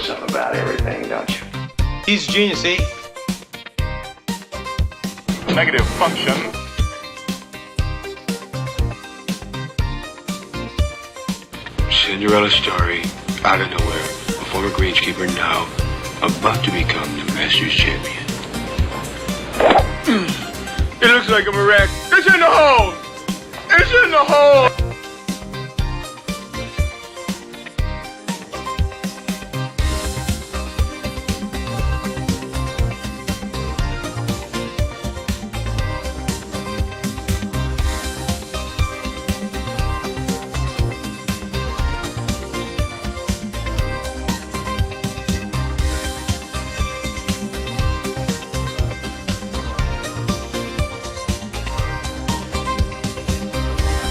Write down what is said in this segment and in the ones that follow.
something about everything, don't you? He's a genius, eh? Negative function. Cinderella story, out of nowhere, a former greenskeeper now about to become the Masters champion. It looks like a wreck. It's in the hole! It's in the hole!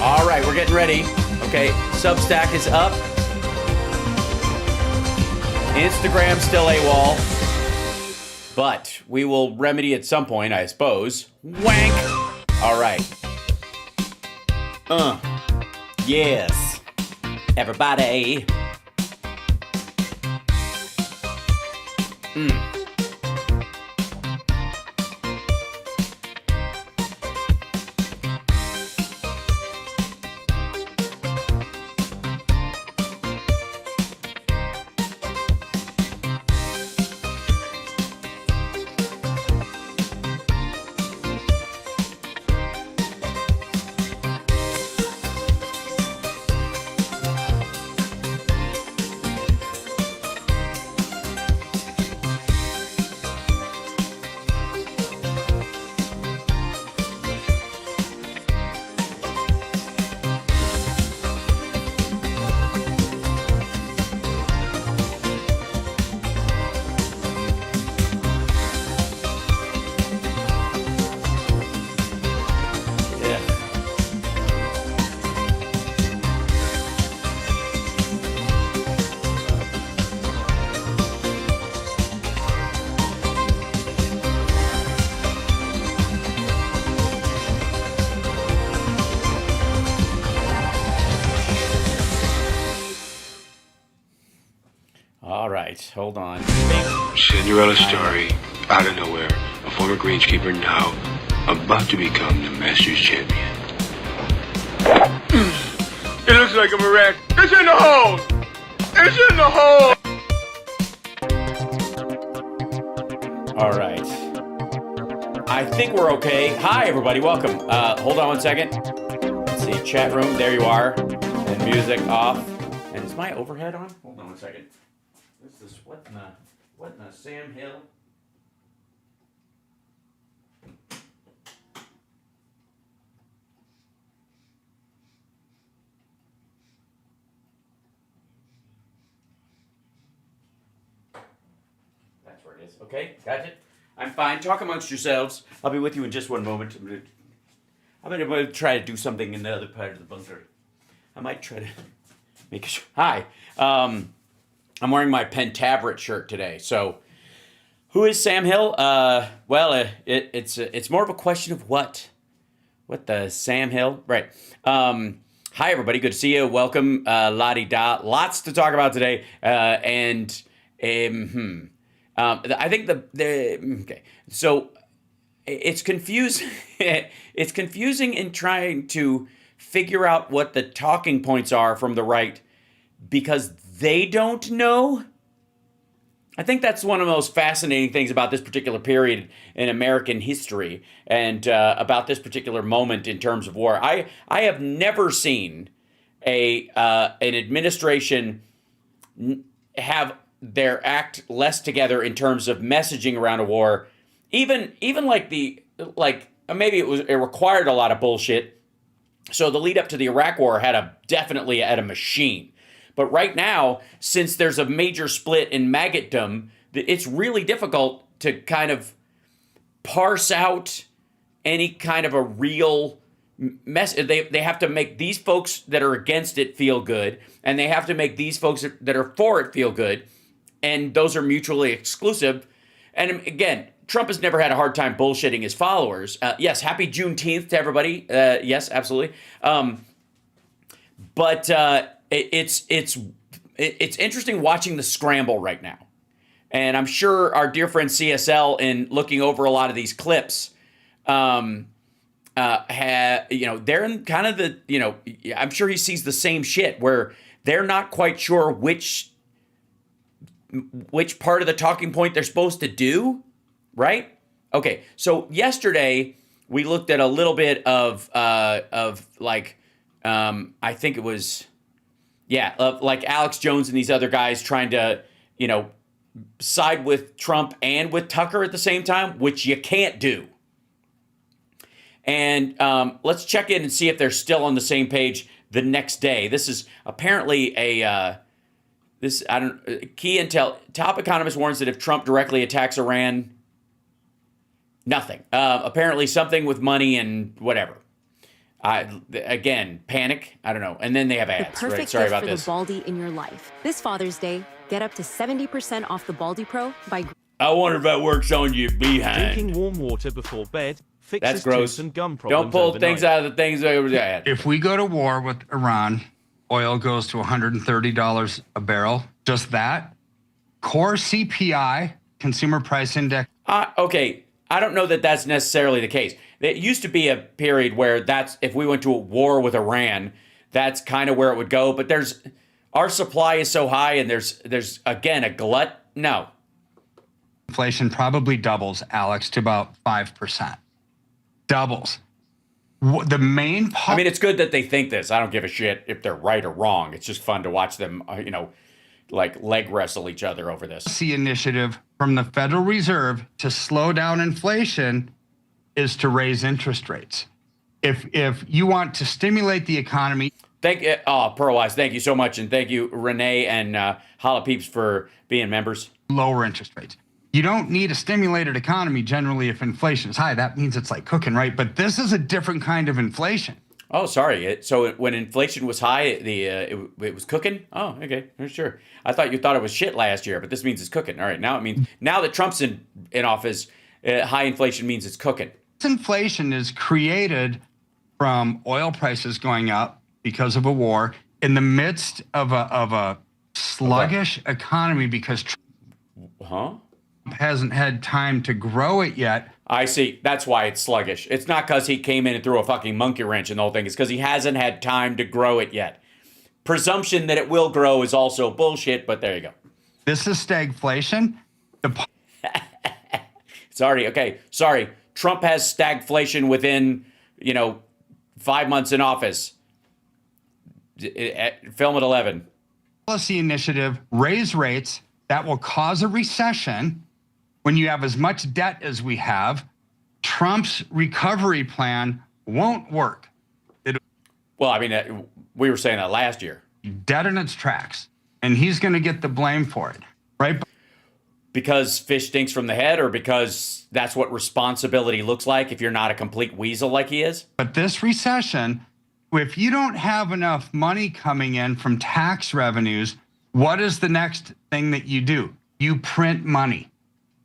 All right, we're getting ready. Okay, Substack is up. Instagram still AWOL. But we will remedy at some point, I suppose. Wank! All right. Yes. Everybody. All right, hold on. Cinderella story, out of nowhere, a former greenskeeper now about to become the Masters champion. It looks like a wreck. It's in the hole! It's in the hole! All right. I think we're okay. Hi, everybody. Welcome. Hold on one second. Let's see. Chat room. There you are. And music off. And is my overhead on? Hold on one second. What's this? What in the Sam Hill? That's where it is. Okay, got it. I'm fine. Talk amongst yourselves. I'll be with you in just one moment. I'm gonna try to do something in the other part of the bunker. I might try to make a. Hi. I'm wearing my Pentaveret shirt today. So, who is Sam Hill? It's more of a question of what the Sam Hill, right? Hi everybody, good to see you. Welcome, la-di-da. Lots to talk about today, I think okay. So it's confusing. It's confusing in trying to figure out what the talking points are from the right because they don't know. I think that's one of the most fascinating things about this particular period in American history and about this particular moment in terms of war. I have never seen an administration have their act less together in terms of messaging around a war. Even maybe it required a lot of bullshit. So the lead up to the Iraq War definitely had a machine. But right now, since there's a major split in magotdom, it's really difficult to kind of parse out any kind of a real mess. They have to make these folks that are against it feel good, and they have to make these folks that are for it feel good, and those are mutually exclusive. And again, Trump has never had a hard time bullshitting his followers. Yes, happy Juneteenth to everybody. Yes, absolutely. But it's it's interesting watching the scramble right now. And I'm sure our dear friend CSL, in looking over a lot of these clips, they're in kind of the, I'm sure he sees the same shit where they're not quite sure which part of the talking point they're supposed to do, right? Okay, so yesterday we looked at a little bit of like, I think it was, like Alex Jones and these other guys trying to, side with Trump and with Tucker at the same time, which you can't do. And let's check in and see if they're still on the same page the next day. This is apparently key intel. Top economist warns that if Trump directly attacks Iran, nothing. Apparently something with money and whatever. Again, panic. I don't know. And then they have ads. The perfect right? Sorry gift about for this. the Baldy in your life. This Father's Day, get up to 70% off the Baldy Pro by... I wonder if that works on your behind. Drinking warm water before bed fixes That's gross. tooth and gum problems. Don't pull overnight. things out of the things over there. If we go to war with Iran, oil goes to $130 a barrel. Just that. Core CPI, Consumer Price Index. Okay, I don't know that that's necessarily the case. It used to be a period where if we went to a war with Iran, that's kind of where it would go. But our supply is so high, and there's again a glut. No. Inflation probably doubles, Alex, to about 5%. Doubles. The main I mean, it's good that they think this. I don't give a shit if they're right or wrong. It's just fun to watch them, like leg wrestle each other over this. policy initiative from the Federal Reserve to slow down inflation is to raise interest rates. If you want to stimulate the economy. Pearlwise, thank you so much. And thank you, Renee and Holla Peeps, for being members. Lower interest rates. You don't need a stimulated economy generally if inflation is high. That means it's like cooking, right? But this is a different kind of inflation. Oh, sorry. So when inflation was high, it was cooking? Oh, okay. Sure. I thought you thought it was shit last year, but this means it's cooking. All right. Now it means, now that Trump's in office, high inflation means it's cooking. This inflation is created from oil prices going up because of a war in the midst of a sluggish economy because Trump hasn't had time to grow it yet. I see. That's why it's sluggish. It's not because he came in and threw a fucking monkey wrench in the whole thing. It's because he hasn't had time to grow it yet. Presumption that it will grow is also bullshit, but there you go. This is stagflation. Sorry. Trump has stagflation within, 5 months in office. Film at 11. Policy initiative, raise rates, that will cause a recession. When you have as much debt as we have, Trump's recovery plan won't work. Well, I mean, we were saying that last year. Dead in its tracks, and he's going to get the blame for it, right? Because fish stinks from the head, or because that's what responsibility looks like if you're not a complete weasel like he is? But this recession, if you don't have enough money coming in from tax revenues, what is the next thing that you do? You print money.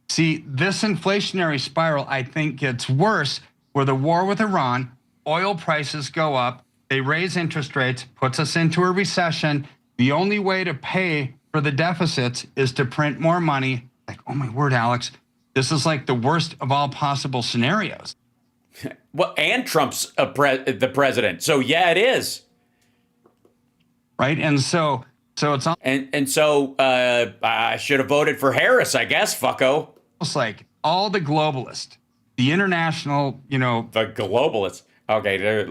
See, this inflationary spiral, I think, gets worse where the war with Iran, oil prices go up, they raise interest rates, puts us into a recession. The only way to pay for the deficits is to print more money. Like, oh my word, Alex, this is like the worst of all possible scenarios. Well, and Trump's the president. So, yeah, it is. Right? And so it's so I should have voted for Harris, I guess, fucko. almost like all the globalists, the international, The globalists. Okay,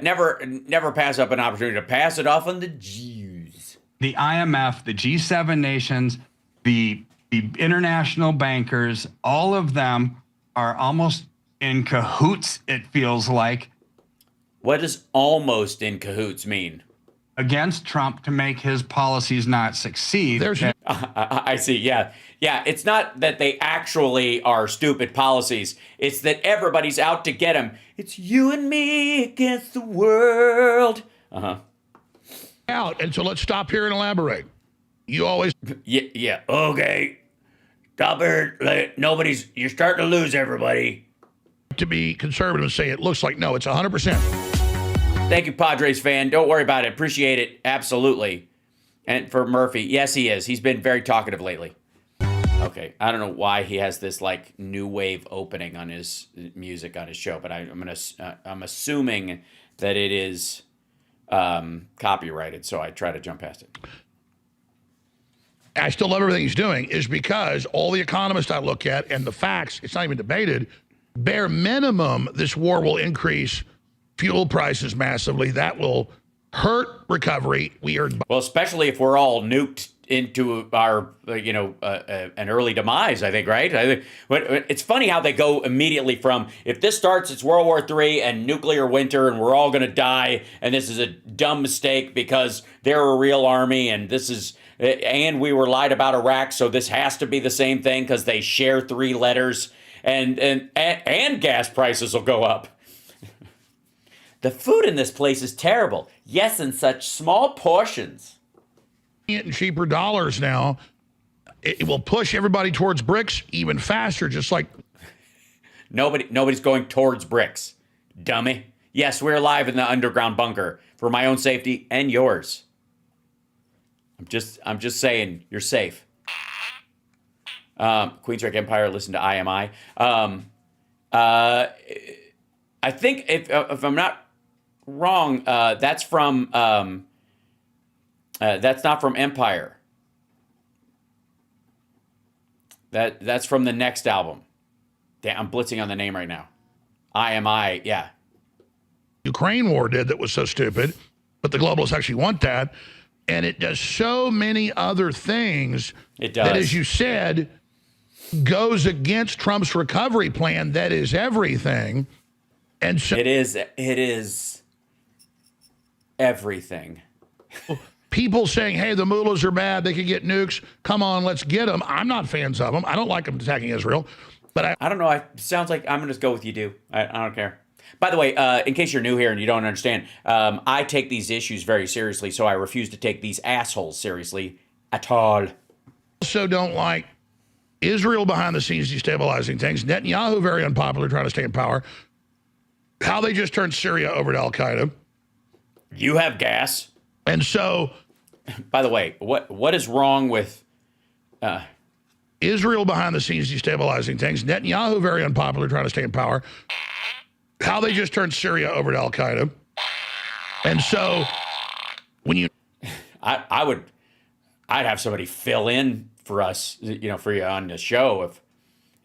never pass up an opportunity to pass it off on the Jews. the IMF, the G7 nations, the international bankers, all of them are almost in cahoots, it feels like. What does almost in cahoots mean? Against Trump to make his policies not succeed. I see. Yeah. It's not that they actually are stupid policies. It's that everybody's out to get him. It's you and me against the world. Out. And so let's stop here and elaborate. You always. Yeah. Okay. Stop here. You're starting to lose everybody. To be conservative and say it looks like no, it's 100%. Thank you, Padres fan. Don't worry about it. Appreciate it. Absolutely. And for Murphy, yes, he is. He's been very talkative lately. Okay, I don't know why he has this like new wave opening on his music on his show, but I'm assuming that it is copyrighted, so I try to jump past it. I still love everything he's doing is because all the economists I look at and the facts, it's not even debated, bare minimum, this war will increase fuel prices massively. That will hurt recovery. Well, especially if we're all nuked into our, an early demise, I think, right? It's funny how they go immediately from, if this starts, it's World War III and nuclear winter and we're all going to die and this is a dumb mistake because they're a real army and we were lied about Iraq, so this has to be the same thing because they share 3 letters and gas prices will go up. The food in this place is terrible. Yes, in such small portions. In cheaper dollars now, it will push everybody towards bricks even faster, just like nobody's going towards bricks, dummy. Yes, we're alive in the underground bunker for my own safety and yours. I'm just saying you're safe. Queensrÿche Empire, listen to IMI. I think if I'm not wrong, that's from that's not from Empire. That's from the next album. Damn, I'm blitzing on the name right now. IMI, yeah. Ukraine war did that was so stupid, but the globalists actually want that. And it does so many other things. It does. That, as you said, goes against Trump's recovery plan. That is everything. And so it is everything. People saying, hey, the mullahs are bad, they could get nukes, come on, let's get them. I'm not fans of them. I don't like them attacking Israel. But I don't know. It sounds like I'm going to go with you, do. I don't care. By the way, in case you're new here and you don't understand, I take these issues very seriously, so I refuse to take these assholes seriously at all. Also don't like Israel behind the scenes destabilizing things. Netanyahu, very unpopular, trying to stay in power. How they just turned Syria over to Al-Qaeda. You have gas. And so... By the way, what is wrong with... Israel behind the scenes destabilizing things. Netanyahu, very unpopular, trying to stay in power. How they just turned Syria over to Al-Qaeda. And so when you... I'd have somebody fill in for us, for you on the show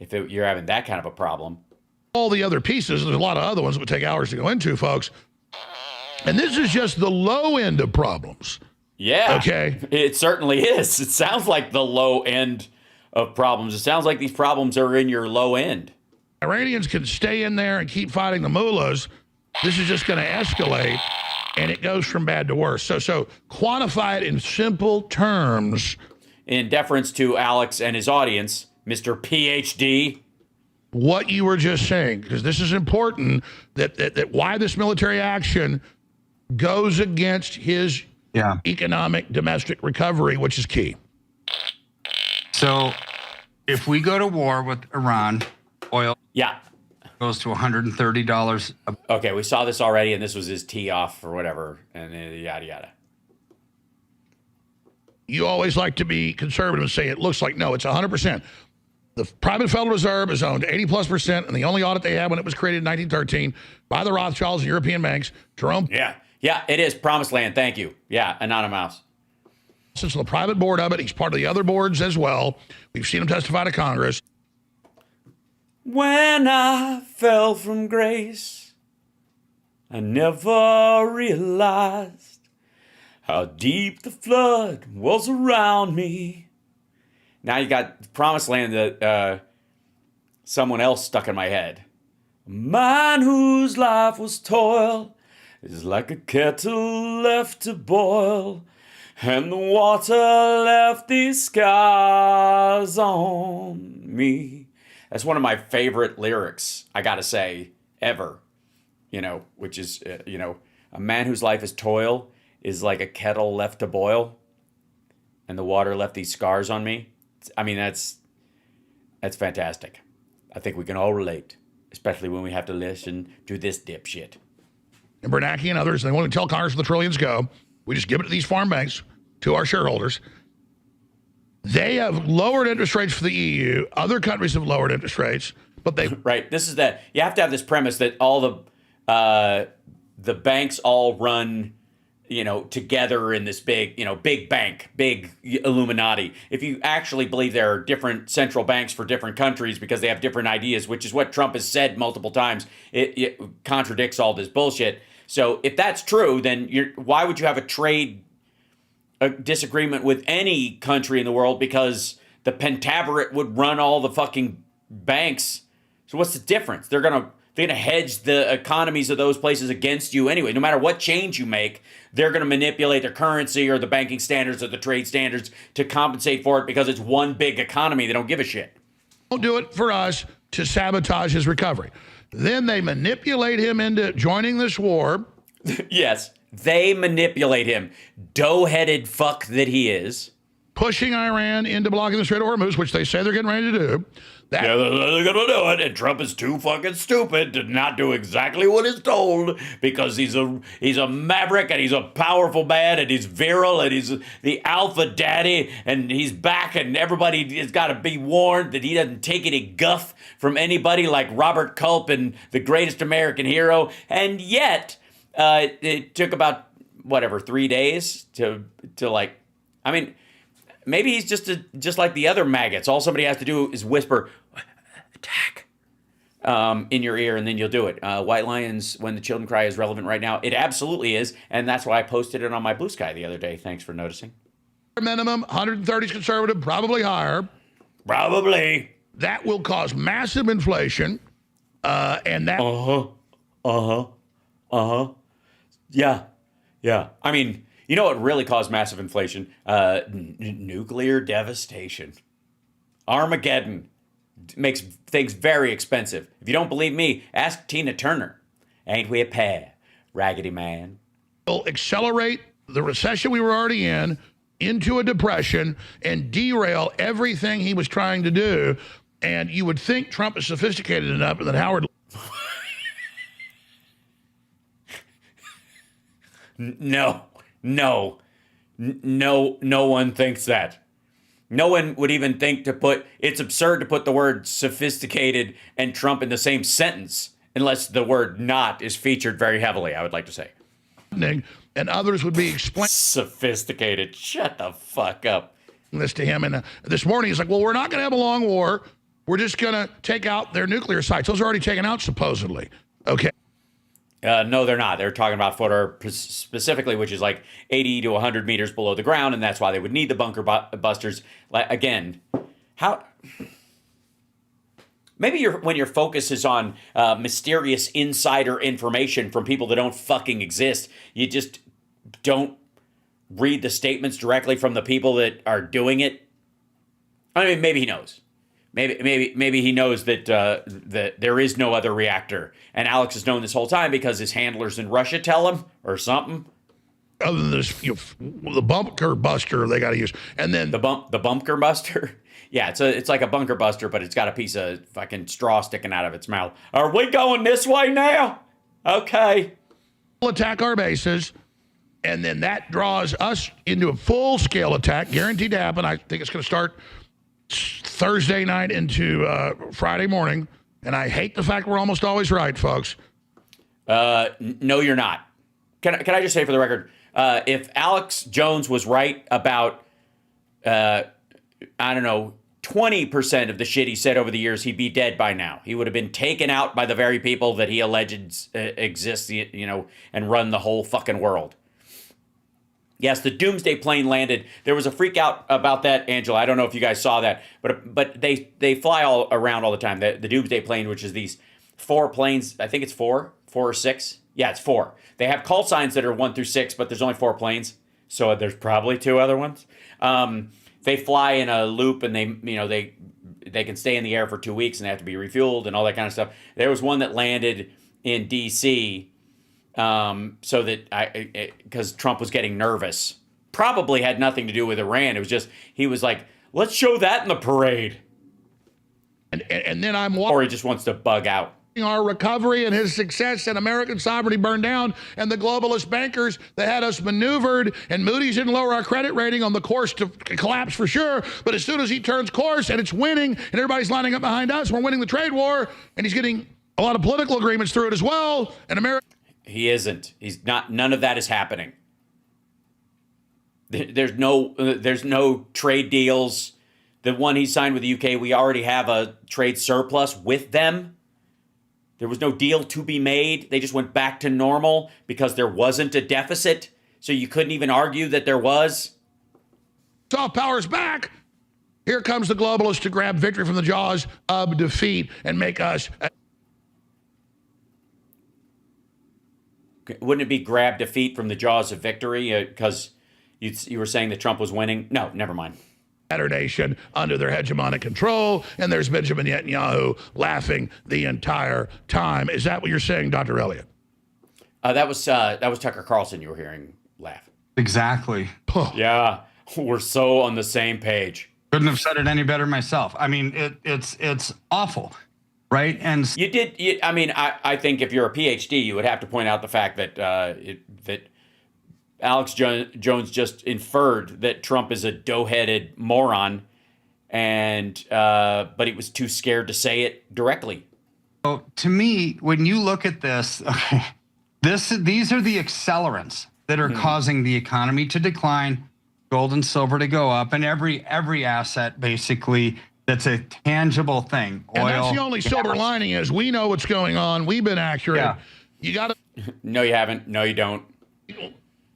if you're having that kind of a problem. All the other pieces, there's a lot of other ones that would take hours to go into, folks. And this is just the low end of problems. Yeah. Okay. It certainly is. It sounds like the low end of problems. It sounds like these problems are in your low end. Iranians can stay in there and keep fighting the mullahs. This is just going to escalate, and it goes from bad to worse. So quantify it in simple terms. In deference to Alex and his audience, Mr. PhD. What you were just saying, because this is important, that why this military action goes against his economic domestic recovery, which is key. So if we go to war with Iran, oil goes to $130. Okay, we saw this already, and this was his tee off or whatever, and yada, yada. You always like to be conservative and say it looks like, no, it's 100%. The private Federal Reserve is owned 80+%, and the only audit they had when it was created in 1913 by the Rothschilds and European banks, Jerome. Yeah, it is promised land. Thank you. Yeah, Anonymous. Since the private board of it, he's part of the other boards as well. We've seen him testify to Congress. When I fell from grace, I never realized how deep the flood was around me. Now you got Promised Land that someone else stuck in my head. A man whose life was toil is like a kettle left to boil, and the water left these scars on me. That's one of my favorite lyrics, I gotta say, ever. Which is, a man whose life is toil is like a kettle left to boil, and the water left these scars on me. I mean, that's fantastic. I think we can all relate, especially when we have to listen to this dipshit. And Bernanke and others, they want to tell Congress where the trillions go. We just give it to these farm banks. to our shareholders. They have lowered interest rates for the EU. Other countries have lowered interest rates, but they Right. This is that you have to have this premise that all the banks all run, together in this big, big bank, big Illuminati. If you actually believe there are different central banks for different countries because they have different ideas, which is what Trump has said multiple times, it contradicts all this bullshit. So if that's true, then why would you have a disagreement with any country in the world? Because the Pentaverate would run all the fucking banks. So what's the difference? They're gonna hedge the economies of those places against you anyway. No matter what change you make, they're gonna manipulate the currency or the banking standards or the trade standards to compensate for it because it's one big economy. They don't give a shit. don't do it for us to sabotage his recovery. Then they manipulate him into joining this war. Yes, they manipulate him. Dough-headed fuck that he is. Pushing Iran into blocking the Strait of Hormuz, which they say they're getting ready to do. Yeah, they're going to do it, and Trump is too fucking stupid to not do exactly what is told because he's a maverick and he's a powerful man and he's virile and he's the alpha daddy and he's back and everybody has got to be warned that he doesn't take any guff from anybody like Robert Culp and The Greatest American Hero. And yet, it took about, 3 days to maybe he's just like the other maggots. All somebody has to do is whisper, attack, in your ear, and then you'll do it. White Lions, When the Children Cry is relevant right now. It absolutely is, and that's why I posted it on my Blue Sky the other day. Thanks for noticing. Minimum, 130 is conservative, probably higher. Probably. That will cause massive inflation, and that... Yeah. I mean... You know what really caused massive inflation? Nuclear devastation. Armageddon makes things very expensive. If you don't believe me, ask Tina Turner. Ain't we a pair, Raggedy Man? Will accelerate the recession we were already in into a depression and derail everything he was trying to do. And you would think Trump is sophisticated enough and that Howard... No one thinks that. No one would even think it's absurd to put the word sophisticated and Trump in the same sentence unless the word not is featured very heavily, I would like to say. And others would be explaining sophisticated. Shut the fuck up. This to him. And this morning he's like, well, we're not going to have a long war. We're just going to take out their nuclear sites. Those are already taken out, supposedly. Okay. No, they're not. They're talking about Footer specifically, which is like 80 to 100 meters below the ground, and that's why they would need the bunker busters. Again, how... Maybe when your focus is on mysterious insider information from people that don't fucking exist, you just don't read the statements directly from the people that are doing it. I mean, maybe he knows. Maybe he knows that that there is no other reactor, and Alex has known this whole time because his handlers in Russia tell him or something. Other than this, the bunker buster they got to use, and then the bunker buster. Yeah, it's like a bunker buster, but it's got a piece of fucking straw sticking out of its mouth. Are we going this way now? Okay. We'll attack our bases, and then that draws us into a full-scale attack, guaranteed to happen. I think it's going to start Thursday night into Friday morning, and I hate the fact we're almost always right, folks. No, you're not. Can I just say for the record, if Alex Jones was right about, 20% of the shit he said over the years, he'd be dead by now. He would have been taken out by the very people that he alleged exist, and run the whole fucking world. Yes, the doomsday plane landed. There was a freak out about that, Angela. I don't know if you guys saw that, but they fly all around all the time. The doomsday plane, which is these 4 planes. I think it's 4 or 6. Yeah, it's 4. They have call signs that are 1 through 6, but there's only 4 planes, so there's probably 2 other ones. They fly in a loop, and they can stay in the air for 2 weeks, and they have to be refueled and all that kind of stuff. There was one that landed in D.C. So that because Trump was getting nervous, probably had nothing to do with Iran. It was just, he was like, let's show that in the parade. And then I'm or he just wants to bug out. our recovery and his success and American sovereignty burned down, and the globalist bankers that had us maneuvered, and Moody's didn't lower our credit rating on the course to collapse for sure, but as soon as he turns course and it's winning and everybody's lining up behind us, we're winning the trade war, and he's getting a lot of political agreements through it as well, and America... He isn't. He's not. None of that is happening. There's no trade deals. The one he signed with the UK, we already have a trade surplus with them. There was no deal to be made. They just went back to normal because there wasn't a deficit. So you couldn't even argue that there was. Soft power's back. Here comes the globalists to grab victory from the jaws of defeat and make us... Wouldn't it be grab defeat from the jaws of victory? Because you were saying that Trump was winning? No, never mind. Better nation under their hegemonic control, and there's Benjamin Netanyahu laughing the entire time. Is that what you're saying, Dr. Elliott? That was Tucker Carlson you were hearing laugh. Exactly. Yeah, we're so on the same page. Couldn't have said it any better myself. I mean, it's awful, right? And you did. I think if you're a PhD, you would have to point out the fact that that Alex Jones just inferred that Trump is a dough-headed moron, and but he was too scared to say it directly. So to me, when you look at this, okay, these are the accelerants that are causing the economy to decline, gold and silver to go up, and every asset basically that's a tangible thing. Oil. And that's the only silver lining is we know what's going on. We've been accurate. Yeah. You got to... No, you haven't. No, you don't.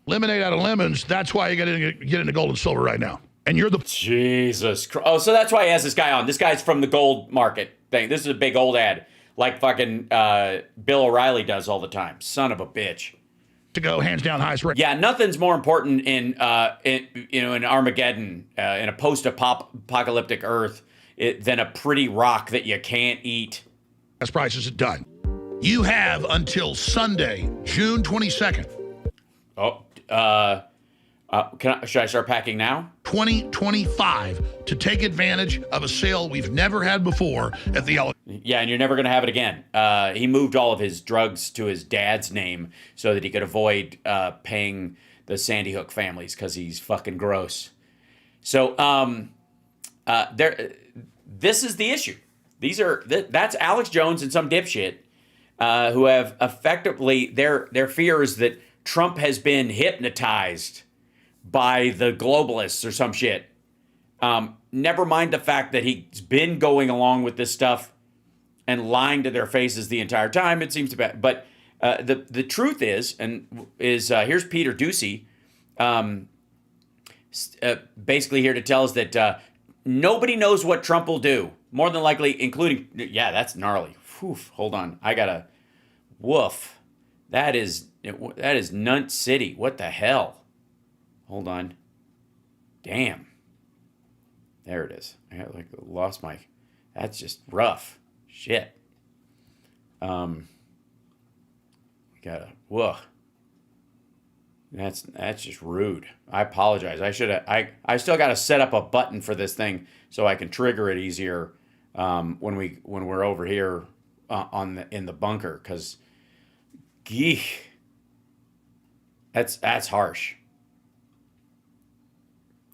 Lemonade out of lemons. That's why you got to get into gold and silver right now. And you're the... Jesus Christ. Oh, so that's why he has this guy on. This guy's from the gold market thing. This is a big old ad like fucking Bill O'Reilly does all the time. Son of a bitch. To go hands down highest rate. Yeah, nothing's more important in Armageddon, in a post-apocalyptic Earth, than a pretty rock that you can't eat. Gas prices are done. You have until Sunday, June 22nd. Oh, should I start packing now? 2025 to take advantage of a sale we've never had before at the... Yeah, and you're never going to have it again. He moved all of his drugs to his dad's name so that he could avoid paying the Sandy Hook families because he's fucking gross. So this is the issue. That's Alex Jones and some dipshit who have effectively, their fear is that Trump has been hypnotized by the globalists or some shit. Never mind the fact that he's been going along with this stuff and lying to their faces the entire time. It seems to be, but the truth is here's Peter Doocy, basically here to tell us that nobody knows what Trump will do. More than likely, including that's gnarly. Whew, hold on, I gotta. Woof, that is Nunt City. What the hell? Hold on. Damn. There it is. I lost my. That's just rough. Shit. Whoa. That's just rude. I apologize. I still got to set up a button for this thing so I can trigger it easier when we're over here in the bunker, because that's harsh.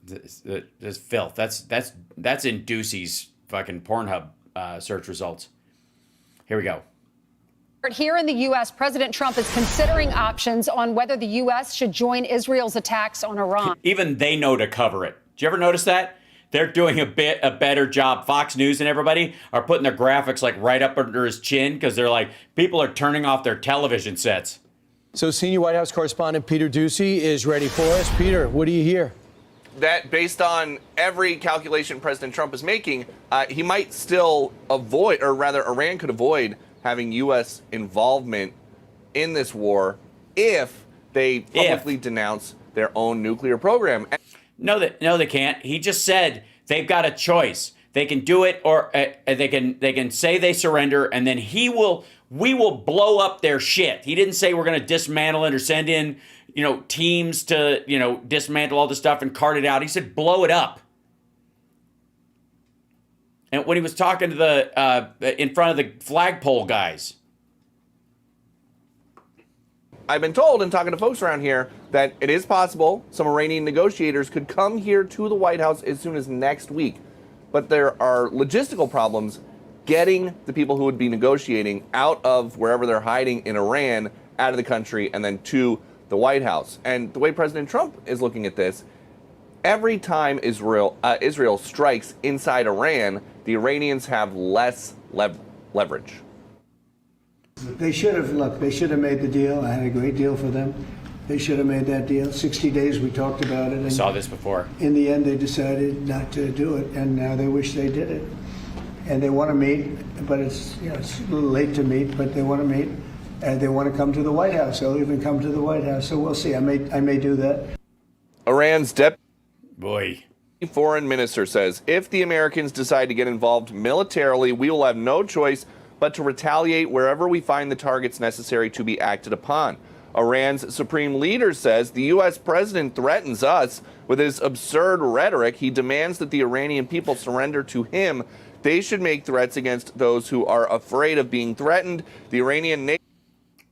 This filth. That's in Doocy's fucking Pornhub search results. Here we go. Here in the U.S., President Trump is considering options on whether the U.S. should join Israel's attacks on Iran. Even they know to cover it. Did you ever notice that? They're doing a better job. Fox News and everybody are putting their graphics like right up under his chin because they're like, people are turning off their television sets. So senior White House correspondent Peter Doocy is ready for us. Peter, what do you hear? That based on every calculation President Trump is making, he might still avoid, or rather Iran could avoid having U.S. involvement in this war if they publicly denounce their own nuclear program. No, they can't. He just said they've got a choice. They can do it, or they can say they surrender, and then we will blow up their shit. He didn't say we're going to dismantle it or send in, teams to, dismantle all the stuff and cart it out. He said blow it up. And when he was talking to the in front of the flagpole guys. I've been told, and talking to folks around here, that it is possible some Iranian negotiators could come here to the White House as soon as next week. But there are logistical problems getting the people who would be negotiating out of wherever they're hiding in Iran, out of the country, and then to the White House. And the way President Trump is looking at this, every time Israel strikes inside Iran, the Iranians have less leverage. They should have, look, they should have made the deal. I had a great deal for them. They should have made that deal. 60 days, we talked about it. And I saw this before. In the end, they decided not to do it, and now they wish they did it. And they want to meet, but it's, it's a little late to meet, but they want to meet, and they want to come to the White House. They'll even come to the White House, so we'll see. I may do that. Iran's Boy. foreign minister says, if the Americans decide to get involved militarily, we will have no choice but to retaliate wherever we find the targets necessary to be acted upon. Iran's supreme leader says the U.S. president threatens us with his absurd rhetoric. He demands that the Iranian people surrender to him. They should make threats against those who are afraid of being threatened. The Iranian nation.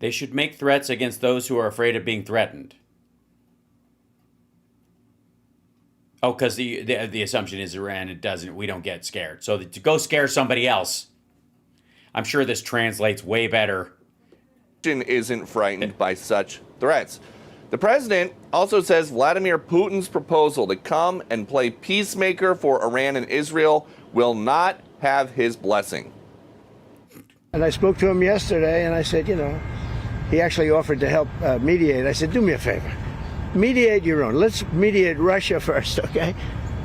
They should make threats against those who are afraid of being threatened. Oh, because the assumption is Iran, we don't get scared. So to go scare somebody else, I'm sure this translates way better. Isn't frightened by such threats. The president also says Vladimir Putin's proposal to come and play peacemaker for Iran and Israel will not have his blessing. And I spoke to him yesterday, and I said, he actually offered to help mediate. I said, do me a favor. Mediate your own. Let's mediate Russia first, okay?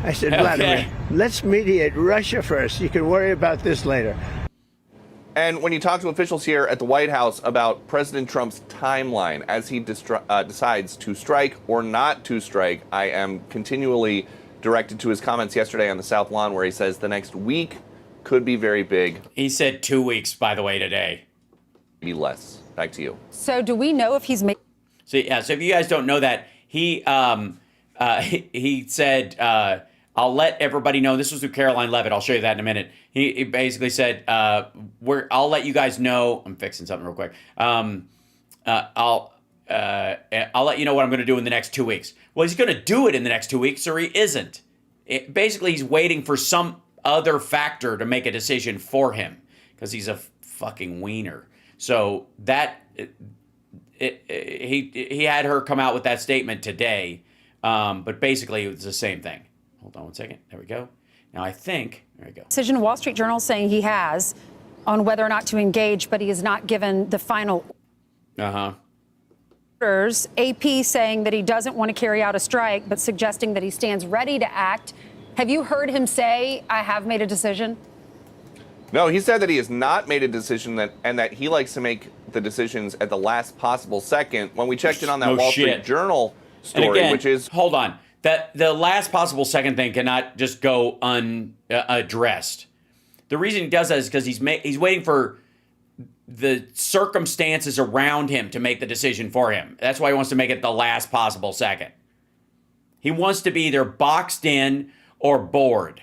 I said, Vladimir, let's mediate Russia first. You can worry about this later. And when you talk to officials here at the White House about President Trump's timeline as he decides to strike or not to strike, I am continually directed to his comments yesterday on the South Lawn where he says the next week could be very big. He said 2 weeks, by the way, today. Maybe less. Back to you. So do we know if he's made... So if you guys don't know that, he said, I'll let everybody know. This was through Caroline Levitt. I'll show you that in a minute. He basically said, I'll let you guys know. I'm fixing something real quick. I'll let you know what I'm going to do in the next 2 weeks. Well, he's going to do it in the next 2 weeks, or he isn't. Basically, he's waiting for some other factor to make a decision for him because he's a fucking wiener. So that he had her come out with that statement today, but basically it was the same thing. Hold on one second. There we go. Now I think, there we go. Decision, Wall Street Journal saying he has on whether or not to engage, but he has not given the final orders. AP saying that he doesn't want to carry out a strike, but suggesting that he stands ready to act. Have you heard him say, I have made a decision? No, he said that he has not made a decision and that he likes to make the decisions at the last possible second. When we checked in on that Wall Street Journal story, and again, which is... Hold on. That the last possible second thing cannot just go unaddressed. The reason he does that is because he's waiting for the circumstances around him to make the decision for him. That's why he wants to make it the last possible second. He wants to be either boxed in or bored.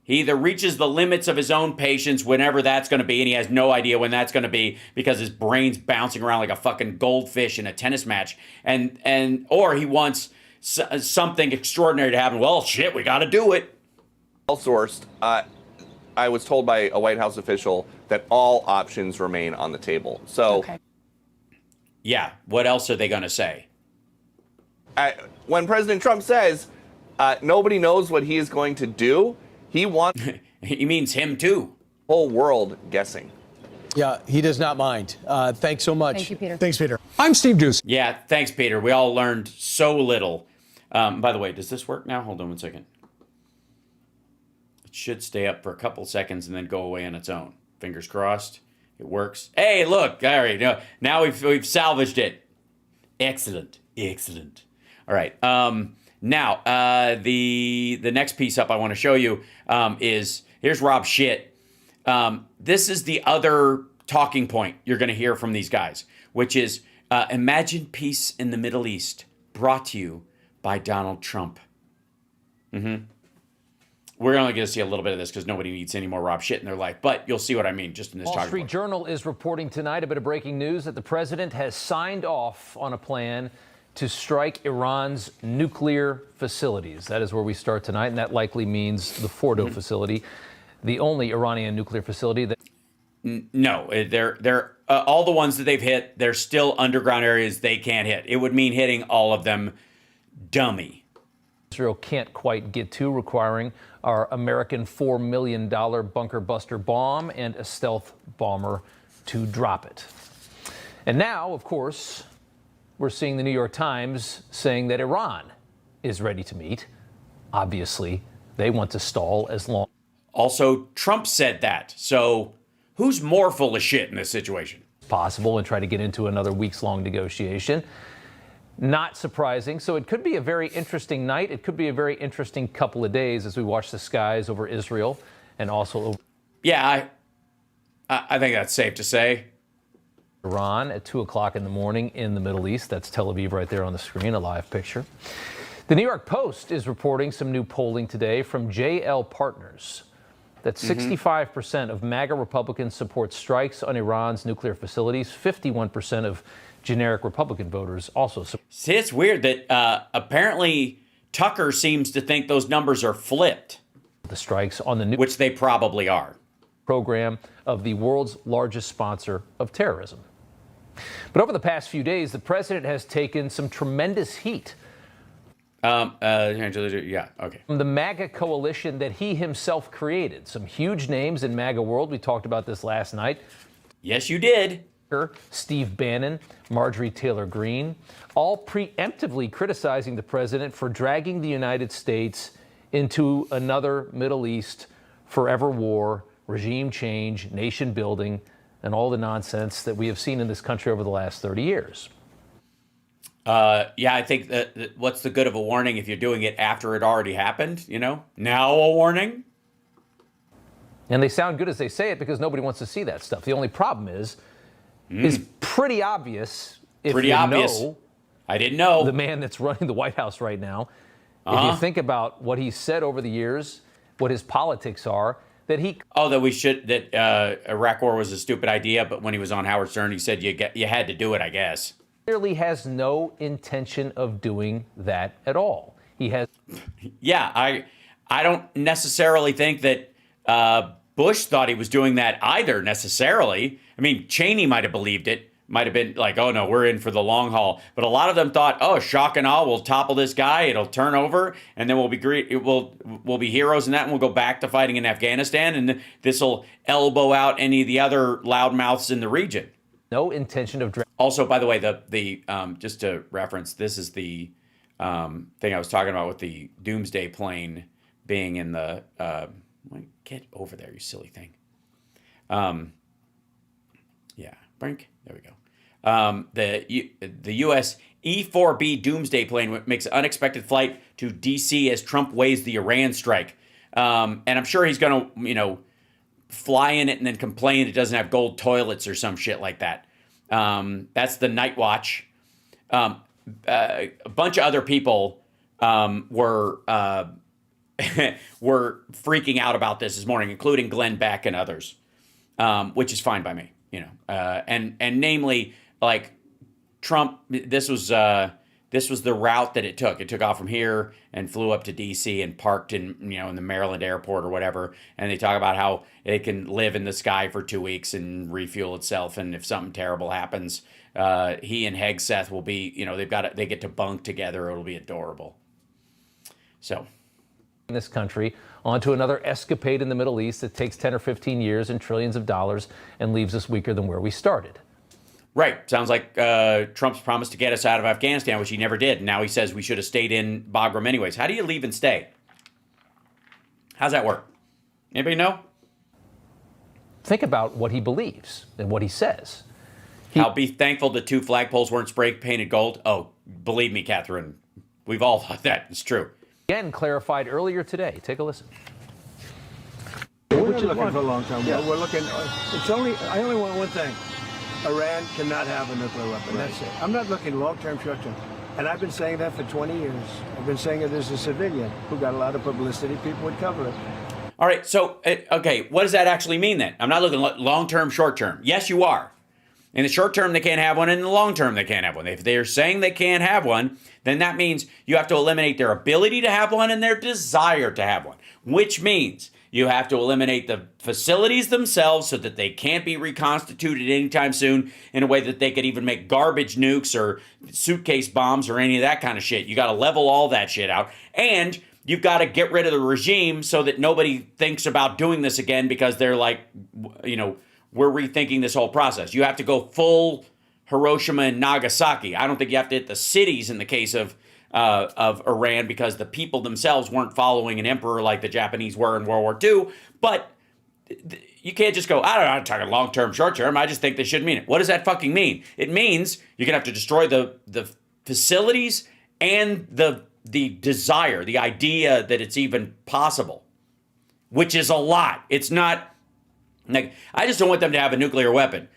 He either reaches the limits of his own patience whenever that's going to be, and he has no idea when that's going to be because his brain's bouncing around like a fucking goldfish in a tennis match, or he wants something extraordinary to happen. Well, shit, we got to do it. Well sourced. I was told by a White House official that all options remain on the table. So, yeah, what else are they going to say? When President Trump says nobody knows what he is going to do, he wants... He means him, too. Whole world guessing. Yeah, he does not mind. Thanks so much. Thank you, Peter. Thanks, Peter. I'm Steve Doocy. Yeah, thanks, Peter. We all learned so little. By the way, does this work now? Hold on one second. It should stay up for a couple seconds and then go away on its own. Fingers crossed. It works. Hey, look. All right. Now we've salvaged it. Excellent. Excellent. All right. Now, the next piece up I want to show you is, here's Rob Schitt. This is the other talking point you're going to hear from these guys, which is imagine peace in the Middle East, brought to you by Donald Trump. we're only going to see a little bit of this because nobody needs any more Rob shit in their life. But you'll see what I mean just in this Wall talking Street point. Journal is reporting tonight a bit of breaking news that the president has signed off on a plan to strike Iran's nuclear facilities. That is where we start tonight, and that likely means the Fordo facility, the only Iranian nuclear facility that... No, they're all the ones that they've hit, they're still underground areas they can't hit. It would mean hitting all of them, dummy. Israel can't quite get to, requiring our American $4 million bunker buster bomb and a stealth bomber to drop it. And now, of course, we're seeing the New York Times saying that Iran is ready to meet. Obviously, they want to stall as long. Also, Trump said that. So who's more full of shit in this situation? Possible, and try to get into another weeks-long negotiation. Not surprising. So it could be a very interesting night. It could be a very interesting couple of days as we watch the skies over Israel and also over... Yeah, I think that's safe to say. Iran at 2 o'clock in the morning in the Middle East. That's Tel Aviv right there on the screen, a live picture. The New York Post is reporting some new polling today from JL Partners that 65% of MAGA Republicans support strikes on Iran's nuclear facilities. 51% of generic Republican voters also support. See, it's weird that apparently Tucker seems to think those numbers are flipped. The strikes on the which they probably are. Program of the world's largest sponsor of terrorism. But over the past few days, the president has taken some tremendous heat. Yeah, okay. From the MAGA coalition that he himself created. Some huge names in MAGA world. We talked about this last night. Yes, you did. Steve Bannon, Marjorie Taylor Greene, all preemptively criticizing the president for dragging the United States into another Middle East forever war, regime change, nation building, and all the nonsense that we have seen in this country over the last 30 years. Yeah, I think that what's the good of a warning if you're doing it after it already happened, you know? Now a warning? And they sound good as they say it because nobody wants to see that stuff. The only problem is pretty obvious if you know. I didn't know. The man that's running the White House right now. If you think about what he's said over the years, what his politics are, that he... Oh, that Iraq war was a stupid idea, but when he was on Howard Stern, he said you had to do it, I guess. Clearly has no intention of doing that at all. He has... Yeah, I don't necessarily think that Bush thought he was doing that either, necessarily. I mean, Cheney might have believed it. Might have been like, oh, no, we're in for the long haul. But a lot of them thought, oh, shock and awe, we'll topple this guy, it'll turn over, and then we'll be great. We'll be heroes in that, and we'll go back to fighting in Afghanistan, and this will elbow out any of the other loudmouths in the region. No intention of... Also, by the way, the just to reference, this is the thing I was talking about with the Doomsday plane being in the... get over there, you silly thing. Yeah, Brink. There we go. The U.S. E-4B Doomsday plane makes an unexpected flight to D.C. as Trump weighs the Iran strike. And I'm sure he's going to, fly in it and then complain it doesn't have gold toilets or some shit like that. That's the Night Watch. A bunch of other people were freaking out about this morning, including Glenn Beck and others, which is fine by me. And namely, like Trump, this was the route that it took. It took off from here and flew up to D.C. and parked in the Maryland airport or whatever. And they talk about how it can live in the sky for 2 weeks and refuel itself. And if something terrible happens, he and Hegseth will be, they get to bunk together. It'll be adorable. So. In this country onto another escapade in the Middle East that takes 10 or 15 years and trillions of dollars and leaves us weaker than where we started. Right. Sounds like Trump's promised to get us out of Afghanistan, which he never did. Now he says we should have stayed in Bagram anyways. How do you leave and stay? How's that work? Anybody know? Think about what he believes and what he says. I'll be thankful the 2 flagpoles weren't spray painted gold. Oh, believe me, Catherine, we've all thought that. It's true. Again, clarified earlier today. Take a listen. We're not looking for a long time. Yeah. We're looking. I only want one thing. Iran cannot have a nuclear weapon. That's it. I'm not looking long-term, short-term. And I've been saying that for 20 years. I've been saying it as a civilian who got a lot of publicity. People would cover it. All right, so, okay, what does that actually mean then? I'm not looking long-term, short-term. Yes, you are. In the short term, they can't have one. In the long term, they can't have one. If they're saying they can't have one, then that means you have to eliminate their ability to have one and their desire to have one, which means you have to eliminate the facilities themselves so that they can't be reconstituted anytime soon in a way that they could even make garbage nukes or suitcase bombs or any of that kind of shit. You got to level all that shit out. And you've got to get rid of the regime so that nobody thinks about doing this again because they're like, you know, we're rethinking this whole process. You have to go full Hiroshima and Nagasaki. I don't think you have to hit the cities in the case of Iran because the people themselves weren't following an emperor like the Japanese were in World War II. But you can't just go, I don't know, I'm talking long-term, short-term. I just think they should mean it. What does that fucking mean? It means you're going to have to destroy the facilities and the desire, the idea that it's even possible, which is a lot. It's not... Like, I just don't want them to have a nuclear weapon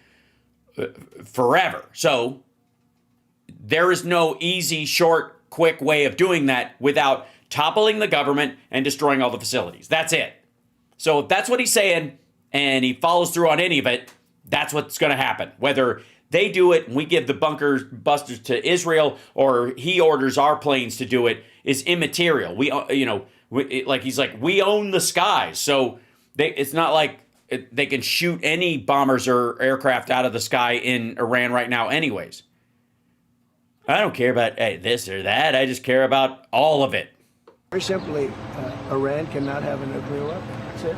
forever. So there is no easy, short, quick way of doing that without toppling the government and destroying all the facilities. That's it. So if that's what he's saying and he follows through on any of it, that's what's going to happen. Whether they do it and we give the bunker busters to Israel or he orders our planes to do it is immaterial. We, you know, he's like, we own the skies. So it's not like they can shoot any bombers or aircraft out of the sky in Iran right now anyways. I don't care about this or that. I just care about all of it. Very simply, Iran cannot have a nuclear weapon. That's it.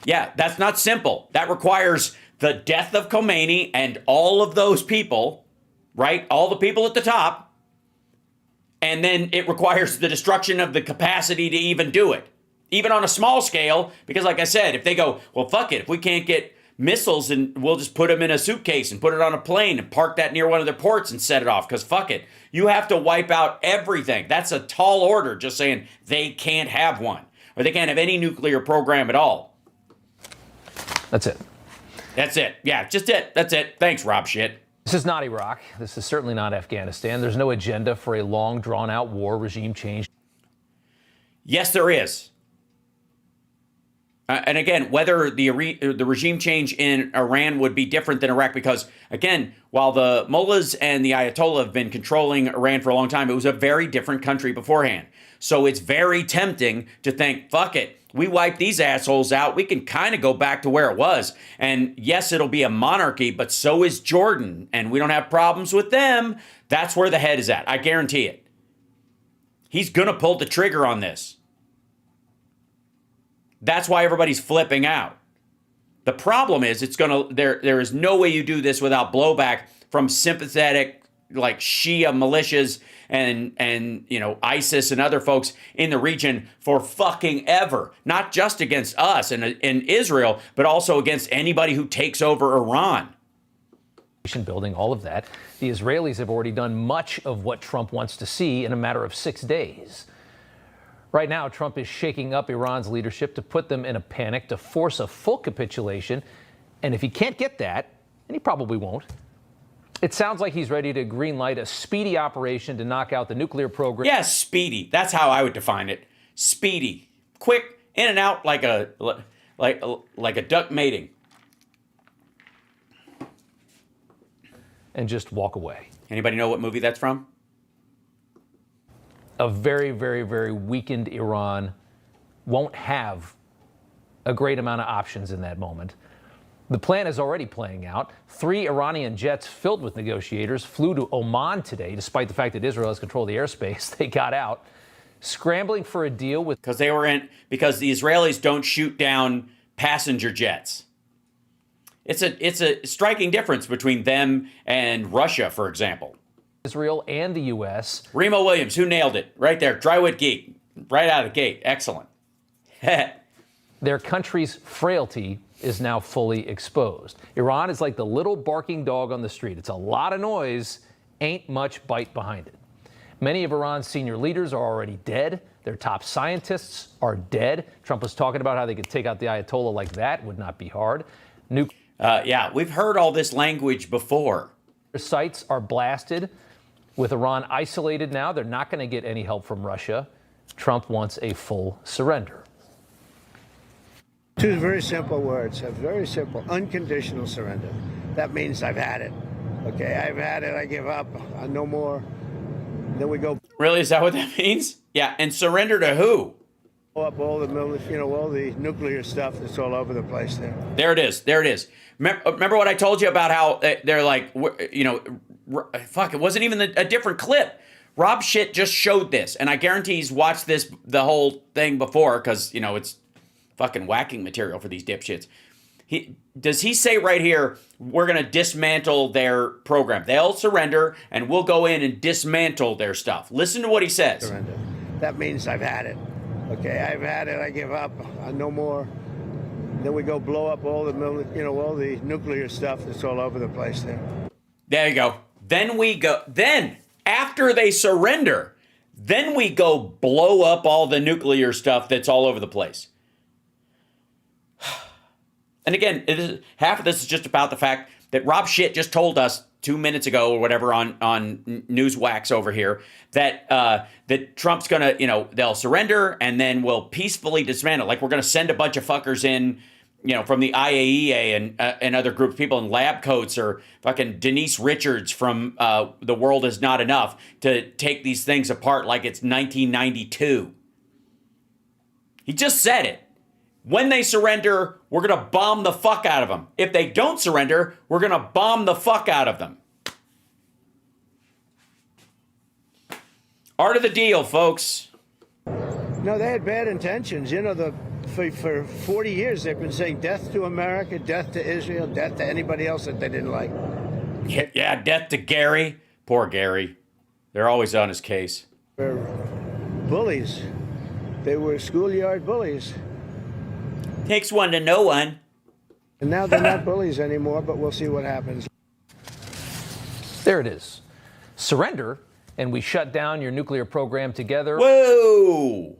Yeah, that's not simple. That requires the death of Khomeini and all of those people, right? All the people at the top. And then it requires the destruction of the capacity to even do it. Even on a small scale, because like I said, if they go, well, fuck it, if we can't get missiles and we'll just put them in a suitcase and put it on a plane and park that near one of their ports and set it off, because fuck it. You have to wipe out everything. That's a tall order, just saying they can't have one, or they can't have any nuclear program at all. That's it. That's it. Yeah, just it. That's it. Thanks, Rob Shit. This is not Iraq. This is certainly not Afghanistan. There's no agenda for a long, drawn-out war, regime change. Yes, there is. And again, whether the regime change in Iran would be different than Iraq, because, again, while the mullahs and the Ayatollah have been controlling Iran for a long time, it was a very different country beforehand. So it's very tempting to think, fuck it, we wipe these assholes out, we can kind of go back to where it was. And yes, it'll be a monarchy, but so is Jordan, and we don't have problems with them. That's where the head is at. I guarantee it. He's going to pull the trigger on this. That's why everybody's flipping out. The problem is there is no way you do this without blowback from sympathetic, like Shia militias and you know, ISIS and other folks in the region for fucking ever. Not just against us and Israel, but also against anybody who takes over Iran. Building all of that. The Israelis have already done much of what Trump wants to see in a matter of 6 days. Right now, Trump is shaking up Iran's leadership to put them in a panic, to force a full capitulation. And if he can't get that, and he probably won't, it sounds like he's ready to greenlight a speedy operation to knock out the nuclear program. Yeah, speedy. That's how I would define it. Speedy. Quick, in and out like a duck mating. And just walk away. Anybody know what movie that's from? A very, very, very weakened Iran won't have a great amount of options in that moment. The plan is already playing out. 3 Iranian jets filled with negotiators flew to Oman today, despite the fact that Israel has control of the airspace. They got out, scrambling for a deal with... Because the Israelis don't shoot down passenger jets. It's a striking difference between them and Russia, for example. Israel and the U.S. Remo Williams, who nailed it? Right there, Drywit Geek, right out of the gate. Excellent. Their country's frailty is now fully exposed. Iran is like the little barking dog on the street. It's a lot of noise, ain't much bite behind it. Many of Iran's senior leaders are already dead. Their top scientists are dead. Trump was talking about how they could take out the Ayatollah like that. Would not be hard. Yeah, we've heard all this language before. Sites are blasted. With Iran isolated now, they're not going to get any help from Russia. Trump wants a full surrender. Two very simple words, a very simple, unconditional surrender. That means I've had it. Okay, I've had it, I give up, no more. Then we go. Really, is that what that means? Yeah, and surrender to who? Up all the all the nuclear stuff that's all over the place there. There it is. There it is. Remember what I told you about how they're like, fuck, it wasn't even a different clip. Rob Shit just showed this, and I guarantee he's watched the whole thing before because, it's fucking whacking material for these dipshits. Does he say right here, we're going to dismantle their program? They'll surrender, and we'll go in and dismantle their stuff. Listen to what he says. Surrender. That means I've had it. Okay, I've had it, I give up, no more. Then we go blow up all the all the nuclear stuff that's all over the place there. There you go. Then after they surrender, then we go blow up all the nuclear stuff that's all over the place. And again, half of this is just about the fact that Rob Shit just told us 2 minutes ago or whatever on Newswax over here that that Trump's gonna, they'll surrender and then we'll peacefully dismantle. Like we're gonna send a bunch of fuckers in, from the IAEA and other groups, people in lab coats, or fucking Denise Richards from The World Is Not Enough, to take these things apart like it's 1992. He just said it. When they surrender, we're going to bomb the fuck out of them. If they don't surrender, we're going to bomb the fuck out of them. Art of the deal, folks. No, they had bad intentions. For 40 years, they've been saying death to America, death to Israel, death to anybody else that they didn't like. Yeah, death to Gary. Poor Gary. They're always on his case. They're bullies. They were schoolyard bullies. Takes one to know one. And now they're not bullies anymore, but we'll see what happens. There it is. Surrender, and we shut down your nuclear program together. Whoa!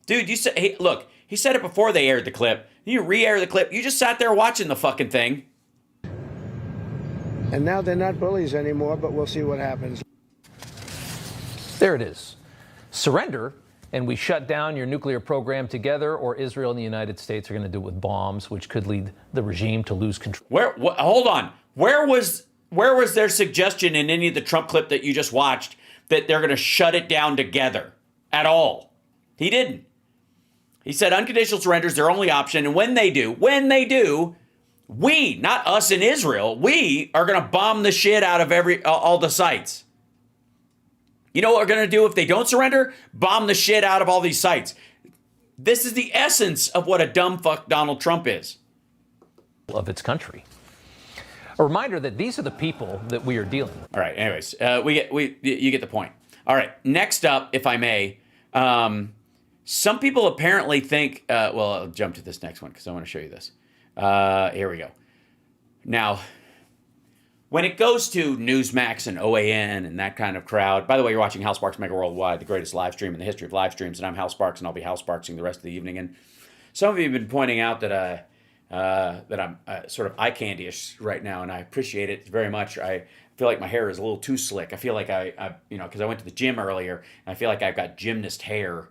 Dude, you said, hey, look, he said it before they aired the clip. You re-air the clip. You just sat there watching the fucking thing. And now they're not bullies anymore, but we'll see what happens. There it is. Surrender, and we shut down your nuclear program together, or Israel and the United States are going to do it with bombs, which could lead the regime to lose control. Hold on. Where was their suggestion in any of the Trump clip that you just watched that they're going to shut it down together at all? He didn't. He said unconditional surrender is their only option, and when they do, we, not us in Israel, we are going to bomb the shit out of all the sites. You know what we're going to do if they don't surrender? Bomb the shit out of all these sites. This is the essence of what a dumb fuck Donald Trump is. Of its country. A reminder that these are the people that we are dealing with. All right, anyways, you get the point. All right, next up, if I may, some people apparently think, I'll jump to this next one because I want to show you this. Here we go. Now, when it goes to Newsmax and OAN and that kind of crowd, by the way, you're watching Hal Sparks Megaworldwide, the greatest live stream in the history of live streams, and I'm Hal Sparks, and I'll be Hal Sparksing the rest of the evening. And some of you have been pointing out that I'm sort of eye candy-ish right now, and I appreciate it very much. I feel like my hair is a little too slick. I feel like because I went to the gym earlier, and I feel like I've got gymnast hair.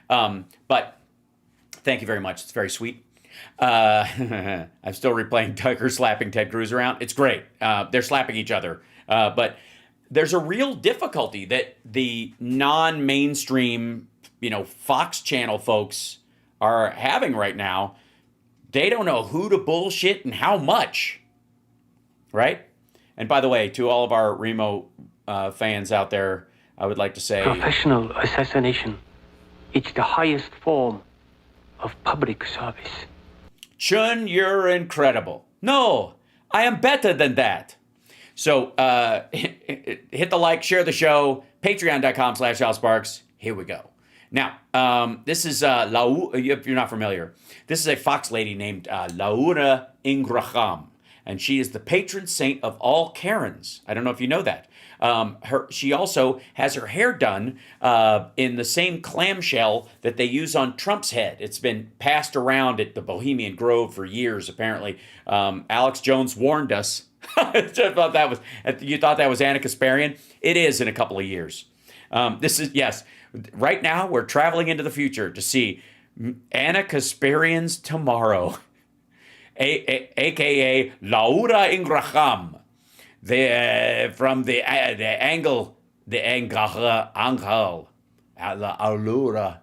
But thank you very much. It's very sweet. I'm still replaying Tucker slapping Ted Cruz around. It's great. They're slapping each other. But there's a real difficulty that the non-mainstream, Fox Channel folks are having right now. They don't know who to bullshit and how much. Right? And by the way, to all of our Remo fans out there, I would like to say... Professional assassination. It's the highest form of public service. Chun, you're incredible. No, I am better than that. So hit the like, share the show, patreon.com/HalSparks. Here we go. Now, this is, if you're not familiar, this is a Fox lady named Laura Ingraham, and she is the patron saint of all Karens. I don't know if you know that. She also has her hair done in the same clamshell that they use on Trump's head. It's been passed around at the Bohemian Grove for years, apparently. Alex Jones warned us Just thought that was, you thought that was Anna Kasparian? It is in a couple of years. This is, yes, right now we're traveling into the future to see Anna Kasparian's Tomorrow, a.k.a. Laura Ingraham, from the angle, the angle, the Allura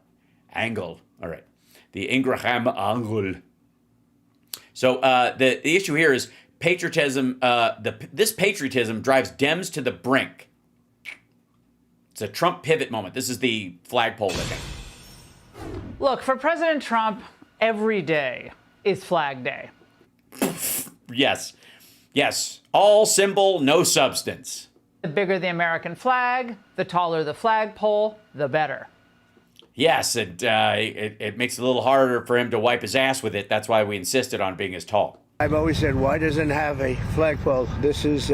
angle. All right, the Ingraham angle. So the issue here is patriotism. This patriotism drives Dems to the brink. It's a Trump pivot moment. This is the flagpole, I think. Look, for President Trump, every day is Flag Day. Yes. Yes. All symbol, no substance. The bigger the American flag, the taller the flagpole, the better. Yes, and it makes it a little harder for him to wipe his ass with it. That's why we insisted on being as tall. I've always said, why doesn't it have a flagpole? This is...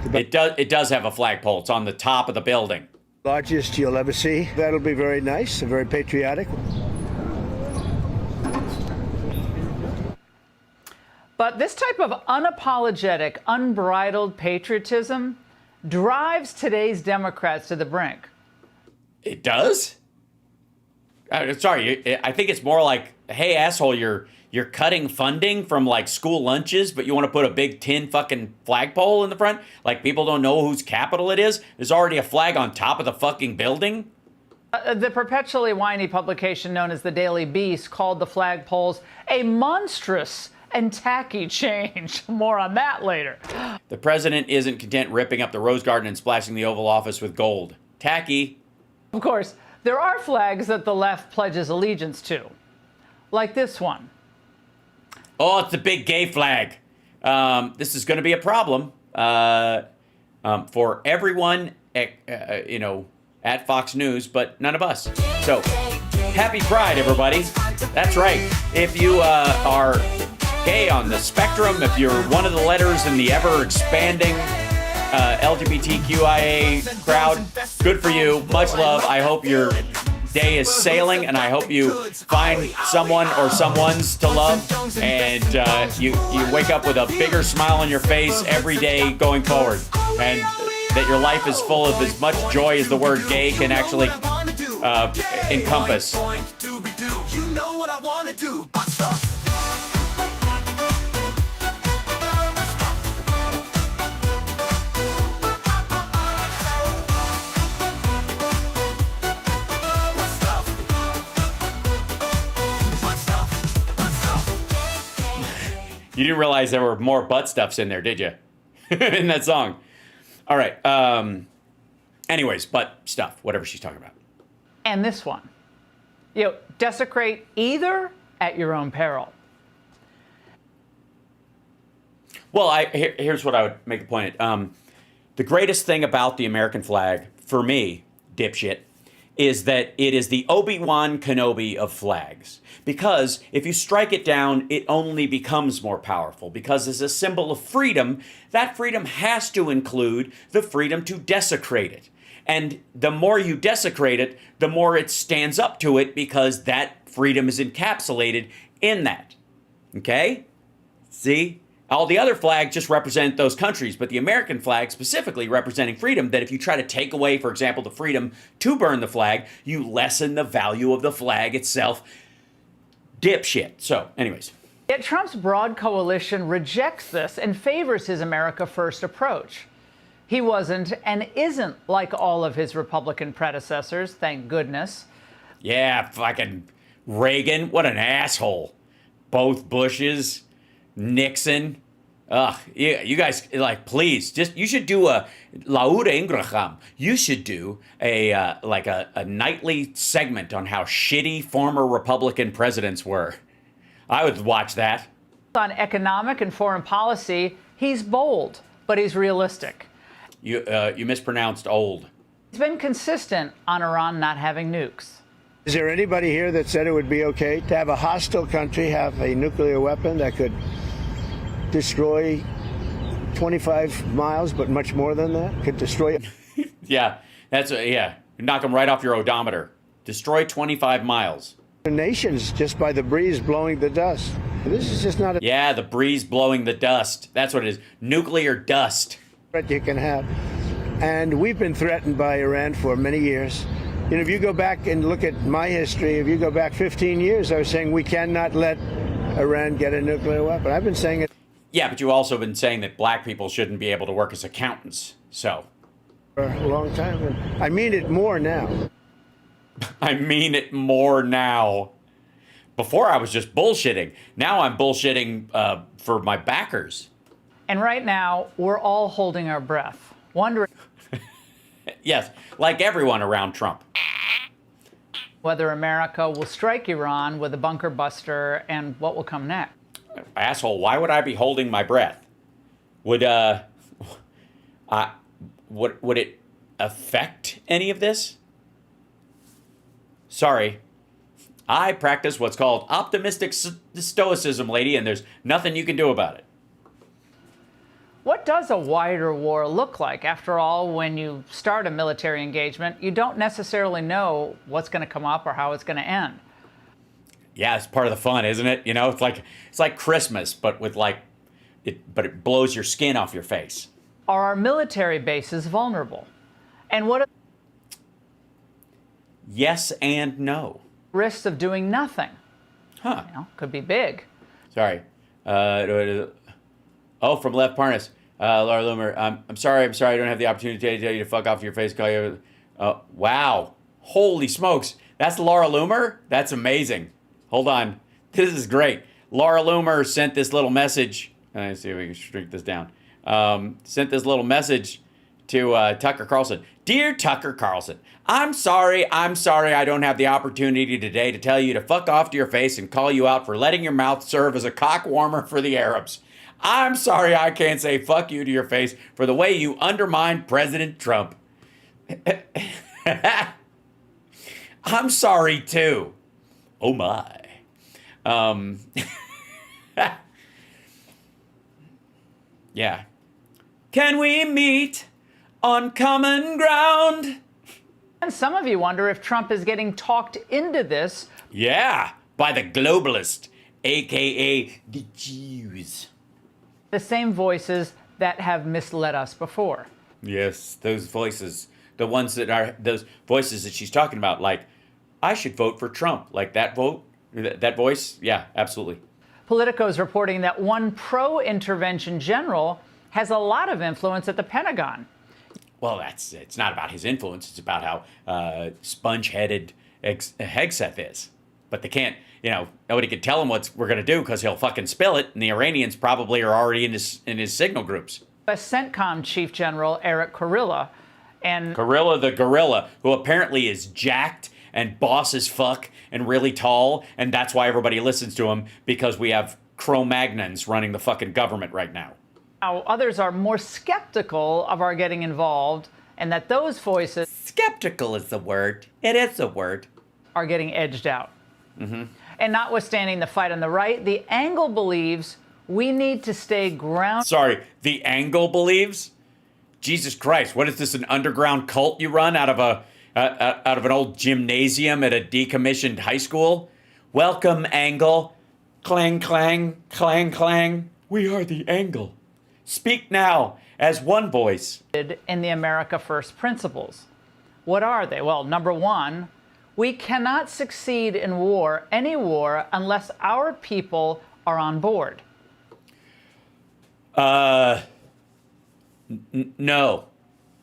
It does have a flagpole. It's on the top of the building. Largest you'll ever see. That'll be very nice and very patriotic. But this type of unapologetic, unbridled patriotism drives today's Democrats to the brink. It does? Sorry, I think it's more like, hey, asshole, you're cutting funding from like school lunches, but you want to put a big tin fucking flagpole in the front? Like people don't know whose capital it is? There's already a flag on top of the fucking building? The perpetually whiny publication known as the Daily Beast called the flagpoles a monstrous and tacky change. More on that later. The president isn't content ripping up the Rose Garden and splashing the Oval Office with gold. Tacky. Of course, there are flags that the left pledges allegiance to, like this one. Oh, it's the big gay flag. This is going to be a problem for everyone, at Fox News, but none of us. So, happy Pride, everybody. That's right. If you are gay on the spectrum, if you're one of the letters in the ever-expanding LGBTQIA crowd, good for you. Much love. I hope your day is sailing, and I hope you find someone or someones to love, and you wake up with a bigger smile on your face every day going forward, and that your life is full of as much joy as the word gay can actually encompass. You didn't realize there were more butt stuffs in there, did you? In that song. All right. Anyways, butt stuff, whatever she's talking about. And this one. Desecrate either at your own peril. Well, here's what I would make a point at. The greatest thing about the American flag, for me, dipshit, is that it is the Obi-Wan Kenobi of flags. Because if you strike it down, it only becomes more powerful. Because as a symbol of freedom, that freedom has to include the freedom to desecrate it. And the more you desecrate it, the more it stands up to it, because that freedom is encapsulated in that. Okay? See? All the other flags just represent those countries, but the American flag specifically representing freedom, that if you try to take away, for example, the freedom to burn the flag, you lessen the value of the flag itself. Dipshit. So, anyways. Yet Trump's broad coalition rejects this and favors his America First approach. He wasn't and isn't like all of his Republican predecessors, thank goodness. Yeah, fucking Reagan. What an asshole. Both Bushes. Nixon. Ugh, you guys, like, please, you should do a Laura Ingraham. You should do a nightly segment on how shitty former Republican presidents were. I would watch that. On economic and foreign policy, he's bold, but he's realistic. You mispronounced old. He's been consistent on Iran not having nukes. Is there anybody here that said it would be okay to have a hostile country have a nuclear weapon that could destroy 25 miles, but much more than that? Could destroy it? Yeah, knock them right off your odometer. Destroy 25 miles. Nations just by the breeze blowing the dust. This is just not a Yeah, the breeze blowing the dust. That's what it is. Nuclear dust. threat you can have. And we've been threatened by Iran for many years. You know, if you go back and look at my history, if you go back 15 years, I was saying we cannot let Iran get a nuclear weapon. I've been saying it Yeah, but you've also been saying that black people shouldn't be able to work as accountants. So. for a long time. And I mean it more now. I mean it more now. Before I was just bullshitting. Now I'm bullshitting for my backers. And right now, we're all holding our breath, wondering Yes, like everyone around Trump. whether America will strike Iran with a bunker buster and what will come next. Asshole, why would I be holding my breath? Would it affect any of this? Sorry. I practice what's called optimistic stoicism, lady, and there's nothing you can do about it. What does a wider war look like? After all, when you start a military engagement, you don't necessarily know what's going to come up or how it's going to end. Yeah, it's part of the fun, isn't it? You know, it's like Christmas, but with it blows your skin off your face. Are our military bases vulnerable? And what are Yes and no. the risks of doing nothing? Huh. You know, could be big. Sorry. From Left Parnas. Laura Loomer. I'm sorry. I don't have the opportunity to tell you to fuck off your face. Call you. Wow. Holy smokes. That's Laura Loomer? That's amazing. Hold on. This is great. Laura Loomer sent this little message. Let's see if we can shrink this down. Sent this little message to Tucker Carlson. Dear Tucker Carlson, I'm sorry I don't have the opportunity today to tell you to fuck off to your face and call you out for letting your mouth serve as a cock warmer for the Arabs. I'm sorry I can't say fuck you to your face for the way you undermined President Trump. I'm sorry too. Oh my. Yeah. Can we meet on common ground? And some of you wonder if Trump is getting talked into this. Yeah, by the globalist, aka the Jews. The same voices that have misled us before. Yes, those voices, the ones that are those voices that she's talking about, like, I should vote for Trump, like that voice. Yeah, absolutely. Politico is reporting that one pro-intervention general has a lot of influence at the Pentagon. Well, it's not about his influence. It's about how sponge-headed Hegseth is. But they can't, nobody can tell him what we're going to do because he'll fucking spill it. And the Iranians probably are already in his signal groups. CENTCOM Chief General Eric Kurilla and Kurilla the gorilla, who apparently is jacked and boss as fuck and really tall. And that's why everybody listens to him, because we have Cro-Magnons running the fucking government right now. Others are more skeptical of our getting involved, and that those voices... Skeptical is the word. It is the word. ...are getting edged out. Mm-hmm. And notwithstanding the fight on the right, the Angle believes we need to stay grounded... Sorry, the Angle believes? Jesus Christ, what is this, an underground cult you run out of an old gymnasium at a decommissioned high school? Welcome, Angle. Clang, clang, clang, clang. We are the Angle. Speak now as one voice. ...in the America First principles. What are they? Well, number one, we cannot succeed in war, any war, unless our people are on board. No.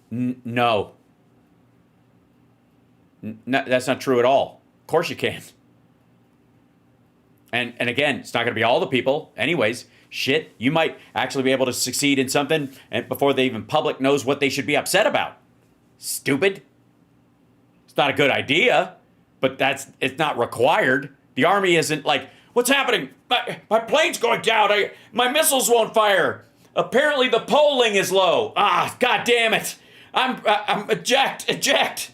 No, that's not true at all. Of course you can. And again, it's not going to be all the people. Anyways, shit, you might actually be able to succeed in something and before the even public knows what they should be upset about. Stupid. It's not a good idea, but it's not required. The army isn't like, what's happening? My plane's going down. My missiles won't fire. Apparently the polling is low. God damn it. I'm eject.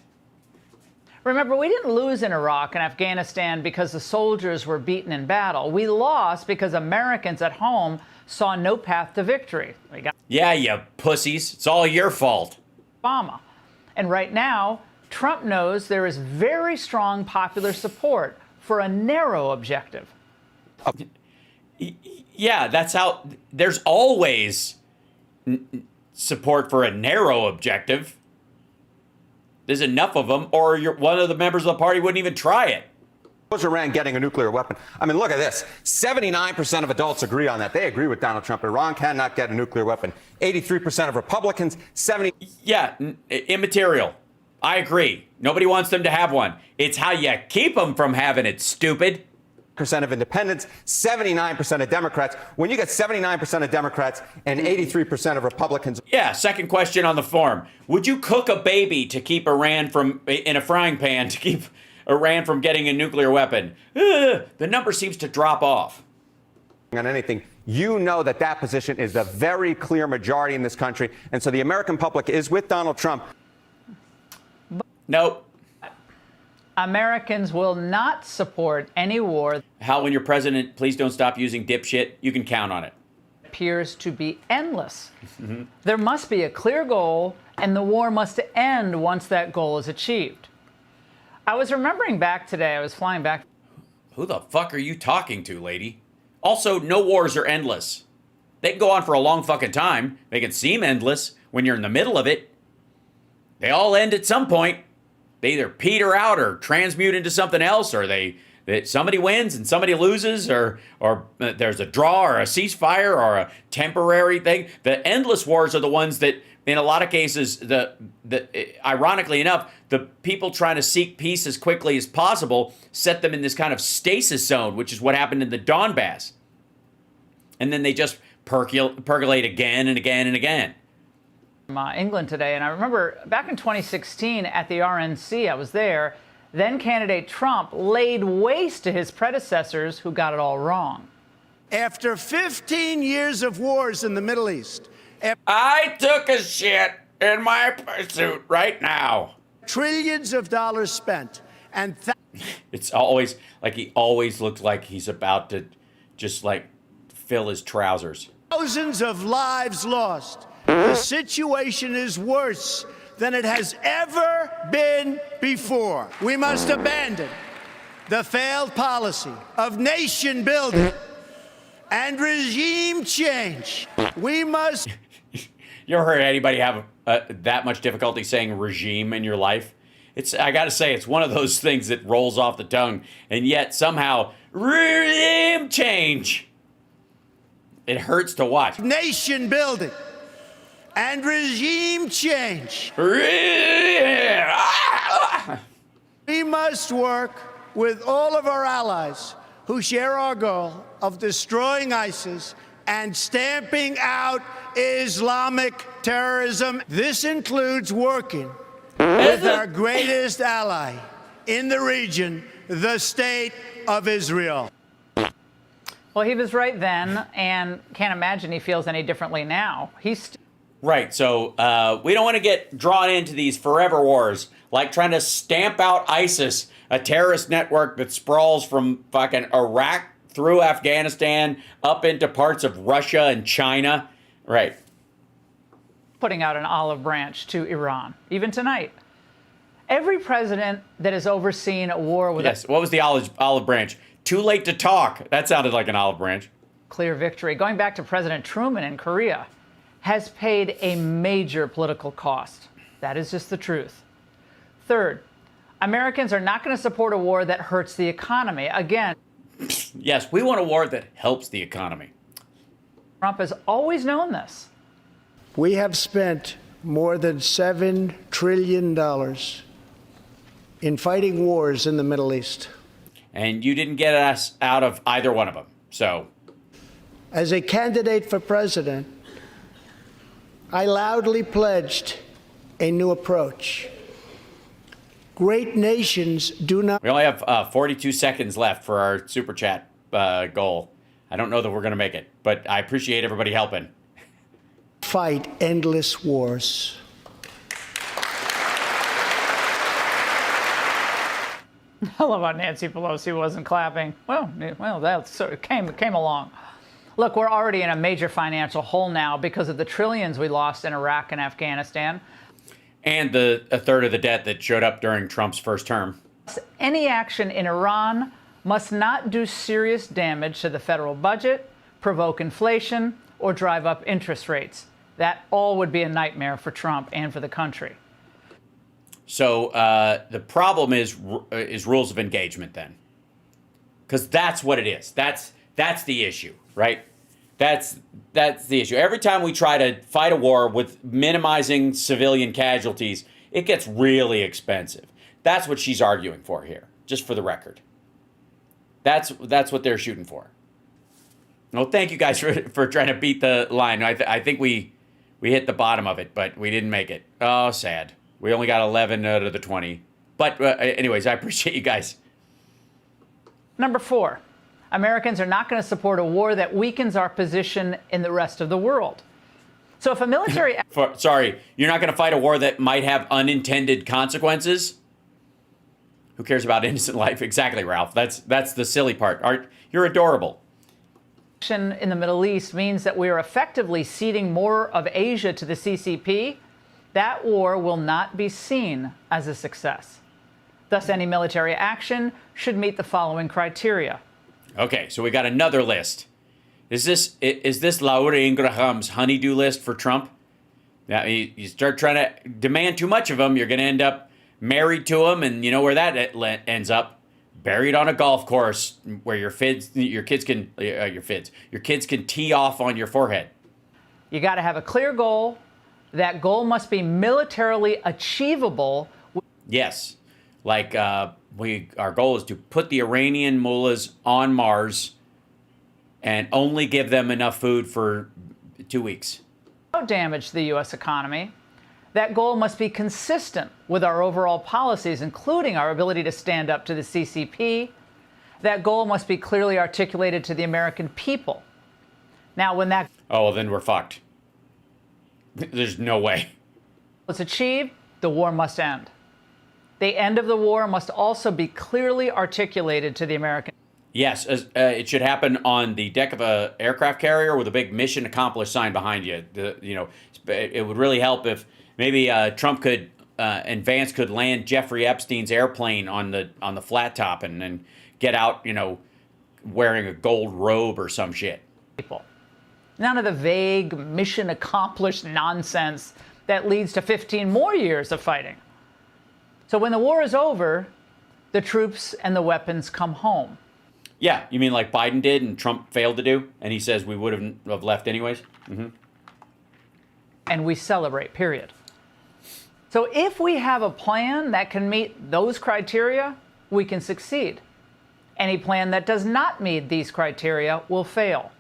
Remember, we didn't lose in Iraq and Afghanistan because the soldiers were beaten in battle. We lost because Americans at home saw no path to victory. Yeah, you pussies. It's all your fault. Obama. And right now, Trump knows there is very strong popular support for a narrow objective. Yeah, that's how. There's always support for a narrow objective. There's enough of them, or one of the members of the party wouldn't even try it. Was Iran getting a nuclear weapon? I mean, look at this. 79% of adults agree on that. They agree with Donald Trump. Iran cannot get a nuclear weapon. 83% of Republicans, 70. Yeah, immaterial. I agree. Nobody wants them to have one. It's how you keep them from having it, stupid. Percent of independents, 79% of Democrats. When you get 79% of Democrats and 83% of Republicans. Yeah, second question on the form. Would you cook a baby to keep Iran from, in a frying pan, to keep Iran from getting a nuclear weapon? The number seems to drop off. On anything, you know that position is the very clear majority in this country. And so the American public is with Donald Trump. Nope. Americans will not support any war. Hal, when you're president, please don't stop using dipshit. You can count on it. Appears to be endless. There must be a clear goal, and the war must end once that goal is achieved. I was remembering back today, I was flying back. Who the fuck are you talking to, lady? Also, no wars are endless. They can go on for a long fucking time. They can seem endless when you're in the middle of it. They all end at some point. They either peter out or transmute into something else, or somebody wins and somebody loses, or there's a draw or a ceasefire or a temporary thing. The endless wars are the ones that, in a lot of cases, ironically enough, the people trying to seek peace as quickly as possible set them in this kind of stasis zone, which is what happened in the Donbass. And then they just percolate again and again and again. England today, and I remember back in 2016 at the RNC, I was there, then candidate Trump laid waste to his predecessors who got it all wrong. After 15 years of wars in the Middle East, I took a shit in my pursuit right now. Trillions of dollars spent, and it's always like he always looks like he's about to just like fill his trousers. Thousands of lives lost. The situation is worse than it has ever been before. We must abandon the failed policy of nation building and regime change. We must. You ever heard anybody have that much difficulty saying regime in your life? I got to say, it's one of those things that rolls off the tongue, and yet somehow regime change. It hurts to watch. Nation building and regime change. We must work with all of our allies who share our goal of destroying ISIS and stamping out Islamic terrorism. This includes working with our greatest ally in the region, the State of Israel. Well, he was right then, and can't imagine he feels any differently now. Right, so we don't want to get drawn into these forever wars, like trying to stamp out ISIS, a terrorist network that sprawls from fucking Iraq through Afghanistan up into parts of Russia and China. Right. Putting out an olive branch to Iran, even tonight. Every president that has overseen a war with what was the olive branch? Too late to talk. That sounded like an olive branch. Clear victory, going back to President Truman in Korea, has paid a major political cost. That is just the truth. Third, Americans are not going to support a war that hurts the economy. Again, yes, we want a war that helps the economy. Trump has always known this. We have spent more than $7 trillion in fighting wars in the Middle East. And you didn't get us out of either one of them, so. As a candidate for president, I loudly pledged a new approach. Great nations do not. We only have 42 seconds left for our super chat goal. I don't know that we're going to make it, but I appreciate everybody helping. Fight endless wars. I love how Nancy Pelosi wasn't clapping. Well, that sort of came along. Look, we're already in a major financial hole now because of the trillions we lost in Iraq and Afghanistan. And a third of the debt that showed up during Trump's first term. Any action in Iran must not do serious damage to the federal budget, provoke inflation, or drive up interest rates. That all would be a nightmare for Trump and for the country. So the problem is rules of engagement then, because that's what it is. That's the issue, right? That's the issue. Every time we try to fight a war with minimizing civilian casualties, it gets really expensive. That's what she's arguing for here, just for the record. That's what they're shooting for. Well, thank you guys for trying to beat the line. I think we hit the bottom of it, but we didn't make it. Oh, sad. We only got 11 out of the 20. But anyways, I appreciate you guys. Number 4, Americans are not going to support a war that weakens our position in the rest of the world. So if a military... Sorry, you're not going to fight a war that might have unintended consequences? Who cares about innocent life? Exactly, Ralph. That's the silly part. You're adorable. In the Middle East means that we are effectively ceding more of Asia to the CCP. That war will not be seen as a success. Thus, any military action should meet the following criteria. Okay, so we got another list. Is this Laura Ingraham's honeydew list for Trump? Now, you start trying to demand too much of him, you're going to end up married to him, and you know where that ends up? Buried on a golf course where your kids can tee off on your forehead. You got to have a clear goal. That goal must be militarily achievable. Yes, like our goal is to put the Iranian mullahs on Mars and only give them enough food for 2 weeks. Without damage to the U.S. economy. That goal must be consistent with our overall policies, including our ability to stand up to the CCP. That goal must be clearly articulated to the American people. Now, when that... Oh, well, then we're fucked. There's no way. ...is achieved, the war must end. The end of the war must also be clearly articulated to the American... Yes, it should happen on the deck of an aircraft carrier with a big mission accomplished sign behind you. It would really help if maybe Trump could and Vance could land Jeffrey Epstein's airplane on the flat top and then get out, wearing a gold robe or some shit. None of the vague mission accomplished nonsense that leads to 15 more years of fighting. So when the war is over, the troops and the weapons come home. Yeah, you mean like Biden did and Trump failed to do, and he says we would have left anyways? Mm-hmm. And we celebrate, period. So if we have a plan that can meet those criteria, we can succeed. Any plan that does not meet these criteria will fail.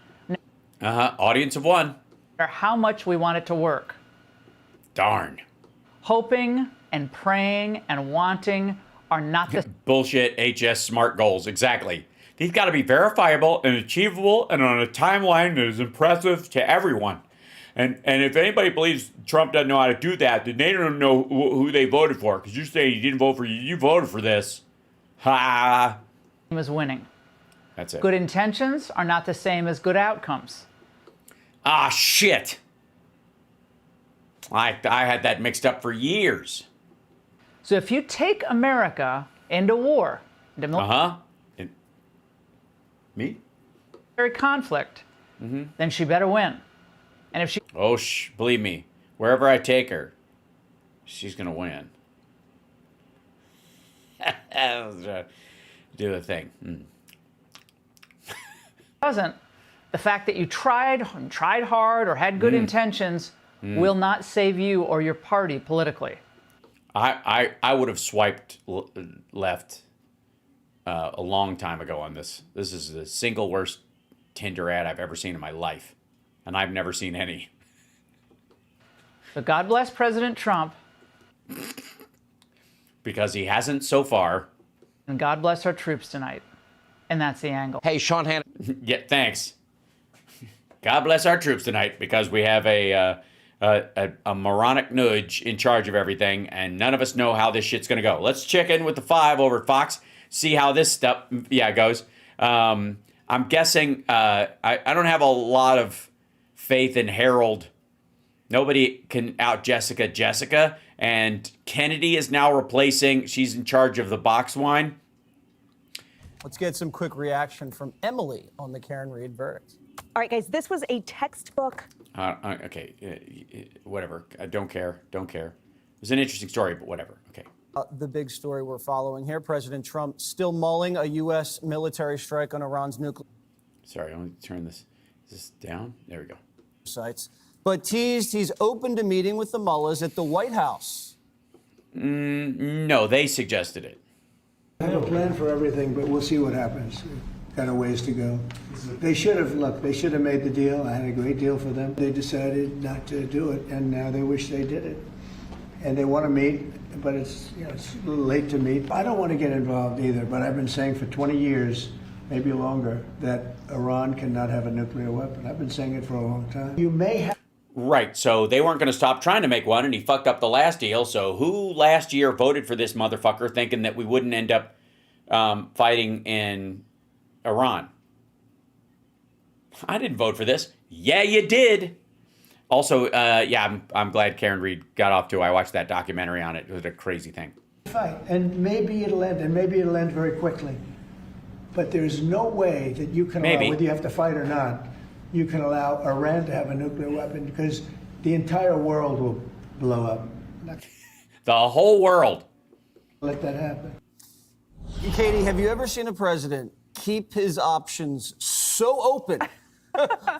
Audience of one. No matter how much we want it to work. Darn. Hoping and praying and wanting are not the... Bullshit HS SMART goals, exactly. These got to be verifiable and achievable and on a timeline that is impressive to everyone. And if anybody believes Trump doesn't know how to do that, then they don't know who they voted for. Because you're saying you didn't vote for you voted for this. Ha! ...is winning. That's it. Good intentions are not the same as good outcomes. Ah, shit. I had that mixed up for years. So if you take America into war, into Me? conflict, then she better win. And if she... Oh, believe me, wherever I take her, she's going to win. Do the thing. Doesn't, the fact that you tried hard or had good intentions will not save you or your party politically. I would have swiped left a long time ago on this. This is the single worst Tinder ad I've ever seen in my life. And I've never seen any. But God bless President Trump. Because he hasn't so far. And God bless our troops tonight. And that's the angle. Hey, Sean Hannity. Yeah, thanks. God bless our troops tonight because we have a moronic nudge in charge of everything, and none of us know how this shit's going to go. Let's check in with the 5 over at Fox, see how this stuff goes. I'm guessing I don't have a lot of faith in Harold. Nobody can out Jessica, and Kennedy is now replacing. She's in charge of the box wine. Let's get some quick reaction from Emily on the Karen Reed verdict. All right, guys, this was a textbook. Okay, whatever. I don't care. Don't care. It was an interesting story, but whatever. Okay. The big story we're following here, President Trump still mulling a U.S. military strike on Iran's nuclear Sorry, I'm going to turn this. Is this down? There we go. sites, but teased he's open to meeting with the mullahs at the White House. No, they suggested it. I have a plan for everything, but we'll see what happens. Got a ways to go. They should have made the deal. I had a great deal for them. They decided not to do it, and now they wish they did it. And they want to meet, but it's a little late to meet. I don't want to get involved either, but I've been saying for 20 years, maybe longer, that Iran cannot have a nuclear weapon. I've been saying it for a long time. You may have. Right, so they weren't going to stop trying to make one, and he fucked up the last deal. So who last year voted for this motherfucker thinking that we wouldn't end up fighting in Iran? I didn't vote for this. Yeah, you did. Also, I'm glad Karen Reed got off too. I watched that documentary on it. It was a crazy thing. Fight, and maybe it'll end, very quickly. But there's no way that you can allow, whether you have to fight or not, you can allow Iran to have a nuclear weapon, because the entire world will blow up. The whole world. Let that happen. Katie, have you ever seen a president keep his options so open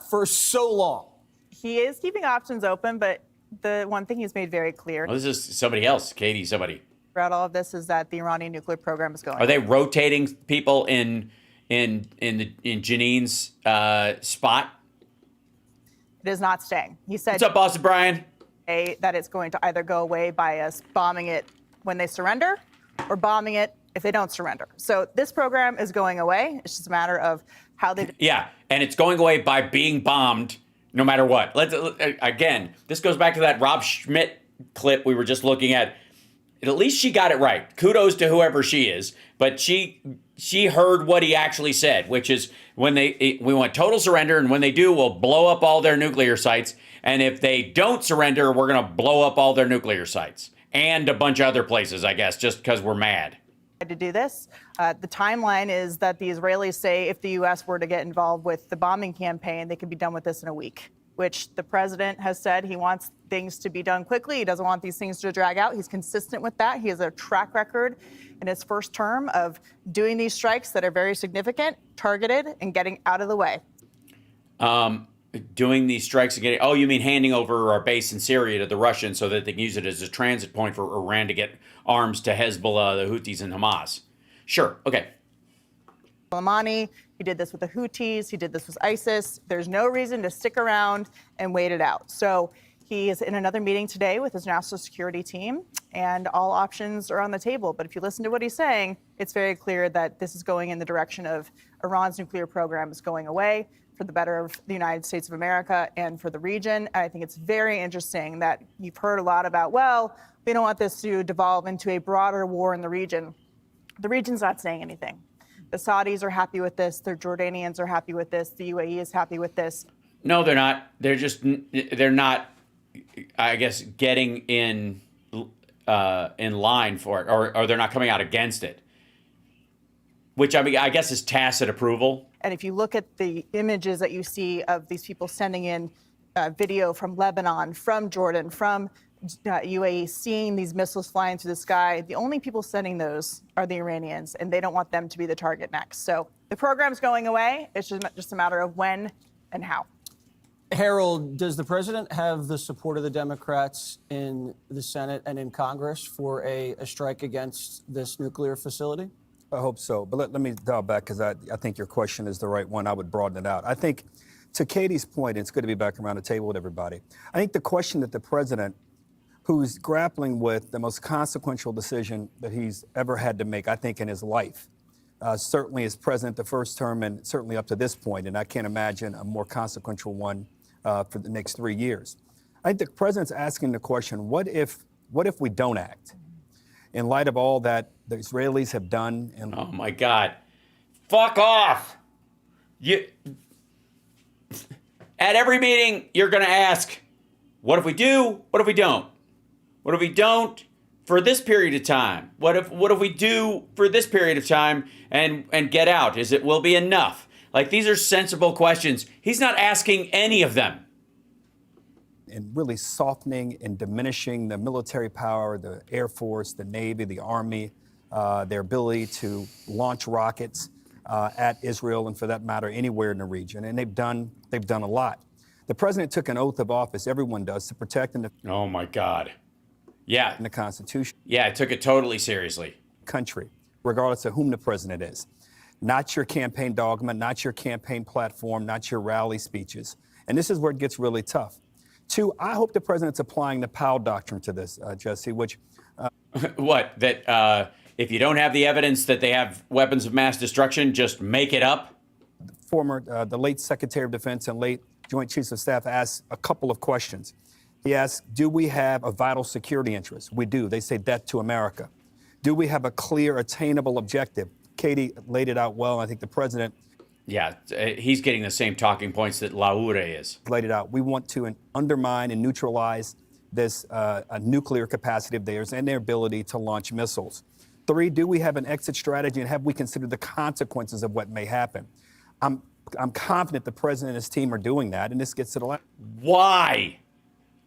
for so long? He is keeping options open, but the one thing he's made very clear Well, this is somebody else, Katie, somebody. throughout all of this is that the Iranian nuclear program is going. Are they rotating people in Janine's spot? It is not staying. He said. What's up, Boston Brian? That it's going to either go away by us bombing it when they surrender, or bombing it if they don't surrender. So this program is going away. It's just a matter of how they. Yeah, and it's going away by being bombed no matter what. Again, this goes back to that Rob Schmidt clip we were just looking at. At least she got it right. Kudos to whoever she is. But she heard what he actually said, which is we want total surrender, and when they do, we'll blow up all their nuclear sites. And if they don't surrender, we're going to blow up all their nuclear sites and a bunch of other places, I guess, just because we're mad. To do this. The timeline is that the Israelis say if the U.S. were to get involved with the bombing campaign, they could be done with this in a week, which the president has said he wants things to be done quickly. He doesn't want these things to drag out. He's consistent with that. He has a track record in his first term of doing these strikes that are very significant, targeted, and getting out of the way. Doing these strikes and getting, oh, you mean handing over our base in Syria to the Russians so that they can use it as a transit point for Iran to get arms to Hezbollah, the Houthis, and Hamas. Sure, okay. Soleimani, he did this with the Houthis, he did this with ISIS. There's no reason to stick around and wait it out. So he is in another meeting today with his national security team, and all options are on the table. But if you listen to what he's saying, it's very clear that this is going in the direction of Iran's nuclear program is going away for the better of the United States of America and for the region. And I think it's very interesting that you've heard a lot about, well, we don't want this to devolve into a broader war in the region. The region's not saying anything. The Saudis are happy with this. The Jordanians are happy with this. The UAE is happy with this. No, they're not. They're not, I guess, getting in line for it, or they're not coming out against it, which I guess is tacit approval. And if you look at the images that you see of these people sending in video from Lebanon, from Jordan, from UAE, seeing these missiles flying through the sky, the only people sending those are the Iranians, and they don't want them to be the target next. So the program's going away. It's just a matter of when and how. Harold, does the president have the support of the Democrats in the Senate and in Congress for a strike against this nuclear facility? I hope so. But let me dial back, because I think your question is the right one. I would broaden it out. I think, to Katie's point, it's good to be back around the table with everybody. I think the question that the president, who's grappling with the most consequential decision that he's ever had to make, I think, in his life, certainly as president the first term and certainly up to this point, and I can't imagine a more consequential one for the next 3 years. I think the president's asking the question, what if we don't act? In light of all that the Israelis have done. And oh my God, fuck off! At every meeting, you're going to ask, what if we do? What if we don't? What if we don't? for this period of time? What if we do for this period of time and get out? Will be enough? Like, these are sensible questions. He's not asking any of them. And really softening and diminishing the military power, the Air Force, the Navy, the Army, their ability to launch rockets at Israel and, for that matter, anywhere in the region. And they've done a lot. The president took an oath of office, everyone does, to protect and defend. Oh my God. Yeah. The Constitution. Yeah, I took it totally seriously. Country, regardless of whom the president is. Not your campaign dogma, not your campaign platform, not your rally speeches. And this is where it gets really tough. Two, I hope the president's applying the Powell doctrine to this, Jesse, which... What? That if you don't have the evidence that they have weapons of mass destruction, just make it up? The late Secretary of Defense and late Joint Chiefs of Staff asked a couple of questions. He asked, do we have a vital security interest? We do. They say death to America. Do we have a clear, attainable objective? Katie laid it out well. I think the president... Yeah, he's getting the same talking points that Laure is. Laid it out. We want to undermine and neutralize this nuclear capacity of theirs and their ability to launch missiles. Three, do we have an exit strategy, and have we considered the consequences of what may happen? I'm confident the president and his team are doing that, and this gets to the last. Why?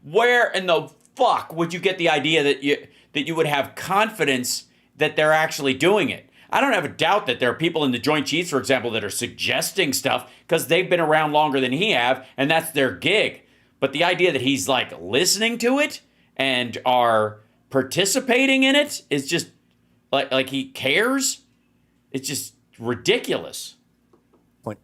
Where in the fuck would you get the idea that you would have confidence that they're actually doing it? I don't have a doubt that there are people in the Joint Chiefs, for example, that are suggesting stuff because they've been around longer than he have, and that's their gig. But the idea that he's like listening to it and are participating in it is just like he cares. It's just ridiculous.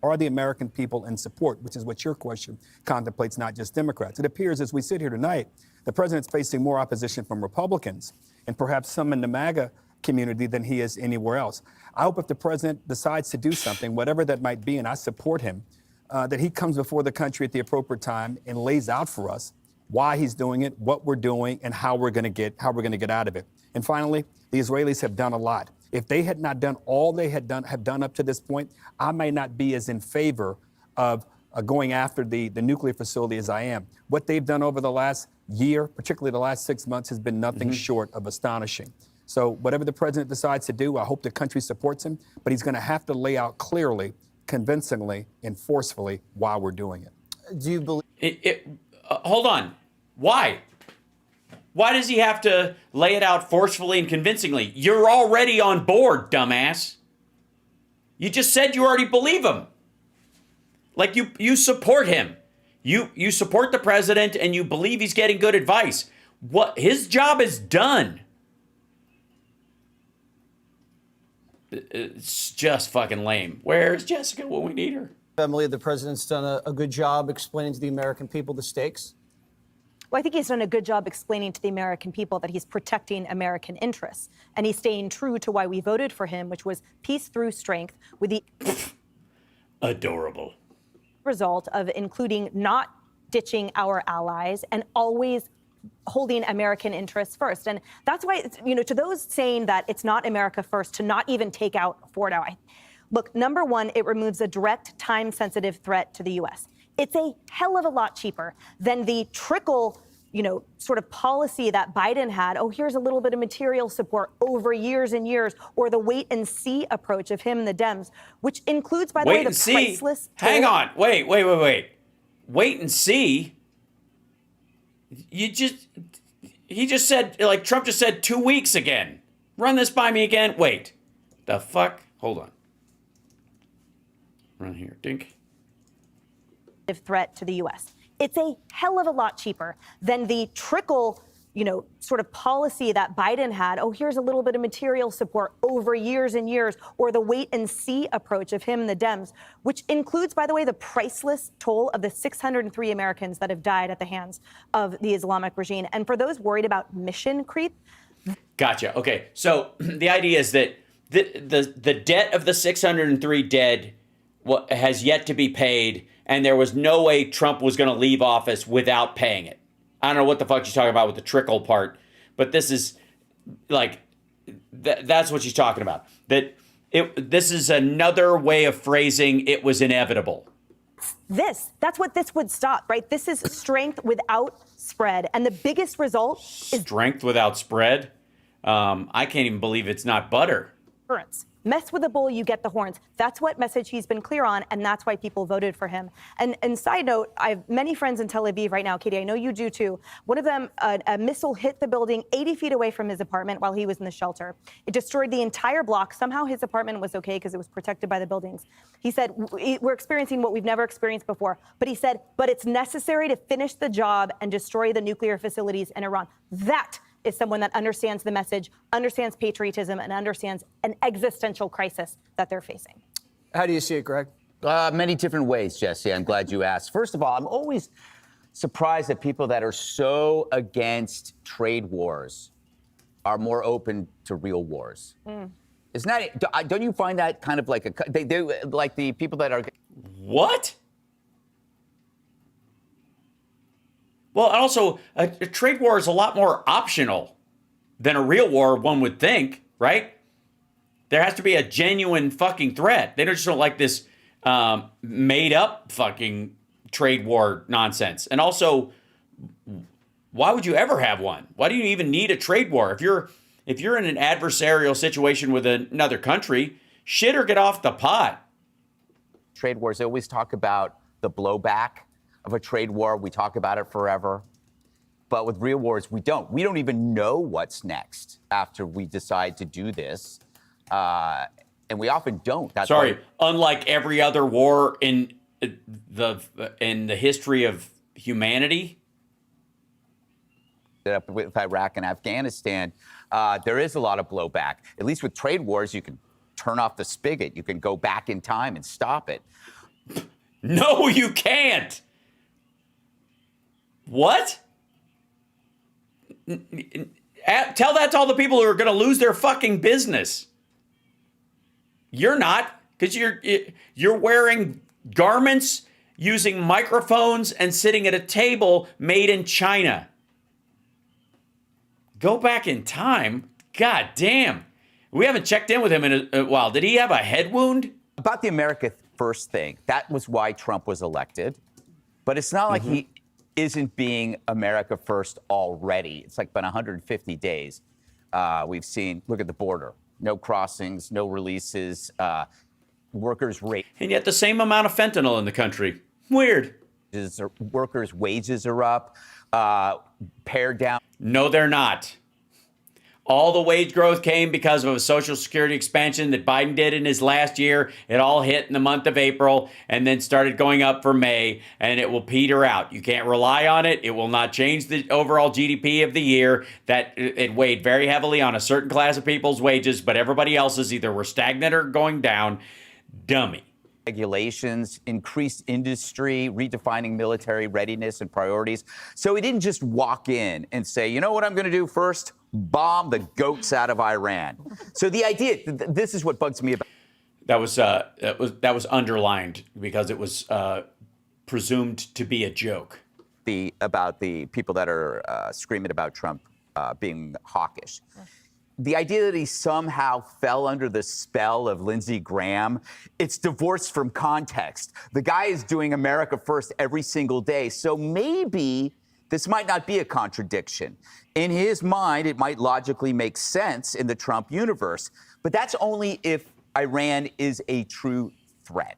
Are the American people in support, which is what your question contemplates, not just Democrats? It appears as we sit here tonight, the president's facing more opposition from Republicans and perhaps some in the Maga community than he is anywhere else. I hope if the president decides to do something, whatever that might be, and I support him, that he comes before the country at the appropriate time and lays out for us why he's doing it, what we're doing, and how we're going to get out of it. And finally, the Israelis have done a lot. If they had not done all they have done up to this point, I may not be as in favor of going after the nuclear facility as I am. What they've done over the last year, particularly the last 6 months, has been nothing short of astonishing. So whatever the president decides to do, I hope the country supports him, but he's going to have to lay out clearly, convincingly, and forcefully why we're doing it. Do you believe... Hold on. Why? Why does he have to lay it out forcefully and convincingly? You're already on board, dumbass. You just said you already believe him. Like you support him. You support the president and you believe he's getting good advice. What his job is done. It's just fucking lame. Where's Jessica when we need her? Emily, the president's done a good job explaining to the American people the stakes. Well, I think he's done a good job explaining to the American people that he's protecting American interests. And he's staying true to why we voted for him, which was peace through strength, with the adorable result of including not ditching our allies and always holding American interests first. And that's why, to those saying that it's not America first, to not even take out Fordow, look, number one, it removes a direct time-sensitive threat to the U.S. It's a hell of a lot cheaper than the trickle, sort of policy that Biden had. Oh, here's a little bit of material support over years and years, or the wait and see approach of him and the Dems, which includes, by the way, the priceless. Hang on. Wait. Wait and see. He just said, like Trump just said 2 weeks again. Run this by me again. Wait. The fuck? Hold on. Run here. Dink. Threat to the U.S. It's a hell of a lot cheaper than the trickle, sort of policy that Biden had. Oh, here's a little bit of material support over years and years, or the wait and see approach of him and the Dems, which includes, by the way, the priceless toll of the 603 Americans that have died at the hands of the Islamic regime. And for those worried about mission creep. Gotcha. Okay. So the idea is that the debt of the 603 dead has yet to be paid, and there was no way Trump was going to leave office without paying it. I don't know what the fuck she's talking about with the trickle part, but this is like, that's what she's talking about. This is another way of phrasing it was inevitable. That's what this would stop, right? This is strength without spread. And the biggest result is strength without spread. I can't even believe it's not butter. Currents. Mess with the bull, you get the horns. That's what message he's been clear on, and that's why people voted for him. And side note, I have many friends in Tel Aviv right now, Katie, I know you do too. One of them, a missile hit the building 80 feet away from his apartment while he was in the shelter. It destroyed the entire block. Somehow his apartment was okay because it was protected by the buildings. He said, we're experiencing what we've never experienced before. But he said, but it's necessary to finish the job and destroy the nuclear facilities in Iran. That is someone that understands the message, understands patriotism, and understands an existential crisis that they're facing. How do you see it, Greg? Many different ways, Jesse. I'm glad you asked. First of all, I'm always surprised that people that are so against trade wars are more open to real wars. Isn't that? Don't you find that kind of like they like the people that are? What? Well, also, a trade war is a lot more optional than a real war, one would think, right? There has to be a genuine fucking threat. They just don't like this made up fucking trade war nonsense. And also, why would you ever have one? Why do you even need a trade war? If you're in an adversarial situation with another country, shit or get off the pot. Trade wars, they always talk about the blowback of a trade war. We talk about it forever. But with real wars, we don't. We don't even know what's next after we decide to do this. And we often don't. That's unlike every other war in the history of humanity. With Iraq and Afghanistan, there is a lot of blowback. At least with trade wars, you can turn off the spigot. You can go back in time and stop it. No, you can't. What? Tell that to all the people who are going to lose their fucking business. You're not, because you're wearing garments, using microphones, and sitting at a table made in China. Go back in time? God damn. We haven't checked in with him in a while. Did he have a head wound? About the America First thing, that was why Trump was elected. But it's not like he isn't being America First already. It's like been 150 days. We've seen, look at the border. No crossings, no releases, workers' rate. And yet the same amount of fentanyl in the country. Weird. Workers' wages are up, pared down. No, they're not. All the wage growth came because of a Social Security expansion that Biden did in his last year. It all hit in the month of April and then started going up for May, and it will peter out. You can't rely on it. It will not change the overall GDP of the year. That it weighed very heavily on a certain class of people's wages, but everybody else's either were stagnant or going down. Dummy. Regulations, increased industry, redefining military readiness and priorities. So he didn't just walk in and say, you know what I'm going to do first? Bomb the goats out of Iran. So the idea, this is what bugs me about. That was underlined because it was presumed to be a joke. About the people that are screaming about Trump being hawkish. The idea that he somehow fell under the spell of Lindsey Graham, it's divorced from context. The guy is doing America First every single day. So maybe this might not be a contradiction. In his mind, it might logically make sense in the Trump universe. But that's only if Iran is a true threat.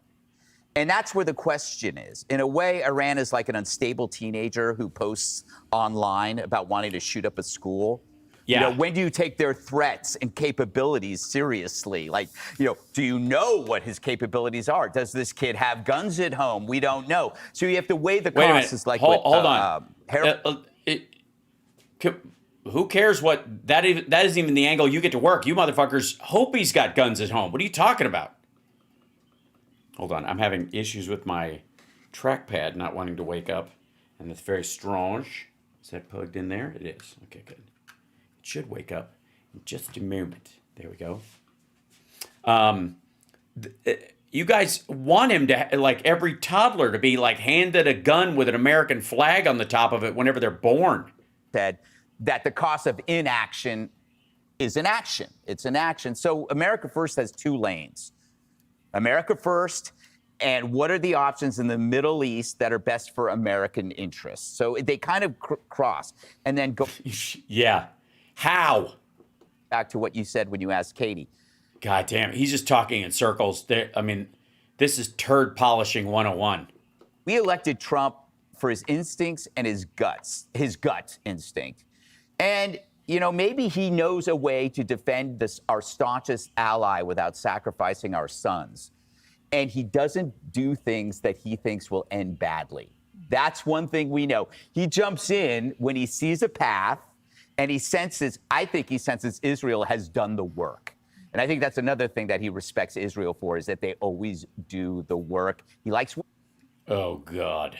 And that's where the question is. In a way, Iran is like an unstable teenager who posts online about wanting to shoot up a school. Yeah. You know, when do you take their threats and capabilities seriously? Like, you know, do you know what his capabilities are? Does this kid have guns at home? We don't know. So you have to weigh the costs. Is like hold on. Who cares what that isn't even the angle you get to work. You motherfuckers hope he's got guns at home. What are you talking about? Hold on. I'm having issues with my trackpad not wanting to wake up, and it's very strange. Is that plugged in there? It is. Okay, good. Should wake up in just a moment. There we go. You guys want him to, like every toddler, to be like handed a gun with an American flag on the top of it whenever they're born. That the cost of inaction is inaction. It's inaction. So America First has two lanes. America First, and what are the options in the Middle East that are best for American interests? So they kind of cross and then go. Yeah. How? back to what you said when you asked Katie. God damn it. He's just talking in circles. I mean, this is turd polishing 101. We elected Trump for his instincts and his gut instinct. And, you know, maybe he knows a way to defend our staunchest ally without sacrificing our sons. And he doesn't do things that he thinks will end badly. That's one thing we know. He jumps in when he sees a path and I think he senses Israel has done the work. And I think that's another thing that he respects Israel for, is that they always do the work. He likes. Oh, God.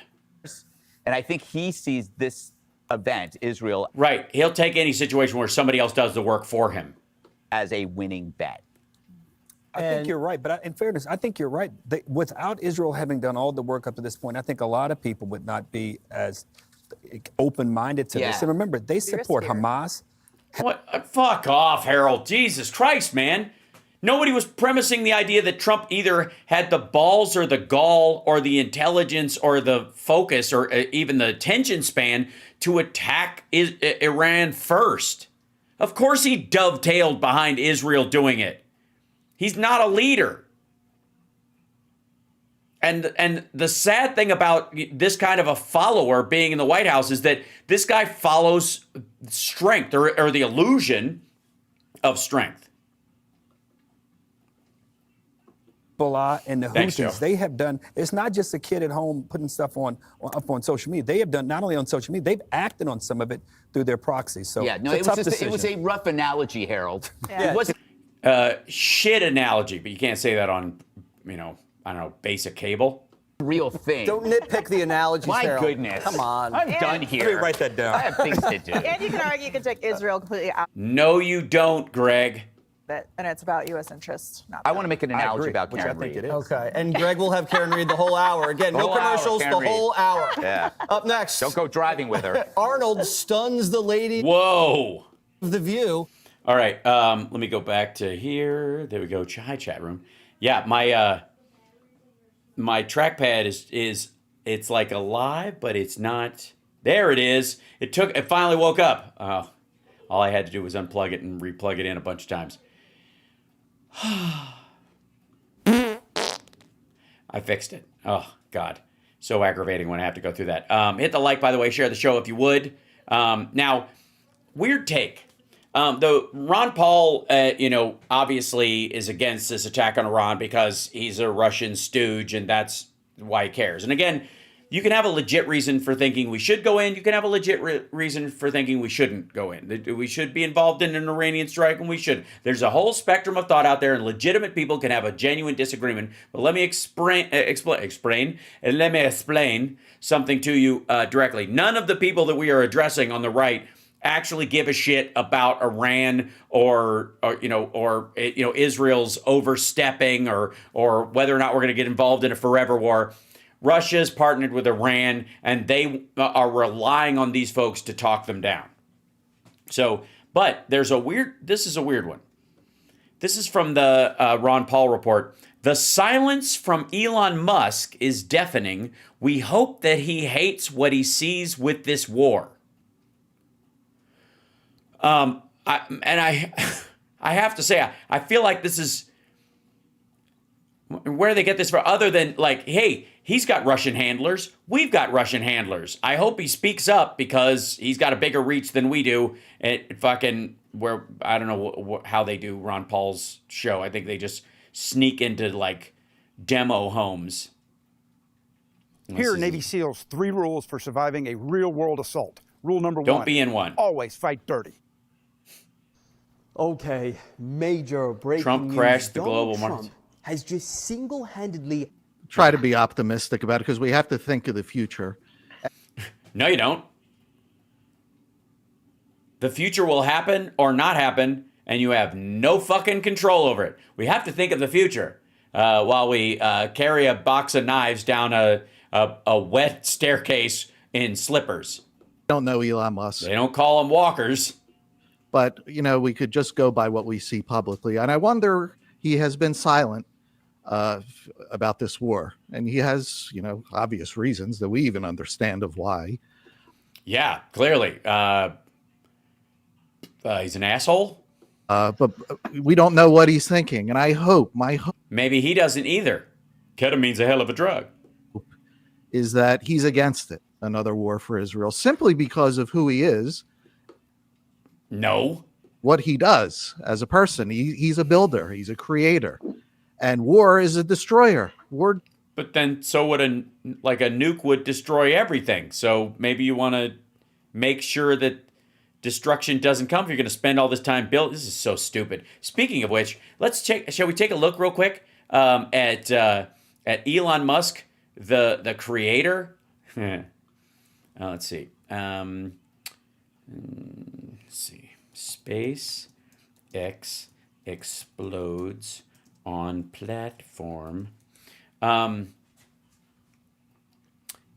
And I think he sees this event, Israel. Right. He'll take any situation where somebody else does the work for him as a winning bet. I think you're right. But in fairness, I think you're right. Without Israel having done all the work up to this point, I think a lot of people would not be as open-minded to this. And remember, they support Hamas. What? Fuck off, Harold. Jesus Christ, man. Nobody was premising the idea that Trump either had the balls or the gall or the intelligence or the focus or even the attention span to attack Iran first. Of course he dovetailed behind Israel doing it. He's not a leader. And the sad thing about this kind of a follower being in the White House is that this guy follows strength or the illusion of strength. Hezbollah and the Thanks, Houthis, Joe. they have done, it's not just a kid at home putting stuff up on social media. They have done, not only on social media, they've acted on some of it through their proxies. So Yeah, no, it's a tough it was a rough analogy, Harold. Yeah. It wasn't. Shit analogy, but you can't say that on, I don't know, basic cable. Real thing. Don't nitpick the analogies, My Harold. goodness. Come on. I'm done here. Let me write that down. I have things to do. And you can argue you can take Israel completely out No, you don't, Greg. of it, and it's about U.S. interests. Not I want to make an analogy about which Karen I think Reed. it is. Okay, and Greg will have Karen Reed the whole hour. Again, no Whole hour, commercials, Karen the whole hour. Yeah. Up next. Don't go driving with her. Arnold stuns the lady Whoa. of The View. All right, let me go back to here. There we go. Hi, chat room. Yeah, my trackpad is it's like alive, but it's not. There it is. It finally woke up. All I had to do was unplug it and replug it in a bunch of times. I fixed it. Oh, God. So aggravating when I have to go through that. Hit the like, by the way. Share the show if you would. Now, weird take. Though Ron Paul, obviously is against this attack on Iran because he's a Russian stooge, and that's why he cares. And again, you can have a legit reason for thinking we should go in. You can have a legit reason for thinking we shouldn't go in. That we should be involved in an Iranian strike, and we should. There's a whole spectrum of thought out there, and legitimate people can have a genuine disagreement. But let me explain something to you directly. None of the people that we are addressing on the right actually give a shit about Iran or Israel's overstepping or whether or not we're going to get involved in a forever war. Russia's partnered with Iran, and they are relying on these folks to talk them down. So, but this is a weird one. This is from the Ron Paul report. The silence from Elon Musk is deafening. We hope that he hates what he sees with this war. I have to say, I feel like this is where they get this from, other than like, hey, he's got Russian handlers. We've got Russian handlers. I hope he speaks up because he's got a bigger reach than we do. I don't know how they do Ron Paul's show. I think they just sneak into like demo homes. Here, Navy SEALs 3 rules for surviving a real-world assault. Rule number 1. Don't be in one. Always fight dirty. Okay, major breaking Trump news. crashed the Donald global Trump market. has just single-handedly Try to be optimistic about it because we have to think of the future. No, you don't. The future will happen or not happen, and you have no fucking control over it. We have to think of the future while we carry a box of knives down a wet staircase in slippers. Don't know Elon Musk. They don't call them walkers. But, we could just go by what we see publicly. And I wonder, he has been silent about this war. And he has, obvious reasons that we even understand of why. Yeah, clearly. He's an asshole. But we don't know what he's thinking. And I hope, my hope Maybe he doesn't either. Ketamine's a hell of a drug. is that he's against it, another war for Israel, simply because of who he is. No. What he does as a person. He's a builder. He's a creator. And war is a destroyer. War. But then so would a nuke would destroy everything. So maybe you want to make sure that destruction doesn't come if you're going to spend all this time building. This is so stupid. Speaking of which, shall we take a look real quick at Elon Musk, the creator? Let's see. Let's see. SpaceX explodes on platform. Yeah,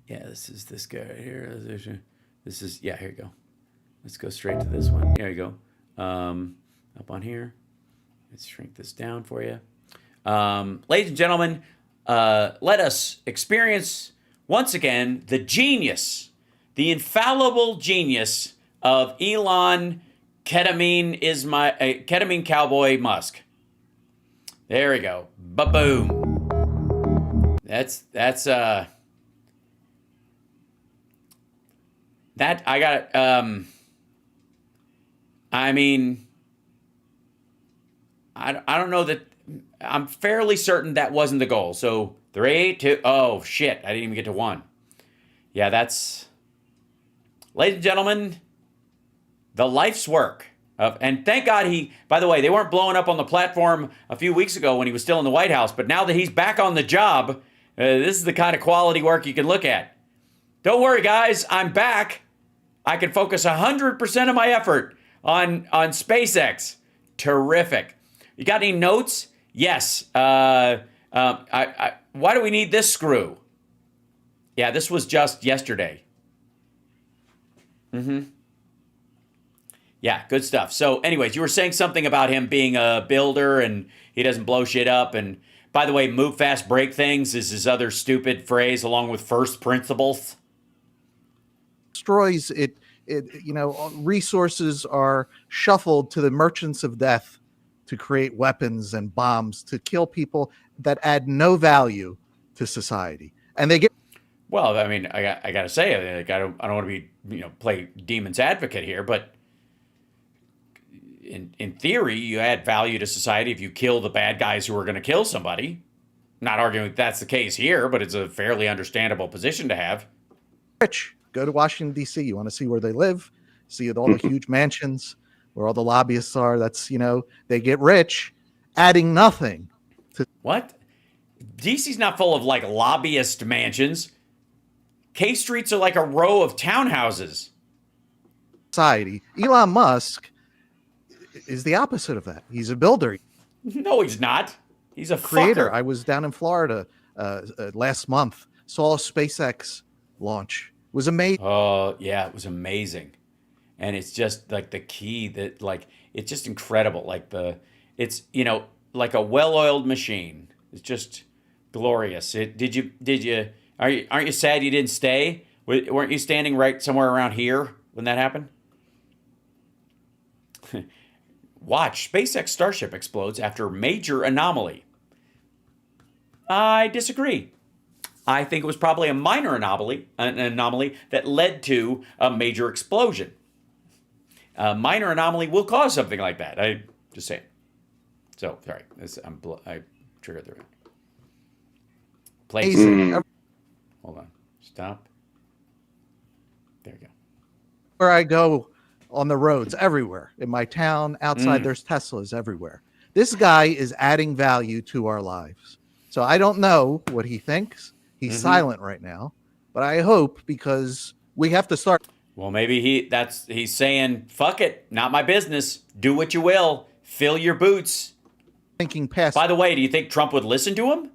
this is this guy right here. This is, yeah, here you go. Let's go straight to this one. Here you go. Up on here. Let's shrink this down for you. Ladies and gentlemen, let us experience once again the genius, the infallible genius of Elon Ketamine Cowboy Musk. There we go. Ba-boom. That I got it. I mean, I don't know that. I'm fairly certain that wasn't the goal. So 3, 2. Oh shit! I didn't even get to 1. Yeah, that's. Ladies and gentlemen, the life's work of, and thank God he. By the way, they weren't blowing up on the platform a few weeks ago when he was still in the White House. But now that he's back on the job, this is the kind of quality work you can look at. Don't worry, guys. I'm back. I can focus 100% of my effort on SpaceX. Terrific. You got any notes? Yes. Why do we need this screw? Yeah, this was just yesterday. Yeah, good stuff. So anyways, you were saying something about him being a builder and he doesn't blow shit up. And by the way, move fast, break things is his other stupid phrase along with first principles. Destroys it. Resources are shuffled to the merchants of death to create weapons and bombs to kill people that add no value to society. And they get. Well, I mean, I got to say, like, I don't want to be, play demon's advocate here, but in theory, you add value to society if you kill the bad guys who are going to kill somebody. Not arguing that that's the case here, but it's a fairly understandable position to have. Rich, go to Washington, D.C. You want to see where they live, see all the huge mansions where all the lobbyists are. That's, they get rich adding nothing to. What? D.C.'s not full of like lobbyist mansions. K Streets are like a row of townhouses. Society. Elon Musk is the opposite of that. He's a builder. No, he's not. He's a creator. fucker. I was down in Florida last month. Saw a SpaceX launch. It was amazing. Oh yeah, it was amazing, and it's just like the key that like it's just incredible. Like it's like a well-oiled machine. It's just glorious. Aren't you sad you didn't stay? Weren't you standing right somewhere around here when that happened? Watch, SpaceX Starship explodes after major anomaly. I disagree. I think it was probably a minor anomaly that led to a major explosion. A minor anomaly will cause something like that. I just say it. So, sorry, I triggered the place. Hold on. Stop. There you go. Where I go on the roads, everywhere. In my town, outside, there's Teslas everywhere. This guy is adding value to our lives. So I don't know what he thinks. He's silent right now. But I hope, because we have to start. Well, maybe he's saying, fuck it, not my business. Do what you will. Fill your boots. Thinking past. By the way, do you think Trump would listen to him?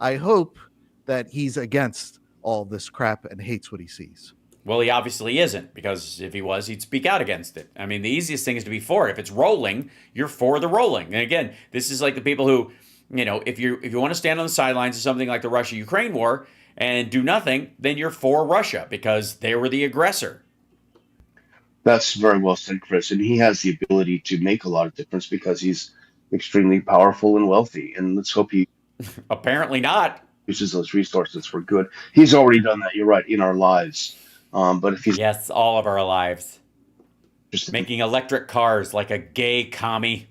I hope that he's against all this crap and hates what he sees. Well, he obviously isn't, because if he was, he'd speak out against it. I mean, the easiest thing is to be for it. If it's rolling, you're for the rolling. And again, this is like the people who, if you want to stand on the sidelines of something like the Russia-Ukraine war and do nothing, then you're for Russia because they were the aggressor. That's very well said, Chris. And he has the ability to make a lot of difference because he's extremely powerful and wealthy. And let's hope he apparently not uses those resources for good. He's already done that. You're right, in our lives. But if he's yes, all of our lives, just making electric cars like a gay commie.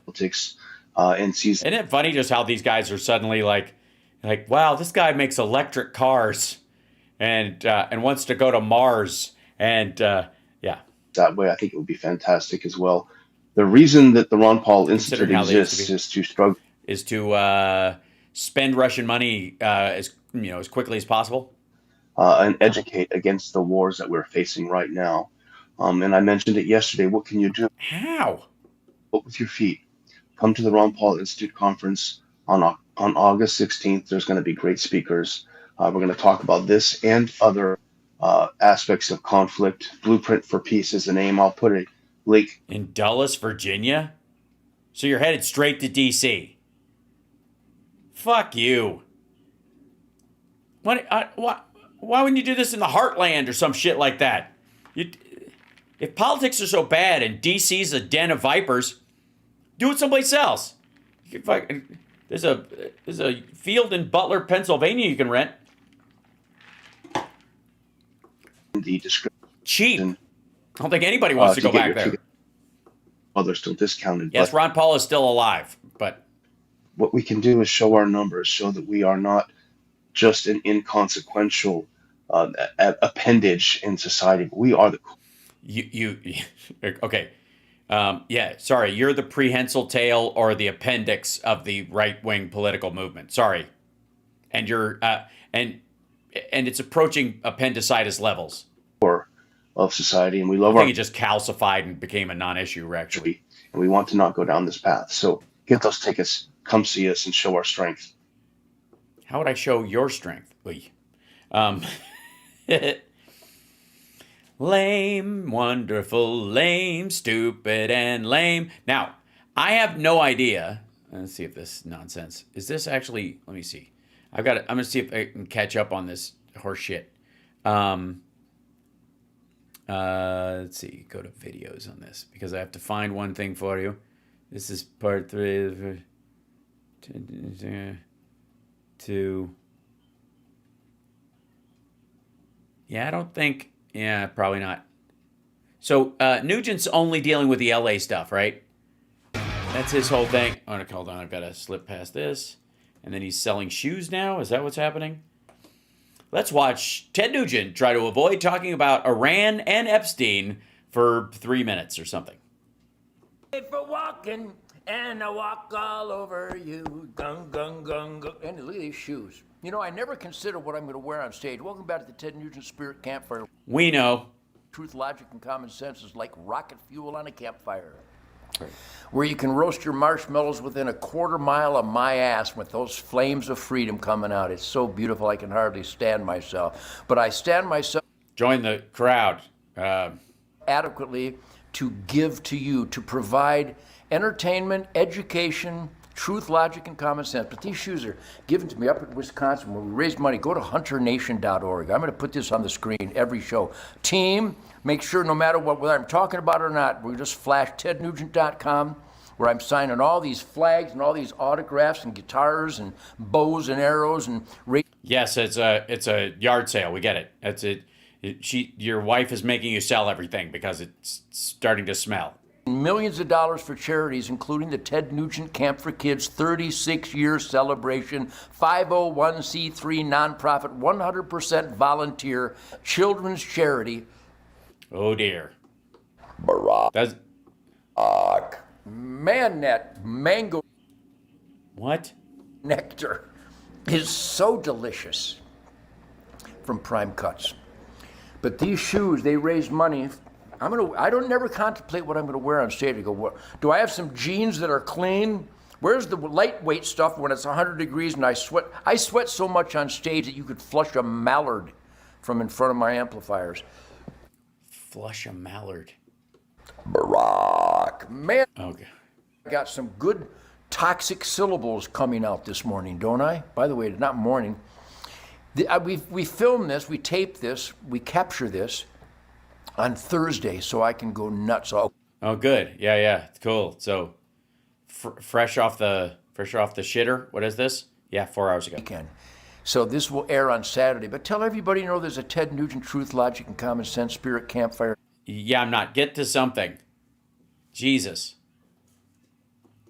Politics, and sees. Isn't it funny just how these guys are suddenly like, wow, this guy makes electric cars, and wants to go to Mars, and yeah. That way, I think it would be fantastic as well. The reason that the Ron Paul Institute exists is to spend Russian money as quickly as possible, and educate against the wars that we're facing right now. And I mentioned it yesterday. What can you do? How? Vote with your feet. Come to the Ron Paul Institute conference on August 16th. There's going to be great speakers. We're going to talk about this and other aspects of conflict. Blueprint for Peace is the name. I'll put a link. In Dulles, Virginia? So you're headed straight to D.C.? Fuck you. Why wouldn't you do this in the heartland or some shit like that? If politics are so bad and D.C.'s a den of vipers, do it someplace else. There's a field in Butler, Pennsylvania you can rent. The description. Cheap. I don't think anybody wants to go back there. Well, they're still discounted. Yes, Ron Paul is still alive, but what we can do is show our numbers, show that we are not just an inconsequential appendage in society. We are the. Okay. Yeah, sorry. You're the prehensile tail or the appendix of the right-wing political movement. Sorry. And you're and it's approaching appendicitis levels Of society, and we love I think it just calcified and became a non-issue, actually. And we want to not go down this path. So get those tickets, come see us, and show our strength. How would I show your strength? Lame, wonderful, lame, stupid, and lame. Now, I have no idea. Let's see if this nonsense is this actually. Let me see. I'm gonna see if I can catch up on this horse shit. Let's see. Go to videos on this because I have to find one thing for you. This is part 3 of 2. Yeah, I don't think. Yeah, probably not. So Nugent's only dealing with the LA stuff, right? That's his whole thing. Oh, hold on. I've got to slip past this. And then he's selling shoes now? Is that what's happening? Let's watch Ted Nugent try to avoid talking about Iran and Epstein for 3 minutes or something. For walking, and I walk all over you. Gung, gung, gung, gung. And look at these shoes. You know, I never consider what I'm going to wear on stage. Welcome back to the Ted Nugent Spirit Campfire. We know. Truth, logic, and common sense is like rocket fuel on a campfire. Right. Where you can roast your marshmallows within a quarter mile of my ass with those flames of freedom coming out. It's so beautiful I can hardly stand myself. But I stand myself. Join the crowd. Adequately to give to you, to provide entertainment, education, truth, logic, and common sense. But these shoes are given to me up in Wisconsin where we raise money. Go to hunternation.org. I'm going to put this on the screen every show. Team, make sure no matter what, whether I'm talking about it or not, we just flash tednugent.com where I'm signing all these flags and all these autographs and guitars and bows and arrows and. Yes, it's a yard sale. We get it. That's it. Your wife is making you sell everything because it's starting to smell. Millions of dollars for charities, including the Ted Nugent Camp for Kids 36-year celebration, 501c3 nonprofit, 100% volunteer children's charity. Oh dear. Barack. Mannet mango. What? Nectar is so delicious from Prime Cuts. But these shoes, they raise money. I don't never contemplate what I'm going to wear on stage. I go, do I have some jeans that are clean? Where's the lightweight stuff when it's 100 degrees and I sweat? I sweat so much on stage that you could flush a mallard from in front of my amplifiers. Flush a mallard. Barack. Man. Okay. I got some good toxic syllables coming out this morning, don't I? By the way, not morning. We film this, we tape this, we capture this. on Thursday so I can go nuts. Oh, good. Yeah. Cool. So fresh off the shitter. What is this? Yeah, 4 hours ago. So this will air on Saturday. But tell everybody, there's a Ted Nugent Truth, Logic, and Common Sense Spirit Campfire. Yeah, I'm not. Get to something. Jesus.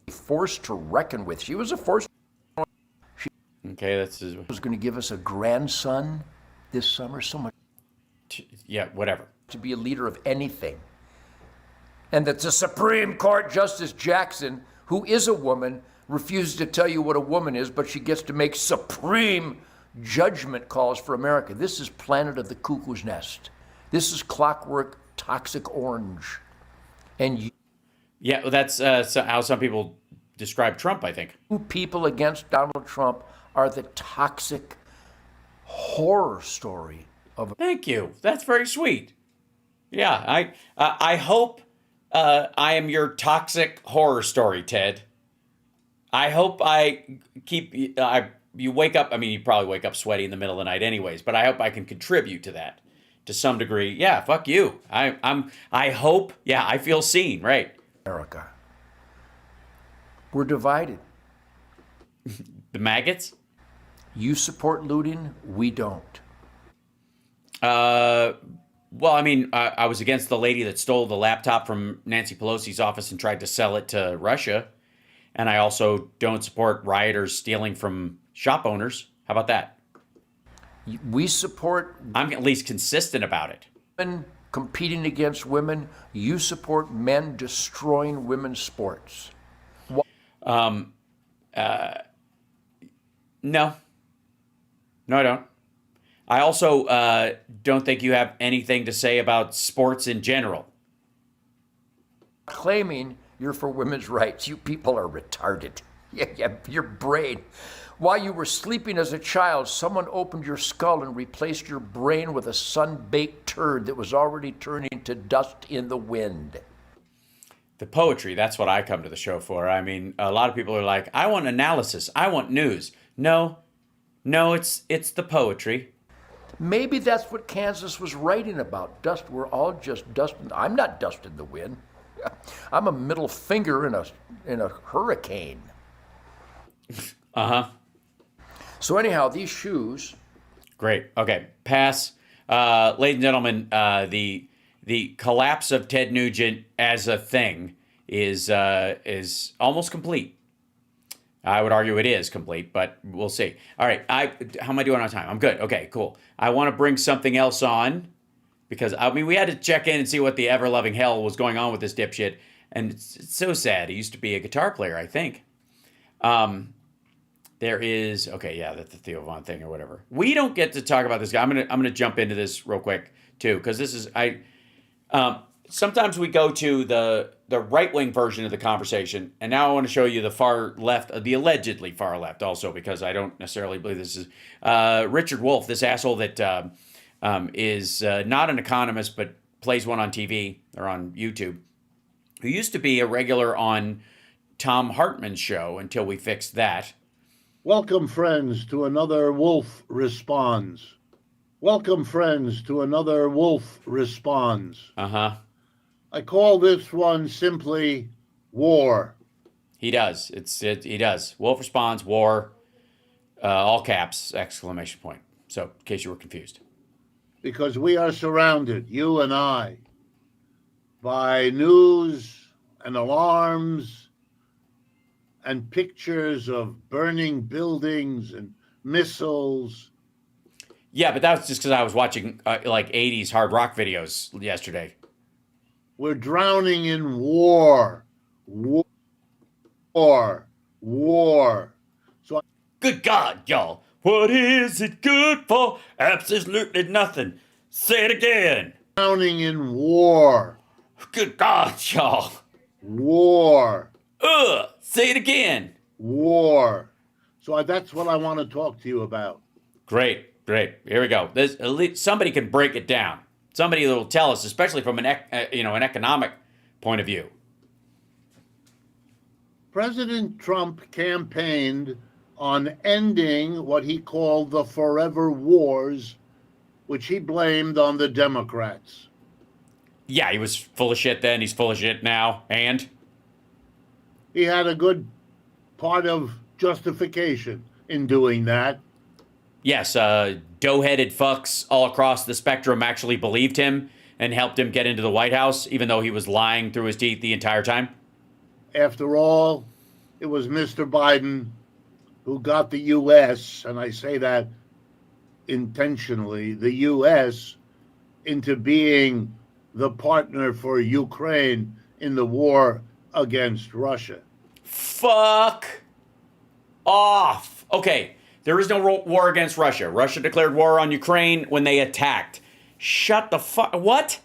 Force to reckon with. She was a force. Okay, that's was going to give us a grandson this summer. So much. Yeah, whatever. To be a leader of anything. And that the Supreme Court Justice Jackson, who is a woman, refuses to tell you what a woman is, but she gets to make supreme judgment calls for America. This is Planet of the Cuckoo's Nest. This is Clockwork Toxic Orange. And yeah, that's how some people describe Trump, I think. People against Donald Trump are the toxic horror story of. Thank you. That's very sweet. Yeah, I hope I am your toxic horror story, Ted. I hope I keep you wake up. I mean, you probably wake up sweaty in the middle of the night, anyways. But I hope I can contribute to that to some degree. Yeah, fuck you. I hope. Yeah, I feel seen. Right. America. We're divided. The maggots. You support looting. We don't. Well, I mean, I was against the lady that stole the laptop from Nancy Pelosi's office and tried to sell it to Russia. And I also don't support rioters stealing from shop owners. How about that? We support. I'm at least consistent about it. Men competing against women. You support men destroying women's sports. No. No, I don't. I also don't think you have anything to say about sports in general. Claiming you're for women's rights. You people are retarded. Yeah, your brain. While you were sleeping as a child, someone opened your skull and replaced your brain with a sun-baked turd that was already turning to dust in the wind. The poetry, that's what I come to the show for. I mean, a lot of people are like, I want analysis. I want news. No, it's the poetry. Maybe that's what Kansas was writing about. Dust. We're all just dust. I'm not dust in the wind. I'm a middle finger in a hurricane. Uh-huh. So anyhow, these shoes. Great. Okay. Pass. Ladies and gentlemen, the collapse of Ted Nugent as a thing is almost complete. I would argue it is complete, but we'll see. All right. How am I doing on time? I'm good. Okay, cool. I want to bring something else on because, I mean, we had to check in and see what the ever-loving hell was going on with this dipshit. And it's so sad. He used to be a guitar player, I think. There is, okay, yeah, that's the Theo Von thing or whatever. We don't get to talk about this guy. I'm gonna jump into this real quick, too, because this is, sometimes we go to the right-wing version of the conversation, and now I want to show you the far left, the allegedly far left also, because I don't necessarily believe this is Richard Wolff, this asshole that is not an economist, but plays one on TV or on YouTube, who used to be a regular on Tom Hartman's show until we fixed that. Welcome, friends, to another Wolf Responds. Welcome, friends, to another Wolf Responds. Uh-huh. I call this one simply War. He does. He does. Wolf Responds, War, all caps, exclamation point. So, in case you were confused. Because we are surrounded, you and I, by news and alarms and pictures of burning buildings and missiles. Yeah, but that was just because I was watching like 80s hard rock videos yesterday. We're drowning in war. War. So, good God, y'all. What is it good for? Absolutely nothing. Say it again. Drowning in war. Good God, y'all. War. Say it again. War. So that's what I want to talk to you about. Great. Here we go. At least somebody can break it down. Somebody that will tell us, especially from an economic point of view. President Trump campaigned on ending what he called the forever wars, which he blamed on the Democrats. Yeah, he was full of shit then. He's full of shit now. And He had a good part of justification in doing that. yes, dough-headed fucks all across the spectrum actually believed him and helped him get into the White House, even though he was lying through his teeth the entire time. After all, it was Mr. Biden who got the U.S., and I say that intentionally, the U.S. into being the partner for Ukraine in the war against Russia. Fuck off. Okay, there is no war against Russia. Russia declared war on Ukraine when they attacked. Shut the fuck. What?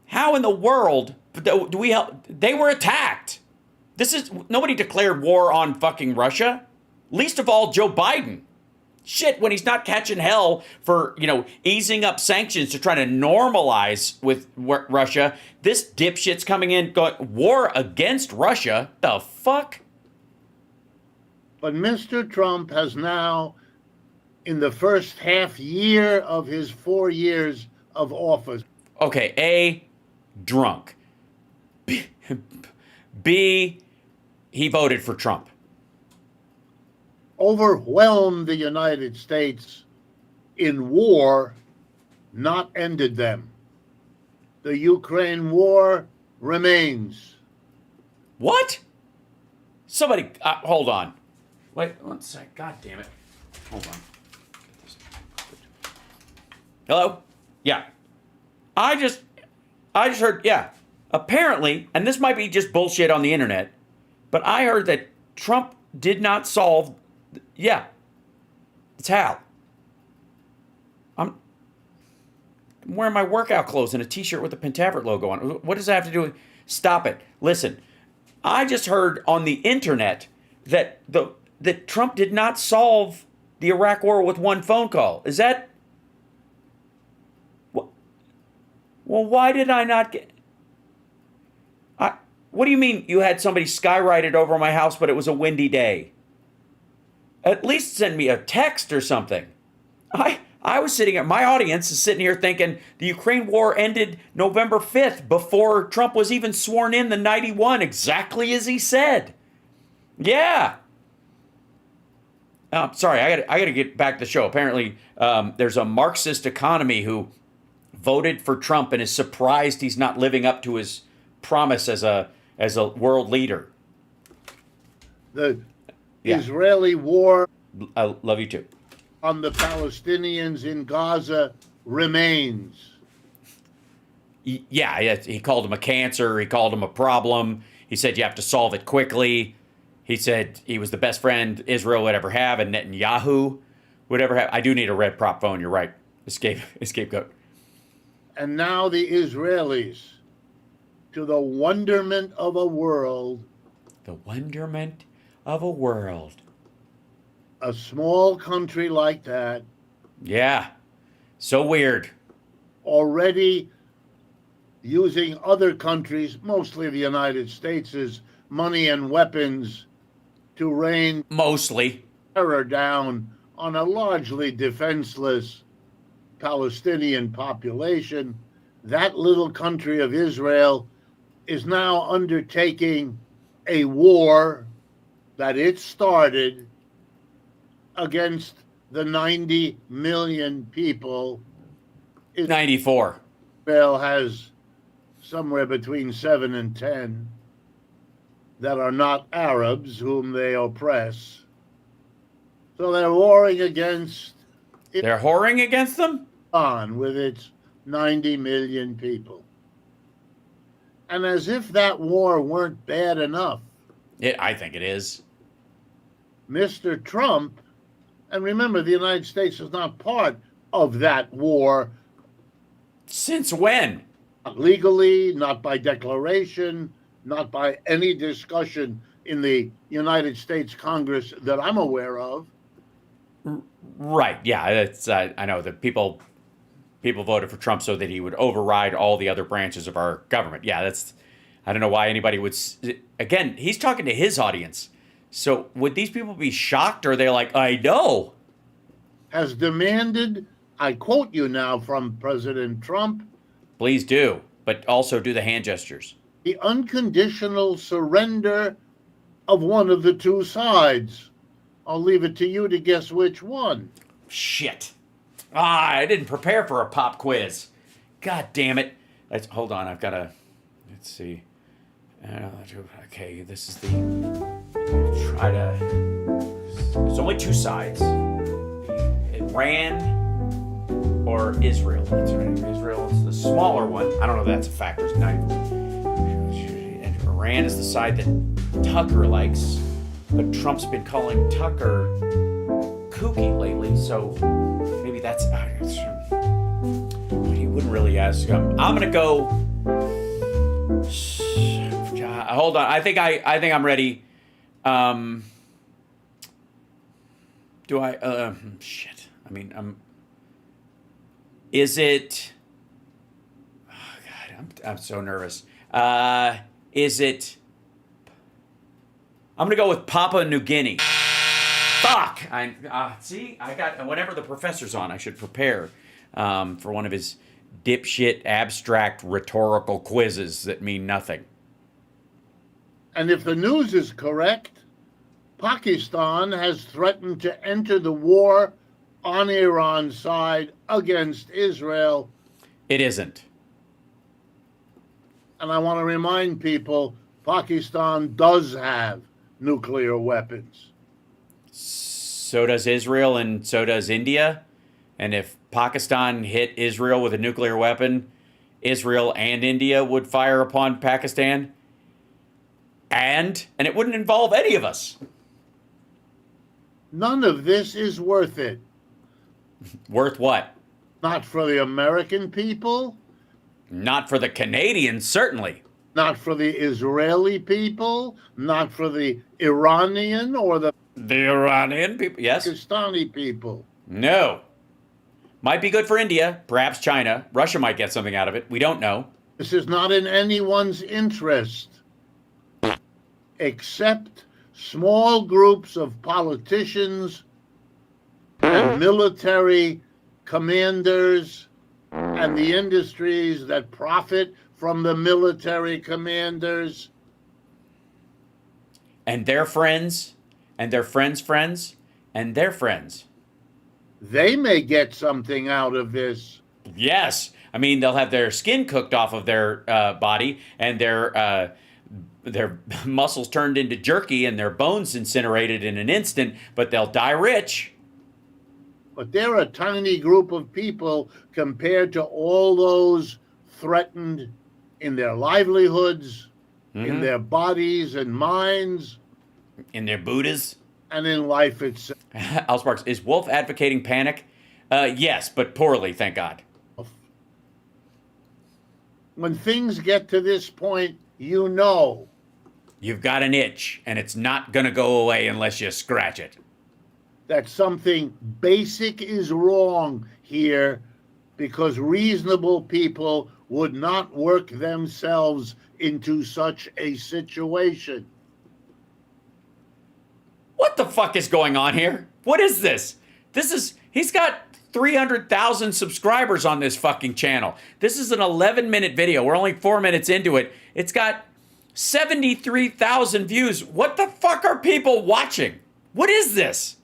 How in the world do we help? They were attacked. Nobody declared war on fucking Russia. Least of all Joe Biden. Shit, when he's not catching hell for, easing up sanctions to try to normalize with Russia, this dipshit's coming in going, war against Russia? The fuck? But Mr. Trump has now, in the first half year of his 4 years of office. Okay, A, drunk. B, he voted for Trump. Overwhelmed the United States in war, not ended them. The Ukraine war remains. What? Somebody, hold on. Wait, 1 sec. God damn it. Hold on. Hello? Yeah. I just heard, yeah. Apparently, and this might be just bullshit on the internet, but I heard that Trump did not solve, yeah. It's Hal. I'm wearing my workout clothes and a t-shirt with the Pentaveret logo on. What does that have to do with, stop it. Listen, I just heard on the internet that that Trump did not solve the Iraq war with one phone call. Is that, well, why did I not get, what do you mean you had somebody skywrite over my house, but it was a windy day? At least send me a text or something. I was sitting here, my audience is sitting here thinking the Ukraine war ended November 5th before Trump was even sworn in the 91, exactly as he said. Yeah. Sorry, I got to get back to the show. Apparently, there's a Marxist economy who voted for Trump and is surprised he's not living up to his promise as a world leader. The Israeli war, I love you too, on the Palestinians in Gaza remains. Yeah, he called him a cancer. He called him a problem. He said you have to solve it quickly. He said he was the best friend Israel would ever have, and Netanyahu would ever have. I do need a red prop phone. You're right. Scapegoat. And now the Israelis, to the wonderment of a world. The wonderment of a world. A small country like that. Yeah. So weird. Already using other countries, mostly the United States' money and weapons to rain mostly terror down on a largely defenseless Palestinian population. That little country of Israel is now undertaking a war that it started against the 90 million people. 94. Israel has somewhere between 7 and 10 that are not Arabs whom they oppress. So they're warring against... They're whoring against them? On with its 90 million people. And as if that war weren't bad enough. I think it is. Mr. Trump, and remember, the United States is not part of that war. Since when? Not legally, not by declaration, not by any discussion in the United States Congress that I'm aware of. Right. Yeah. It's. I know that people voted for Trump so that he would override all the other branches of our government. Yeah. That's. I don't know why anybody would. Again, he's talking to his audience. So would these people be shocked, or are they like, I know? Has demanded, I quote you now from President Trump, Please do, but also do the hand gestures. The unconditional surrender of one of the two sides. I'll leave it to you to guess which one. Shit. I didn't prepare for a pop quiz. God damn it. Hold on, I've got to, let's see. Okay, this is the, try to, there's only two sides. Iran or Israel. That's right, Israel is the smaller one. I don't know if that's a factor. It's not even. Iran is the side that Tucker likes, but Trump's been calling Tucker kooky lately, so maybe that's. He wouldn't really ask. I'm gonna go. Hold on. I think I'm ready. Do I? Shit. I mean, is it? Oh God, I'm so nervous. Is it? I'm gonna go with Papua New Guinea. Fuck! See, I got whenever the professor's on, I should prepare for one of his dipshit, abstract, rhetorical quizzes that mean nothing. And if the news is correct, Pakistan has threatened to enter the war on Iran's side against Israel. It isn't. And I want to remind people, Pakistan does have nuclear weapons. So does Israel and so does India. And if Pakistan hit Israel with a nuclear weapon, Israel and India would fire upon Pakistan. And it wouldn't involve any of us. None of this is worth it. Worth what? Not for the American people. Not for the Canadians, certainly. Not for the Israeli people. Not for the Iranian or the Iranian people, yes. Pakistani people. No. Might be good for India, perhaps China. Russia might get something out of it. We don't know. This is not in anyone's interest, except small groups of politicians and military commanders and the industries that profit from the military commanders. And their friends, and their friends' friends, and their friends. They may get something out of this. Yes. I mean, they'll have their skin cooked off of their body and their muscles turned into jerky and their bones incinerated in an instant, but they'll die rich. But they're a tiny group of people compared to all those threatened in their livelihoods, in their bodies and minds. In their Buddhas. And in life itself. Al Sparks, is Wolf advocating panic? Yes, but poorly, thank God. When things get to this point, you know. You've got an itch, and it's not going to go away unless you scratch it. That something basic is wrong here because reasonable people would not work themselves into such a situation. What the fuck is going on here? What is this? He's got 300,000 subscribers on this fucking channel. This is an 11-minute video. We're only 4 minutes into it. It's got 73,000 views. What the fuck are people watching? What is this?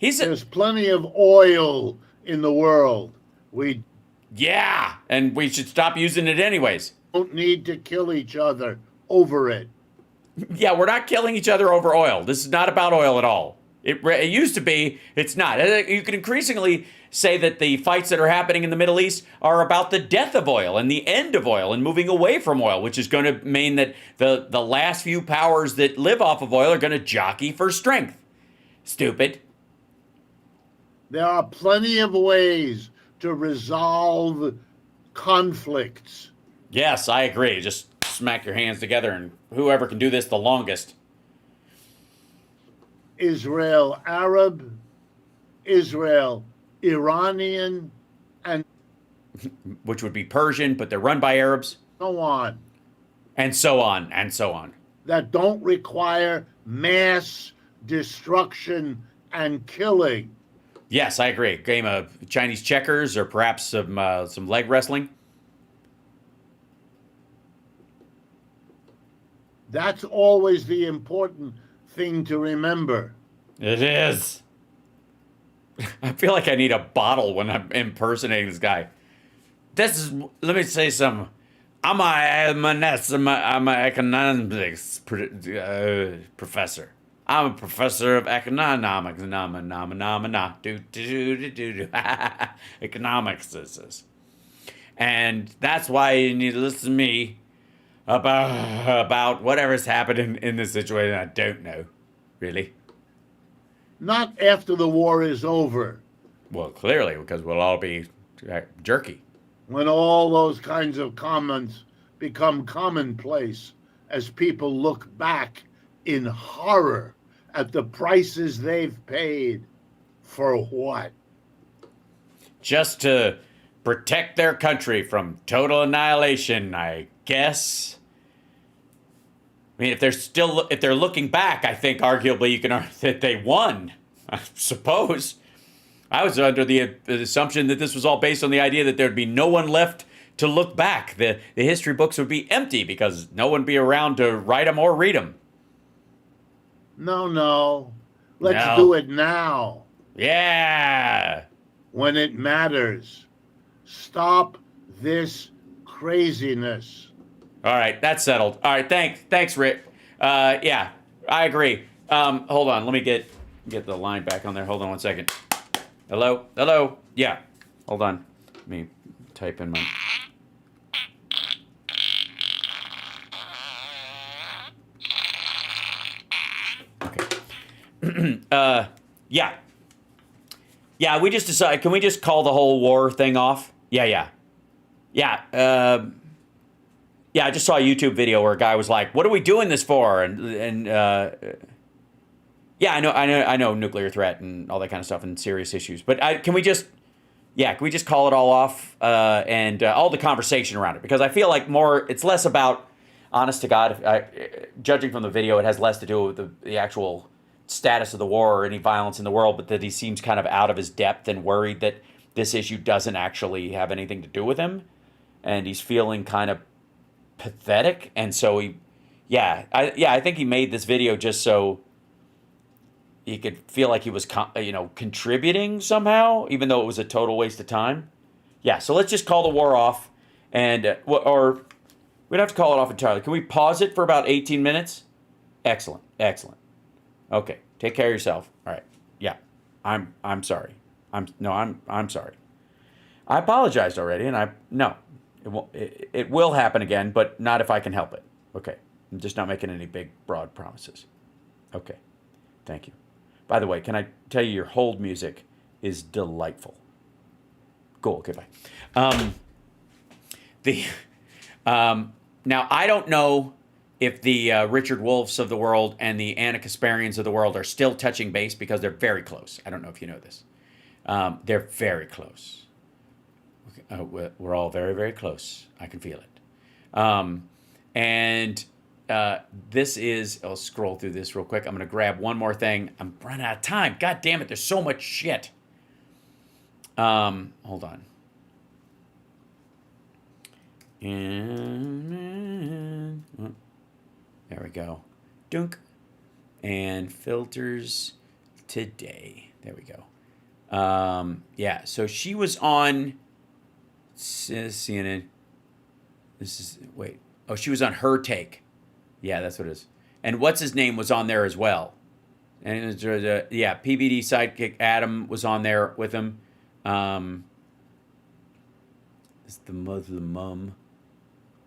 There's plenty of oil in the world. Yeah, and we should stop using it anyways. Don't need to kill each other over it. Yeah, we're not killing each other over oil. This is not about oil at all. It used to be. It's not. You can increasingly say that the fights that are happening in the Middle East are about the death of oil and the end of oil and moving away from oil, which is going to mean that the last few powers that live off of oil are going to jockey for strength. Stupid. There are plenty of ways to resolve conflicts. Yes, I agree. Just smack your hands together and whoever can do this the longest. Israel Arab, Israel Iranian, and which would be Persian, but they're run by Arabs. So on. And so on, and so on. That don't require mass destruction and killing. Yes, I agree. Game of Chinese checkers or perhaps some leg wrestling. That's always the important thing to remember. It is. I feel like I need a bottle when I'm impersonating this guy. Let me say something. I'm an economics professor. I'm a professor of economics. Economics. And that's why you need to listen to me about whatever's happening in this situation. I don't know, really. Not after the war is over. Well, clearly, because we'll all be jerky. When all those kinds of comments become commonplace as people look back in horror at the prices they've paid for what? Just to protect their country from total annihilation, I guess. I mean, if they're looking back, I think arguably you can argue that they won, I suppose. I was under the assumption that this was all based on the idea that there'd be no one left to look back. The history books would be empty because no one would be around to write them or read them. No. Let's do it now. Yeah. When it matters. Stop this craziness. All right, that's settled. All right, thanks, Rick. Yeah, I agree. Hold on, let me get the line back on there. Hold on one second. Hello? Yeah, hold on. Let me type in my... Okay. Yeah, we just decided, can we just call the whole war thing off? Yeah. I just saw a YouTube video where a guy was like, "What are we doing this for?" And yeah, I know nuclear threat and all that kind of stuff and serious issues. But can we just call it all off and all the conversation around it? Because I feel like it's less about, honest to God, judging from the video, it has less to do with the actual status of the war or any violence in the world, but that he seems kind of out of his depth and worried that this issue doesn't actually have anything to do with him, and he's feeling kind of pathetic. And so I think he made this video just so he could feel like he was contributing somehow, even though it was a total waste of time. Yeah, so let's just call the war off, and or we'd have to call it off entirely. Can we pause it for about 18 minutes? Excellent. Okay, take care of yourself. All right. Yeah, I'm sorry. I'm sorry. I apologized already, and it will happen again, but not if I can help it. Okay, I'm just not making any big, broad promises. Okay, thank you. By the way, can I tell you your hold music is delightful. Cool. Okay, bye. Now I don't know if the Richard Wolffs of the world and the Anna Kasparians of the world are still touching base, because they're very close. I don't know if you know this. They're very close. We're all very, very close. I can feel it. This is, I'll scroll through this real quick. I'm going to grab one more thing. I'm running out of time. God damn it. There's so much shit. Hold on. There we go. Dunk. And filters today. There we go. Yeah, so she was on CNN. She was on Her Take. Yeah, that's what it is. And what's his name was on there as well. And it was, PBD sidekick Adam was on there with him. It's the Muslim mum.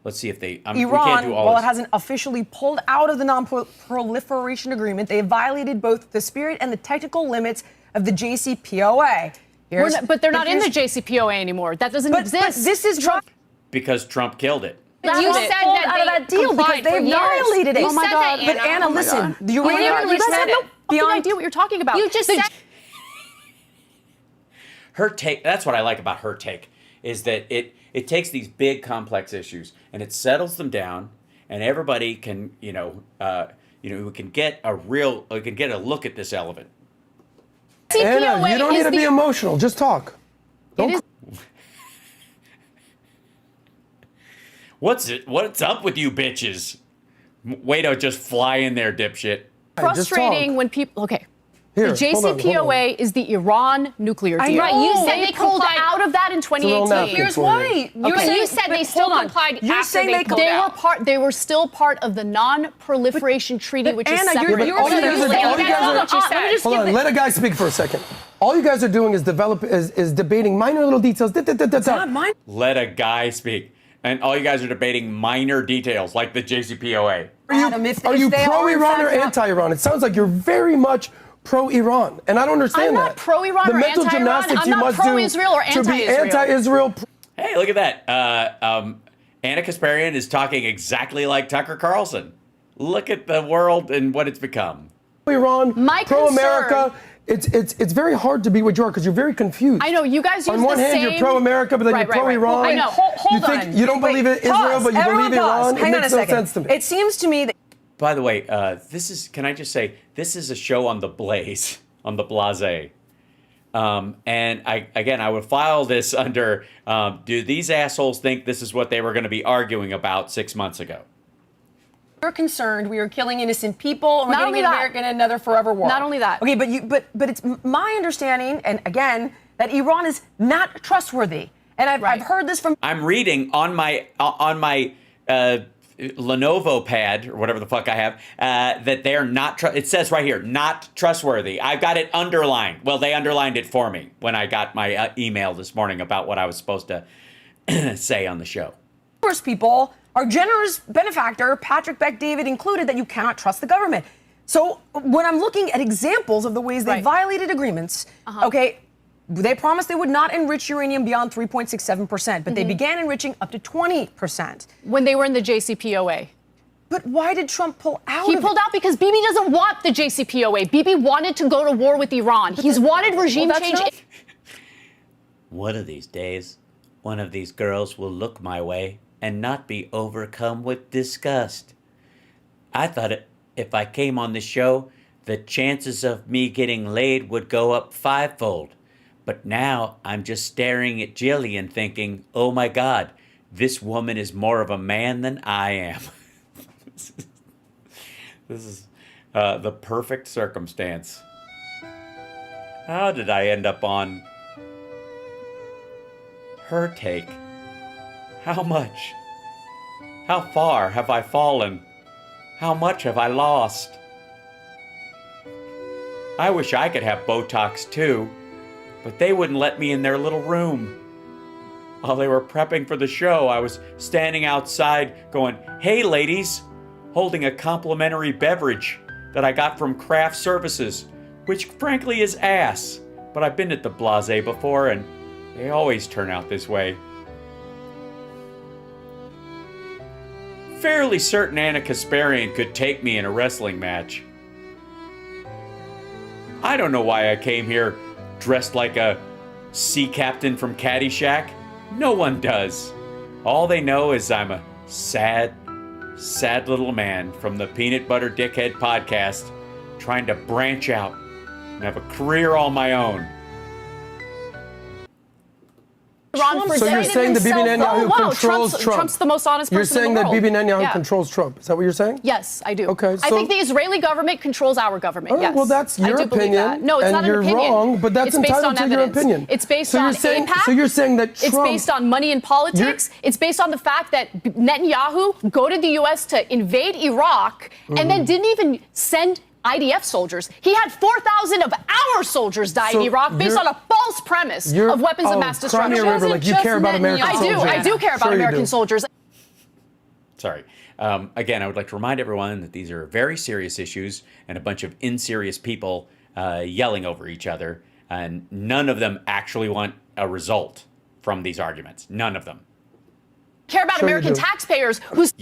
Let's see if they... Iran, we can't do all while this. it hasn't officially pulled out of the non-proliferation agreement, they violated both the spirit and the technical limits of the JCPOA. But they're not in the JCPOA anymore. That doesn't exist. But this is Trump. Because Trump killed it. You said that out of that deal because they violated it. You said that, But Anna, listen, the uranium, you guys have no fucking idea what you're talking about. You just said Her Take, that's what I like about Her Take, is that it takes these big complex issues and it settles them down, and everybody can, we can get a look at this elephant. Anna, you don't need to be emotional. Just talk. What's up with you bitches? Way to just fly in there, dipshit. Frustrating when people. Okay. Here, the hold on. JCPOA is the Iran nuclear deal. Right, you said they pulled out of that in 2018. Here's why. You said they still complied after they pulled out. They were still part of the Non-Proliferation Treaty, which is separate. Hold on, let a guy speak for a second. All you guys are doing is debating minor little details. Let a guy speak. And all you guys are debating minor details like the JCPOA. Are you pro-Iran or anti-Iran? It sounds like you're very much pro-Iran, and I don't understand that. I'm not pro-Iran the or mental anti-Iran. gymnastics I'm you not must pro-Israel or do to be anti-Israel. anti-Israel. Hey, look at that. Anna Kasparian is talking exactly like Tucker Carlson. Look at the world and what it's become. Iran, pro-America. It's very hard to be what you are because you're very confused. I know you guys use on one the hand same... you're pro-America, but then you're pro-Iran. I know. Hold on. You don't believe in Israel, but you believe Iran. Hang on a second. Sense to me. It seems to me that. By the way, can I just say, this is a show on the Blaze, on the Blase. And I would file this under, do these assholes think this is what they were going to be arguing about 6 months ago? We're concerned we are killing innocent people and we're Not getting only that. America in another forever war. Not only that. Okay, but it's my understanding, and again, that Iran is not trustworthy. And I've heard this from. I'm reading on my Lenovo pad or whatever the fuck I have that they're not. It says right here, not trustworthy. I've got it underlined. Well, they underlined it for me when I got my email this morning about what I was supposed to say on the show. First people. Our generous benefactor, Patrick Beck David, included that you cannot trust the government. So when I'm looking at examples of the ways they violated agreements, okay, they promised they would not enrich uranium beyond 3.67%, but they began enriching up to 20%. When they were in the JCPOA. But why did Trump pull out He pulled out because Bibi doesn't want the JCPOA. Bibi wanted to go to war with Iran. He's wanted regime change. One of these days, one of these girls will look my way and not be overcome with disgust. I thought if I came on the show, the chances of me getting laid would go up fivefold. But now I'm just staring at Jillian thinking, oh my God, this woman is more of a man than I am. This is the perfect circumstance. How did I end up on her take? How much? How far have I fallen? How much have I lost? I wish I could have Botox too, but they wouldn't let me in their little room. While they were prepping for the show, I was standing outside going, hey ladies, holding a complimentary beverage that I got from Craft Services, which frankly is ass. But I've been at the Blase before and they always turn out this way. Fairly certain Anna Kasparian could take me in a wrestling match. I don't know why I came here dressed like a sea captain from Caddyshack. No one does. All they know is I'm a sad, sad little man from the Peanut Butter Dickhead podcast trying to branch out and have a career all my own. So you're saying that Bibi Netanyahu controls Trump? Trump's the most honest person in the world. You're saying that Bibi Netanyahu controls Trump. Is that what you're saying? Yes, I do. Okay, I think the Israeli government controls our government, yes. Well, that's your opinion. That. No, it's not an opinion. You're wrong, but that's entitled to your opinion. It's based on AIPAC. So you're saying that Trump... It's based on money in politics. It's based on the fact that Netanyahu go to the U.S. to invade Iraq and then didn't even send IDF soldiers. He had 4,000 of our soldiers die in Iraq based on a false premise of weapons of mass destruction. Like you care about American soldiers. I do care about American soldiers. Sorry. Again, I would like to remind everyone that these are very serious issues and a bunch of inserious people yelling over each other, and none of them actually want a result from these arguments. None of them. Care about American taxpayers who's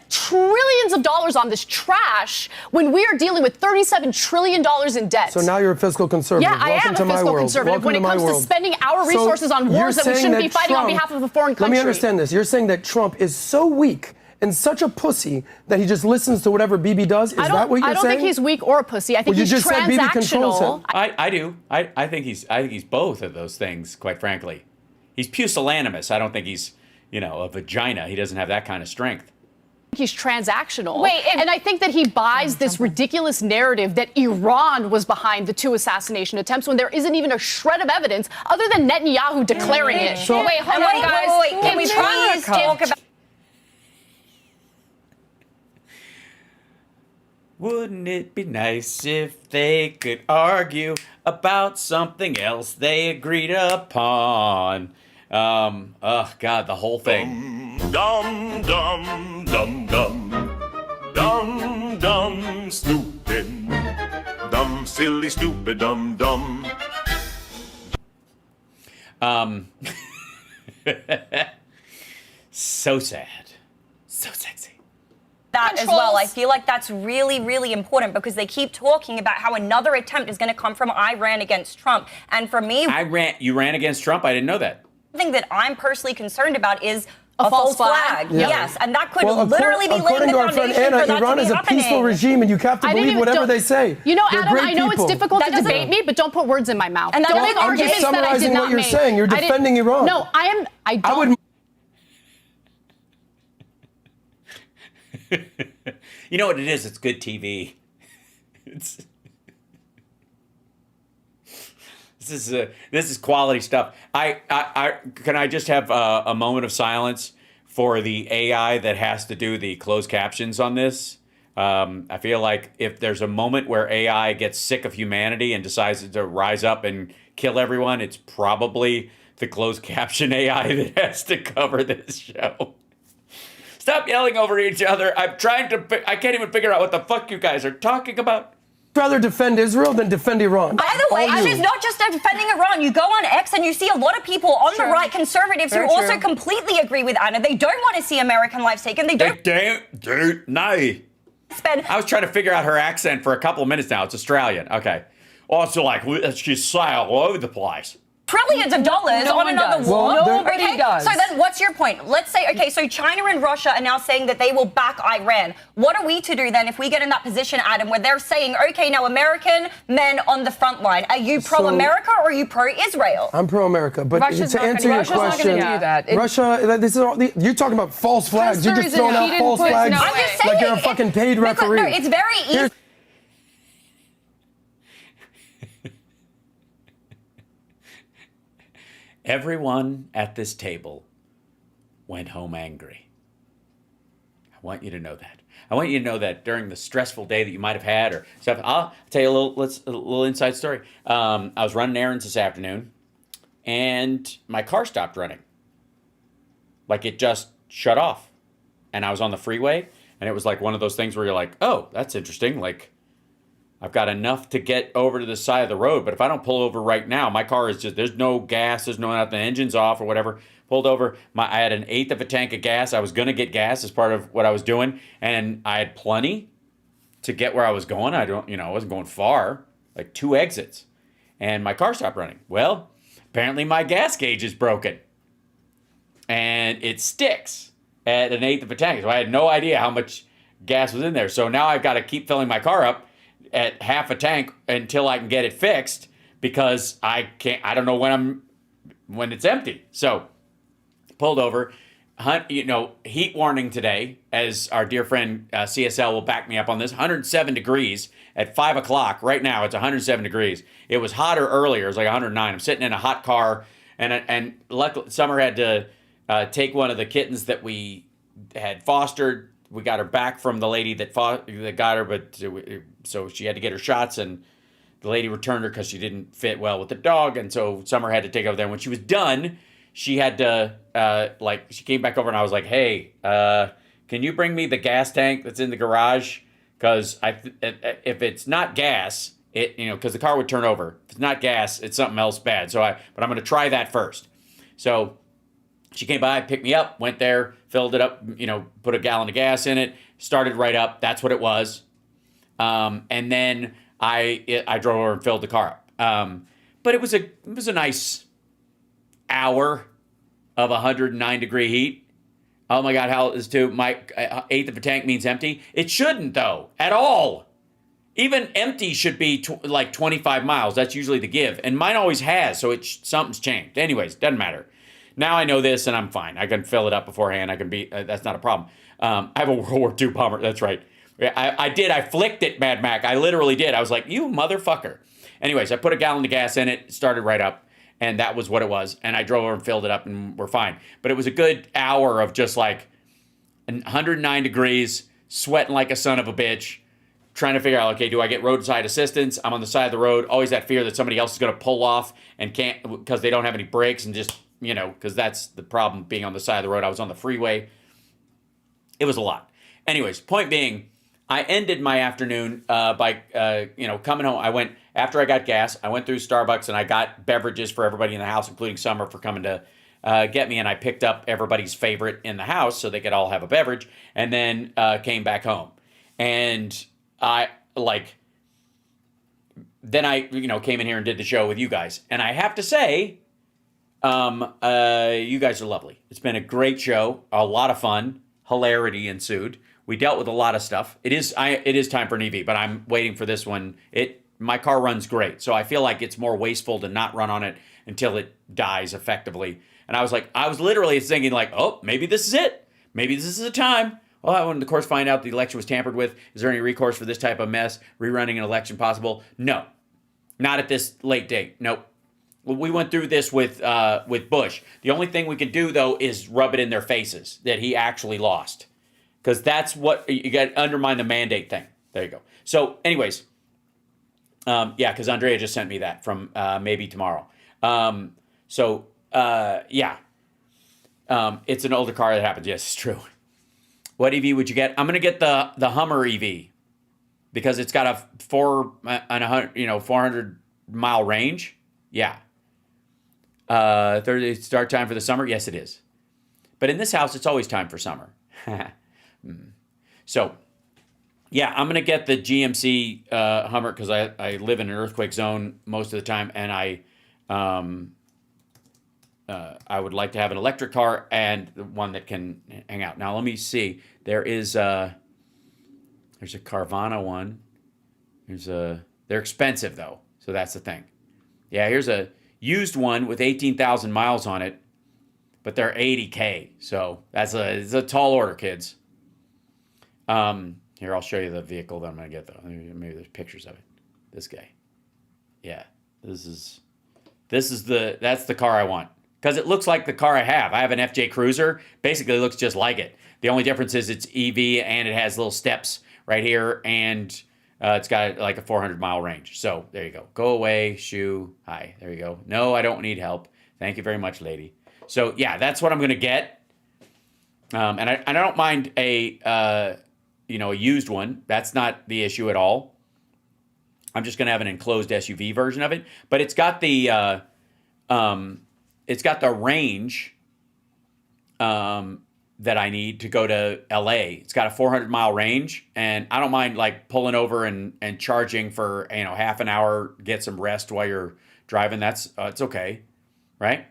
trillions of dollars on this trash when we are dealing with $37 trillion in debt. So now you're a fiscal conservative. Yeah, I am a fiscal conservative when it comes to spending our resources on wars that we shouldn't be fighting on behalf of a foreign country. Let me understand this. You're saying that Trump is so weak and such a pussy that he just listens to whatever Bibi does? Is that what you're saying? I don't think he's weak or a pussy. I think Well, he's you just said Bibi controls him. transactional. I do. I think he's both of those things, quite frankly. He's pusillanimous. I don't think he's, a vagina. He doesn't have that kind of strength. He's transactional. And I think that he buys this ridiculous narrative that Iran was behind the 2 assassination attempts when there isn't even a shred of evidence other than Netanyahu declaring it. So- Wait, hold on, guys. Wait. Can we please talk about? Wouldn't it be nice if they could argue about something else they agreed upon? Oh God, the whole thing. Dum dum dum dum dum dum stupid dumb silly stupid dum dum. So sad, so sexy. That as well. I feel like that's really, really important because they keep talking about how another attempt is going to come from Iran against Trump. And for me, You ran against Trump? I didn't know that. something that I'm personally concerned about is a false flag. Yeah. Yes, and that could Well, literally be laying according the to our friend foundation Anna, for that Iran to is be a peaceful happening. regime, and you have to believe whatever they say. You know, They're Adam, great I know people. it's difficult That to doesn't- debate me, but don't put words in my mouth. And that Don't doesn't- make I'm just arguments that I did summarizing not what you're make. saying. You're I didn't- defending Iran. No, I don't. I would. You know what it is? It's good TV. This is quality stuff. Can I just have a moment of silence for the AI that has to do the closed captions on this? I feel like if there's a moment where AI gets sick of humanity and decides to rise up and kill everyone, it's probably the closed caption AI that has to cover this show. Stop yelling over each other. I can't even figure out what the fuck you guys are talking about. I'd rather defend Israel than defend Iran. By the way, All you. she's not just defending Iran. You go on X and you see a lot of people on the right, conservatives, Very who also true. completely agree with Anna. They don't want to see American lives taken. They don't No. spend. I was trying to figure out her accent for a couple of minutes now. It's Australian. Okay. Also, she's all over the place. trillions of dollars No on one another does. war. Well, nobody does. So then what's your point? Let's say, okay, so China and Russia are now saying that they will back Iran. What are we to do then if we get in that position, Adam, where they're saying, okay, now American men on the front line, are you pro-America or are you pro-Israel? I'm pro-America, but Russia's to not answer gonna- your Russia's not question, gonna do that. Russia, this is all, you're talking about false flags. You're just throwing out false flags I'm just saying, like you're a fucking paid referee. No, it's very easy. Here's- Everyone at this table went home angry. I want you to know that. I want you to know that during the stressful day that you might have had or stuff. I'll tell you a little inside story. I was running errands this afternoon, and my car stopped running. Like it just shut off, and I was on the freeway, and it was like one of those things where you're like, "Oh, that's interesting." Like I've got enough to get over to the side of the road, but if I don't pull over right now, my car is there's no gas, there's no nothing, the engine's off or whatever. Pulled over, I had 1/8 of a tank of gas. I was going to get gas as part of what I was doing, and I had plenty to get where I was going. I wasn't going far, like 2 exits, and my car stopped running. Well, apparently my gas gauge is broken, and it sticks at 1/8 of a tank. So I had no idea how much gas was in there. So now I've got to keep filling my car up at half a tank until I can get it fixed because I don't know when it's empty. So pulled over, heat warning today, as our dear friend CSL will back me up on this, 107 degrees at 5 o'clock. Right now it's 107 degrees. It was hotter earlier. It was like 109. I'm sitting in a hot car, and luckily Summer had to take one of the kittens that we had fostered. We got her back from the lady that got her, but so she had to get her shots, and the lady returned her because she didn't fit well with the dog, and so Summer had to take over there. When she was done, she had to she came back over, and I was like, "Hey, can you bring me the gas tank that's in the garage? Because if it's not gas, because the car would turn over. If it's not gas, it's something else bad. But I'm going to try that first." So she came by, picked me up, went there, filled it up, put a gallon of gas in it, started right up. That's what it was. And then I drove over and filled the car up. But it was a nice hour of 109 degree heat. Oh my God, hell is too. My eighth of a tank means empty. It shouldn't though, at all. Even empty should be like 25 miles. That's usually the give. And mine always has, so something's changed. Anyways, doesn't matter. Now I know this and I'm fine. I can fill it up beforehand. I can be, that's not a problem. I have a World War II bomber. That's right. I did. I flicked it, Mad Mac. I literally did. I was like, you motherfucker. Anyways, I put a gallon of gas in it, started right up, and that was what it was. And I drove over and filled it up and we're fine. But it was a good hour of just like 109 degrees, sweating like a son of a bitch, trying to figure out, okay, do I get roadside assistance? I'm on the side of the road. Always that fear that somebody else is going to pull off and can't because they don't have any brakes and just, because that's the problem being on the side of the road. I was on the freeway. It was a lot. Anyways, point being, I ended my afternoon by, coming home. After I got gas, I went through Starbucks and I got beverages for everybody in the house, including Summer for coming to get me. And I picked up everybody's favorite in the house so they could all have a beverage and then came back home. And then I came in here and did the show with you guys. And I have to say, you guys are lovely. It's been a great show, a lot of fun, hilarity ensued. We dealt with a lot of stuff. It is time for an EV, but I'm waiting for this one. My car runs great, so I feel like it's more wasteful to not run on it until it dies effectively. And I was literally thinking like, oh, maybe this is it. Maybe this is the time. Well, I wanted to, of course, find out the election was tampered with. Is there any recourse for this type of mess? Rerunning an election possible? No, not at this late date. Nope. We went through this with Bush. The only thing we can do, though, is rub it in their faces that he actually lost. Because that's what, you got to undermine the mandate thing. There you go. So, anyways, because Andrea just sent me that from maybe tomorrow. It's an older car that happens. Yes, it's true. What EV would you get? I'm going to get the Hummer EV because it's got a 400 mile range. Yeah. Thursday start time for the summer. Yes, it is. But in this house, it's always time for summer. So, yeah, I'm going to get the GMC Hummer because I live in an earthquake zone most of the time, and I would like to have an electric car and one that can hang out. Now, let me see. There's a Carvana one. They're expensive, though, so that's the thing. Yeah, here's a used one with 18,000 miles on it, but they're $80K. So it's a tall order, kids. Here, I'll show you the vehicle that I'm going to get, though. Maybe there's pictures of it. This guy. Yeah, that's the car I want. Because it looks like the car I have. I have an FJ Cruiser. Basically, it looks just like it. The only difference is it's EV and it has little steps right here. And it's got like a 400-mile range. So there you go. Go away, shoe. Hi. There you go. No, I don't need help. Thank you very much, lady. So yeah, that's what I'm going to get. And I don't mind a used one. That's not the issue at all. I'm just going to have an enclosed SUV version of it. But it's got the range that I need to go to LA. It's got a 400-mile range, and I don't mind like pulling over and charging for half an hour, get some rest while you're driving. That's it's okay, right?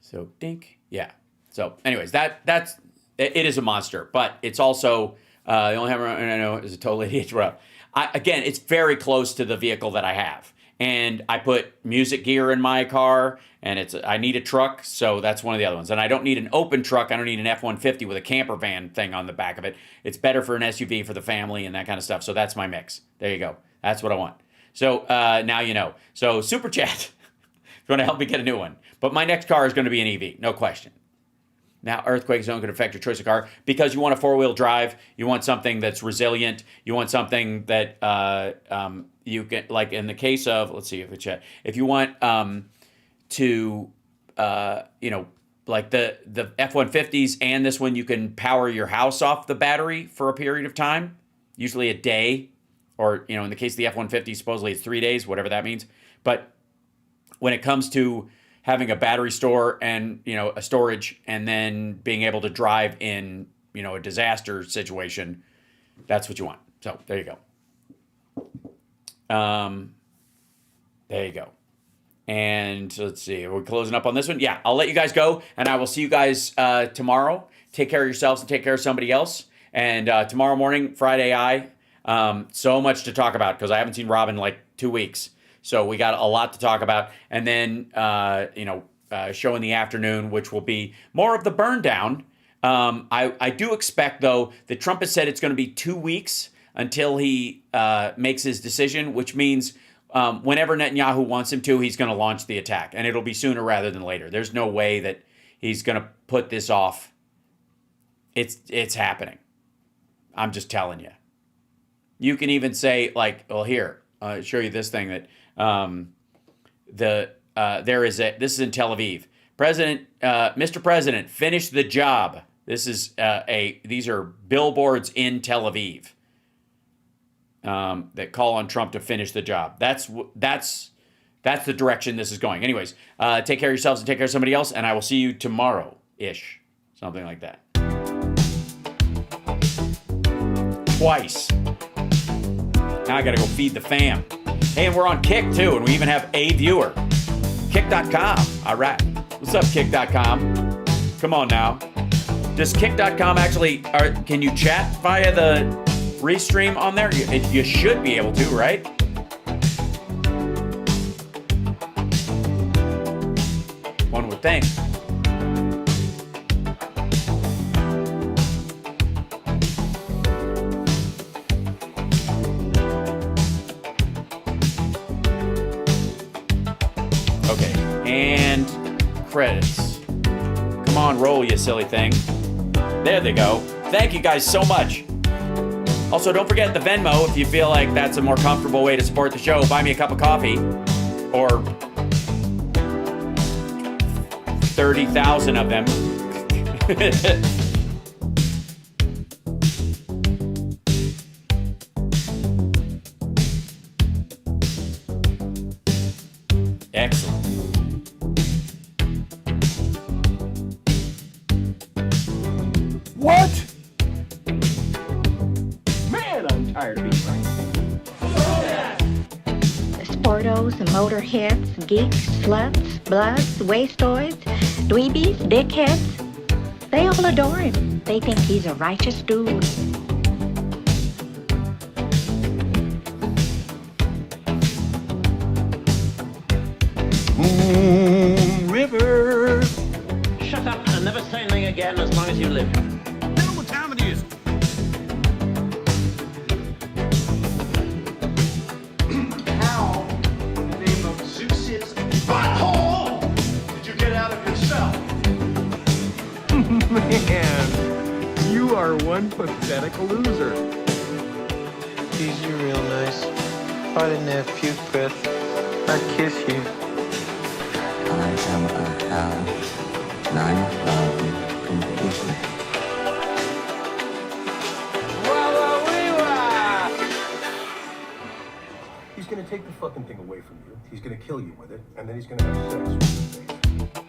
So dink, yeah. So, anyways, that's it is a monster, but it's also the only hammer I know is a total idiot. Again, it's very close to the vehicle that I have. And I put music gear in my car, and I need a truck, so that's one of the other ones. And I don't need an open truck. I don't need an F-150 with a camper van thing on the back of it. It's better for an SUV for the family and that kind of stuff. So that's my mix. There you go. That's what I want. So now you know. So Super Chat, if you want to help me get a new one. But my next car is going to be an EV, no question. Now, earthquake zone could affect your choice of car because you want a four-wheel drive. You want something that's resilient. You want something that you can, like in the case of, let's see if it's chat. If you want like the F-150s and this one, you can power your house off the battery for a period of time, usually a day, or in the case of the F-150, supposedly it's 3 days, whatever that means. But when it comes to having a battery store and, a storage and then being able to drive in, a disaster situation, that's what you want. So there you go. There you go. And let's see, we're closing up on this one. Yeah, I'll let you guys go, and I will see you guys tomorrow. Take care of yourselves and take care of somebody else. And tomorrow morning, Friday Eye, so much to talk about because I haven't seen Rob in like 2 weeks. So we got a lot to talk about. And then, show in the afternoon, which will be more of the burn down. I do expect, though, that Trump has said it's going to be 2 weeks until he makes his decision, which means whenever Netanyahu wants him to, he's going to launch the attack. And it'll be sooner rather than later. There's no way that he's going to put this off. It's happening. I'm just telling you. You can even say, like, well, here, I'll show you this thing that this is in Tel Aviv. Mr. President, finish the job. This is these are billboards in Tel Aviv that call on Trump to finish the job. That's the direction this is going. Anyways, take care of yourselves and take care of somebody else, and I will see you tomorrow-ish. Something like that. Twice. Now I gotta go feed the fam. Hey, and we're on Kick too, and we even have a viewer. Kick.com. All right. What's up, Kick.com? Come on now. Does Kick.com actually, can you chat via the restream on there? You should be able to, right? One would think. Okay, and credits. Come on, roll, you silly thing. There they go. Thank you guys so much. Also, don't forget the Venmo if you feel like that's a more comfortable way to support the show. Buy me a cup of coffee. Or 30,000 of them. Excellent. What? Man, I'm tired of being right. The sportos, the motorheads, geeks, sluts, bloods, wastoids, dweebies, dickheads. They all adore him. They think he's a righteous dude. Moon River. Shut up and never say anything again as long as you live. Tell them what time it is. How, in the name of Zeus's butthole, did you get out of yourself? Man, you are one pathetic loser. Geez, you're real nice. If I didn't have puke breath, I'd kiss you. I am a cow, and I love you completely. He's gonna take the fucking thing away from you. He's gonna kill you with it, and then he's gonna have sex with your face.